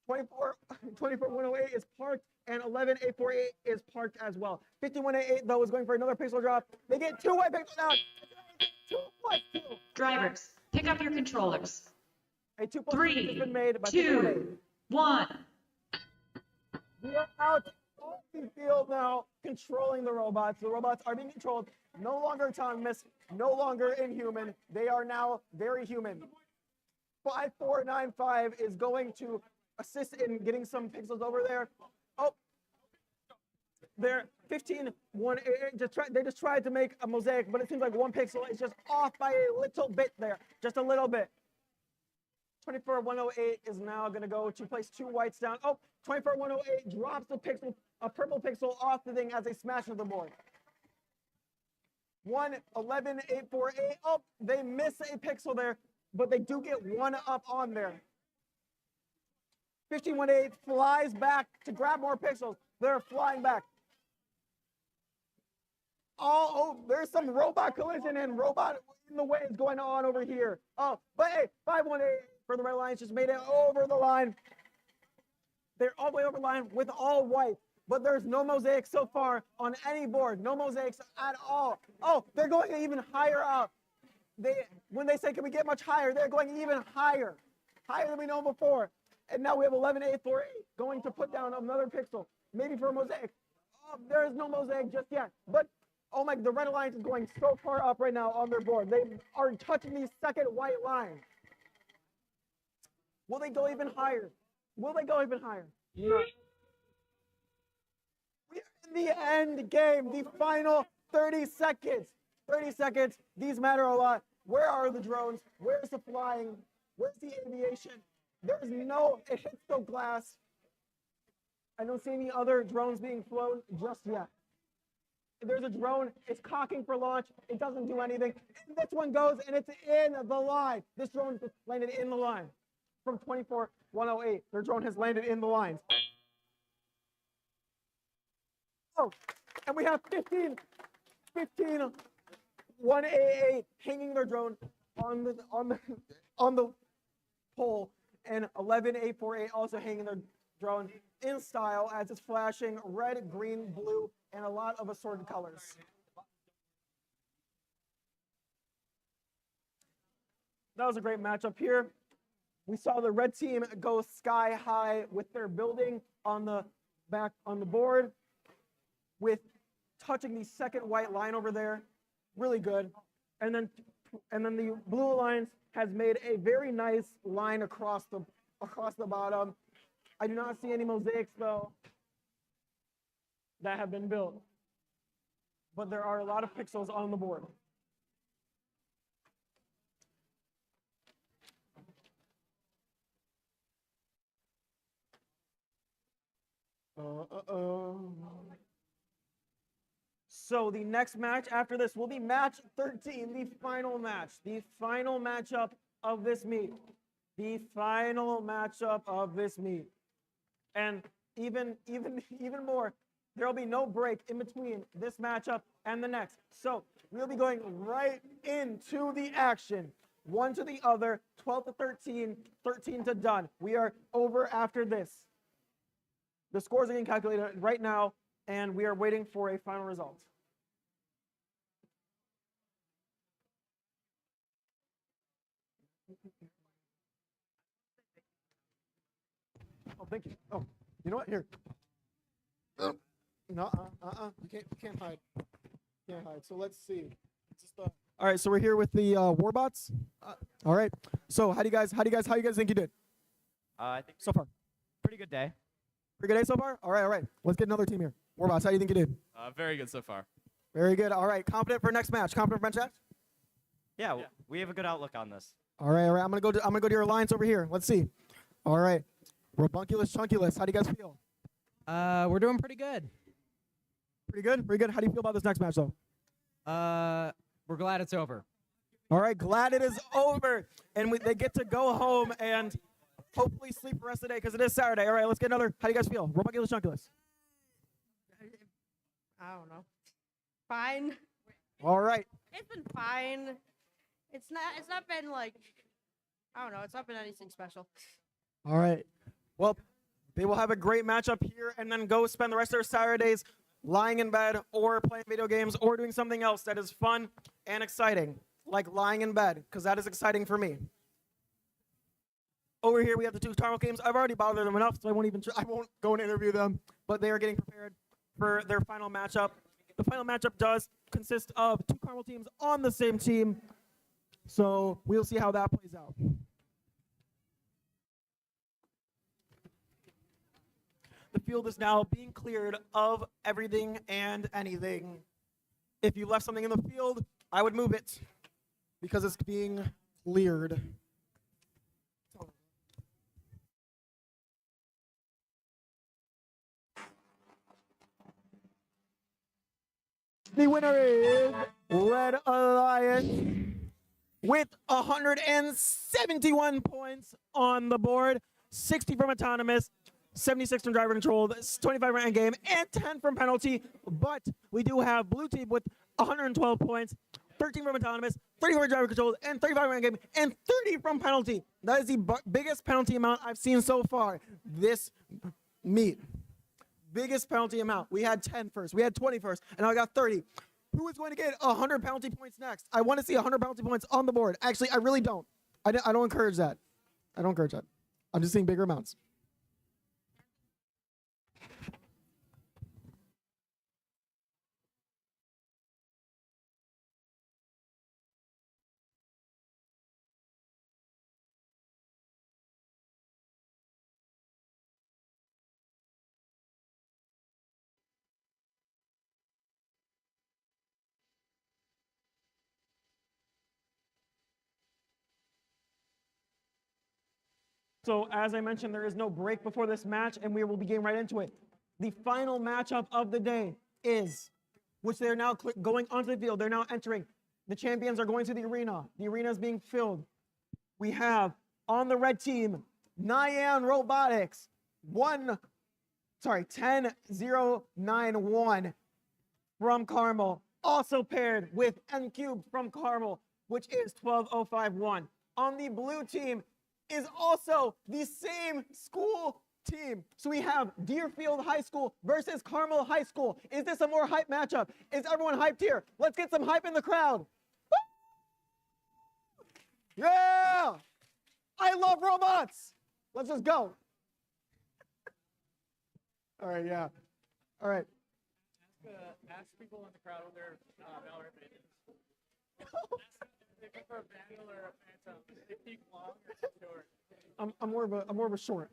24, 108 is parked, and 11, 8, 4, 8 is parked as well. 51, 8, 8 though is going for another pixel drop. They get 2 white pixels out. 2 plus 2. Drivers, pick up your controllers. A 2 plus 3, has been made by 2, 1. We are out on the field now, controlling the robots. The robots are being controlled, no longer autonomous, no longer inhuman. They are now very human. 5495 is going to assist in getting some pixels over there. Oh, they're 15, 1, 8, they just tried to make a mosaic, but it seems like 1 pixel is just off by a little bit there, just a little bit. 24-108 is now going to go to place 2 whites down. Oh, 24-108 drops the pixel, a purple pixel off the thing as they smash into the board. 11-848. Oh, they miss a pixel there, but they do get 1 up on there. 15-1-8 flies back to grab more pixels. They're flying back. Oh, there's some robot collision and robot in the way is going on over here. Oh, but hey, 518 for the Red Alliance just made it over the line. They're all the way over the line with all white, but there's no mosaics so far on any board. No mosaics at all. Oh, they're going even higher up. When they say, can we get much higher, they're going even higher. Higher than we know before. And now we have 11-8-4-8 going to put down another pixel, maybe for a mosaic. Oh, there is no mosaic just yet. But, oh my, the Red Alliance is going so far up right now on their board. They are touching the second white line. Will they go even higher? Will they go even higher? No. We are in the end game, the final 30 seconds. 30 seconds, these matter a lot. Where are the drones? Where's the flying? Where's the aviation? There's no, it hits the glass. I don't see any other drones being flown just yet. There's a drone, it's cocking for launch, it doesn't do anything. And this one goes and it's in the line. This drone just landed in the line. From 24-108, their drone has landed in the lines. Oh, and we have 188 hanging their drone on the pole, and 11-8-4-8 also hanging their drone in style as it's flashing red, green, blue, and a lot of assorted colors. That was a great matchup here. We saw the red team go sky high with their building on the back on the board, with touching the second white line over there. Really good. And then the Blue Alliance has made a very nice line across the bottom. I do not see any mosaics though that have been built, but there are a lot of pixels on the board. So the next match after this will be match 13, the final matchup of this meet. The final matchup of this meet. And even more, there will be no break in between this matchup and the next. So we'll be going right into the action. One to the other, 12 to 13, 13 to done. We are over after this. The scores are getting calculated right now, and we are waiting for a final result. Oh, thank you. Oh, you know what? Here. No, you can't hide. Can't hide. So let's see. All right, so we're here with the Warbots. All right. So how you guys think you did? I think So far. pretty good day. Pretty good day so far? All right. Let's get another team here. Warbots, how do you think you did? Very good so far. Very good. All right. Confident for next match. Confident for next match? Yeah, we have a good outlook on this. All right. I'm gonna go to your alliance over here. Let's see. All right. Robunculus Chunculus, how do you guys feel? We're doing pretty good. Pretty good. How do you feel about this next match though? We're glad it's over. All right. Glad it is over, and they get to go home and hopefully sleep the rest of the day because it is Saturday. All right. Let's get another. How do you guys feel? Robunculus Chunculus. I don't know. Fine. All right. It's been fine. It's not been like, I don't know. It's not been anything special. All right. Well, they will have a great matchup here and then go spend the rest of their Saturdays lying in bed or playing video games or doing something else that is fun and exciting, like lying in bed, because that is exciting for me. Over here, we have the two Carmel games. I've already bothered them enough, so I won't go and interview them, but they are getting prepared for their final matchup. The final matchup does consist of two Carmel teams on the same team, so we'll see how that plays out. The field is now being cleared of everything and anything. If you left something in the field, I would move it because it's being cleared. The winner is Red Alliance with 171 points on the board, 60 from autonomous, 76 from driver controlled, 25 from end game, and 10 from penalty. But we do have blue team with 112 points, 13 from autonomous, 34 driver controlled, and 35 from game, and 30 from penalty. That is the biggest penalty amount I've seen so far this meet. Biggest penalty amount. We had 10 first, we had 20 first, and now I got 30. Who is going to get 100 penalty points next? I want to see 100 penalty points on the board. Actually, I really don't. I don't encourage that. I don't encourage that. I'm just seeing bigger amounts. So as I mentioned, there is no break before this match, and we will be getting right into it. The final matchup of the day is, which they're now going onto the field. They're now entering. The champions are going to the arena. The arena is being filled. We have on the red team, Nyan Robotics, 10091 from Carmel, also paired with N Cubed from Carmel, which is 12051. On the blue team is also the same school team. So we have Deerfield High School versus Carmel High School. Is this a more hype matchup? Is everyone hyped here? Let's get some hype in the crowd. Woo! Yeah! I love robots. Let's just go. All right, yeah. All right. Ask people in the crowd what their Valorant is. They prefer Vandal or Phantom. They peak long or short. I'm more of a short.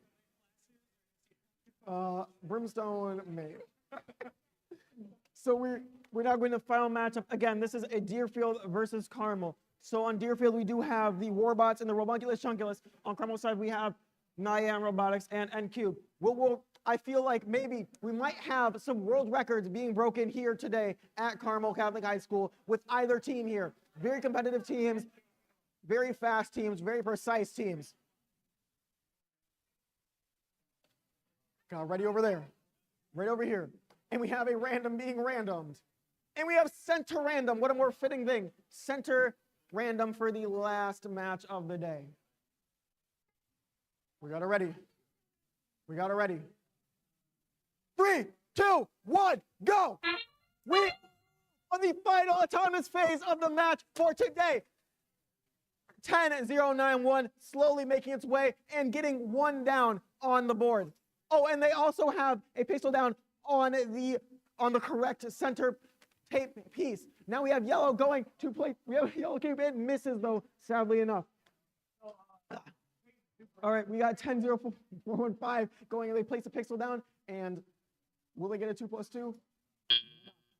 Brimstone main. So we're now going to the final matchup. Again, this is a Deerfield versus Carmel. So on Deerfield, we do have the Warbots and the Robunculus Chunculus. On Carmel's side, we have Nyan Robotics and N-Cube. I feel like maybe we might have some world records being broken here today at Carmel Catholic High School with either team here. Very competitive teams, very fast teams, very precise teams. Got ready over there, right over here. And we have a random being randomed. And we have center random. What a more fitting thing. Center random for the last match of the day. We got it ready. We got it ready. 3, 2, 1, go! We on the final autonomous phase of the match for today. 10091 slowly making its way and getting one down on the board. Oh, and they also have a pixel down on the correct center tape piece. Now we have yellow going to play. We have yellow keep in, misses though, sadly enough. All right, we got 1004415 going, and they place a pixel down, and will they get a 2+2?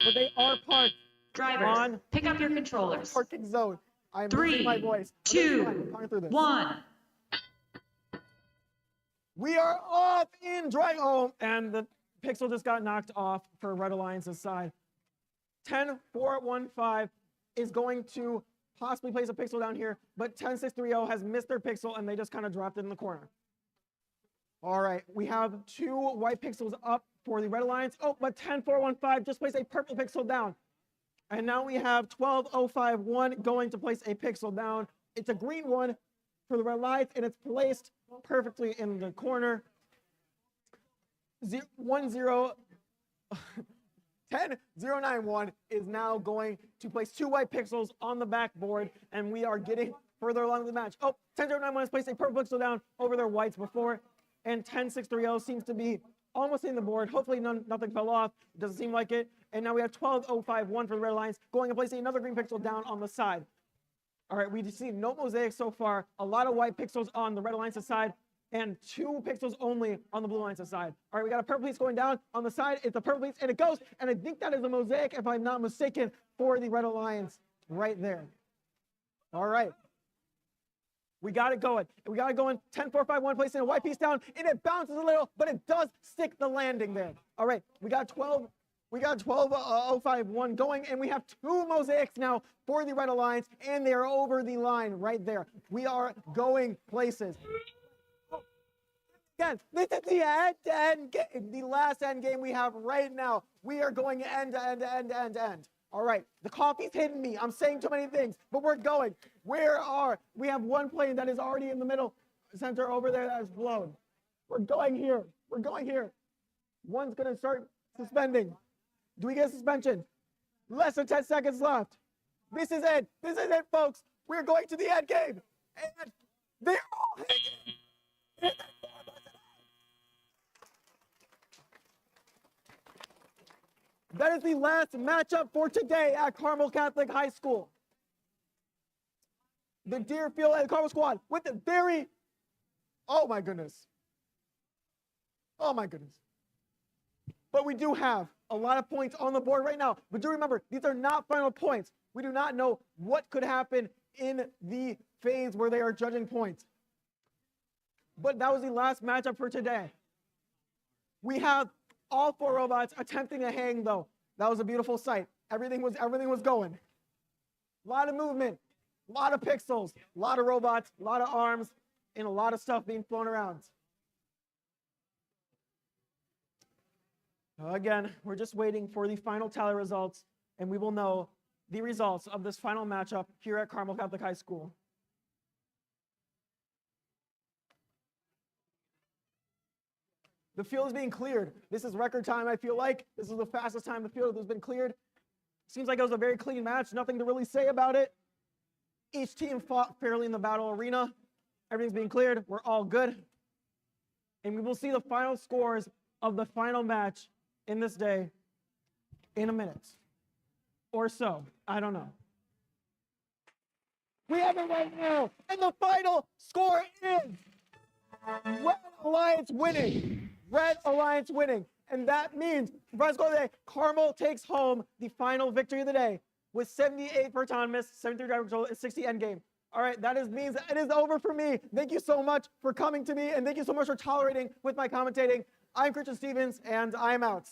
But they are parked. Drivers, pick up your controllers. Parking zone. I'm 3, losing my voice. 2, 1. We are off in drive home, and the pixel just got knocked off for Red Alliance's side. 10415 is going to possibly place a pixel down here, but 10630 has missed their pixel, and they just kind of dropped it in the corner. All right, we have 2 white pixels up for the Red Alliance. Oh, but 10415 just placed a purple pixel down. And now we have 12051 going to place a pixel down. It's a green one for the Red Alliance, and it's placed perfectly in the corner. 10091 is now going to place 2 white pixels on the backboard, and we are getting further along the match. Oh, 10091 has placed a purple pixel down over their whites before, and 10630 seems to be almost in the board. Hopefully nothing fell off. It doesn't seem like it. And now we have 12051 for the Red Alliance going and placing another green pixel down on the side. All right, we see no mosaic so far. A lot of white pixels on the Red Alliance's side and 2 pixels only on the Blue Alliance's side. All right, we got a purple piece going down on the side. It's a purple piece, and it goes. And I think that is a mosaic, if I'm not mistaken, for the Red Alliance right there. All right. We got it going. We got it going. 10451 placing a white piece down, and it bounces a little, but it does stick the landing there. All right, we got 12051 going, and we have 2 mosaics now for the Red Alliance, and they are over the line right there. We are going places. Again, this is the end-to-end game, the last end game we have right now. We are going end to end to end to end to end. All right, the coffee's hitting me. I'm saying too many things, but we're going. We have one plane that is already in the middle center over there that is blown. We're going here. We're going here. One's going to start suspending. Do we get a suspension? Less than 10 seconds left. This is it. This is it, folks. We're going to the end game. And they're all hanging. That is the last matchup for today at Carmel Catholic High School. The Deerfield and Carmel squad with the very, oh my goodness. Oh my goodness. But we do have a lot of points on the board right now. But do remember, these are not final points. We do not know what could happen in the phase where they are judging points. But that was the last matchup for today. We have all 4 robots attempting to hang, though. That was a beautiful sight. Everything was going. A lot of movement, a lot of pixels, a lot of robots, a lot of arms, and a lot of stuff being flown around. Again, we're just waiting for the final tally results, and we will know the results of this final matchup here at Carmel Catholic High School. The field is being cleared. This is record time, I feel like. This is the fastest time the field has been cleared. Seems like it was a very clean match. Nothing to really say about it. Each team fought fairly in the battle arena. Everything's being cleared. We're all good. And we will see the final scores of the final match in this day in a minute or so. I don't know. We have it right now. And the final score is Red Alliance winning. Red Alliance winning. And that means, the final score of the day, Carmel takes home the final victory of the day with 78 for autonomous, 73 driver control, and 60 endgame. All right, means it is over for me. Thank you so much for coming to me, and thank you so much for tolerating with my commentating. I'm Christian Stevens, and I am out.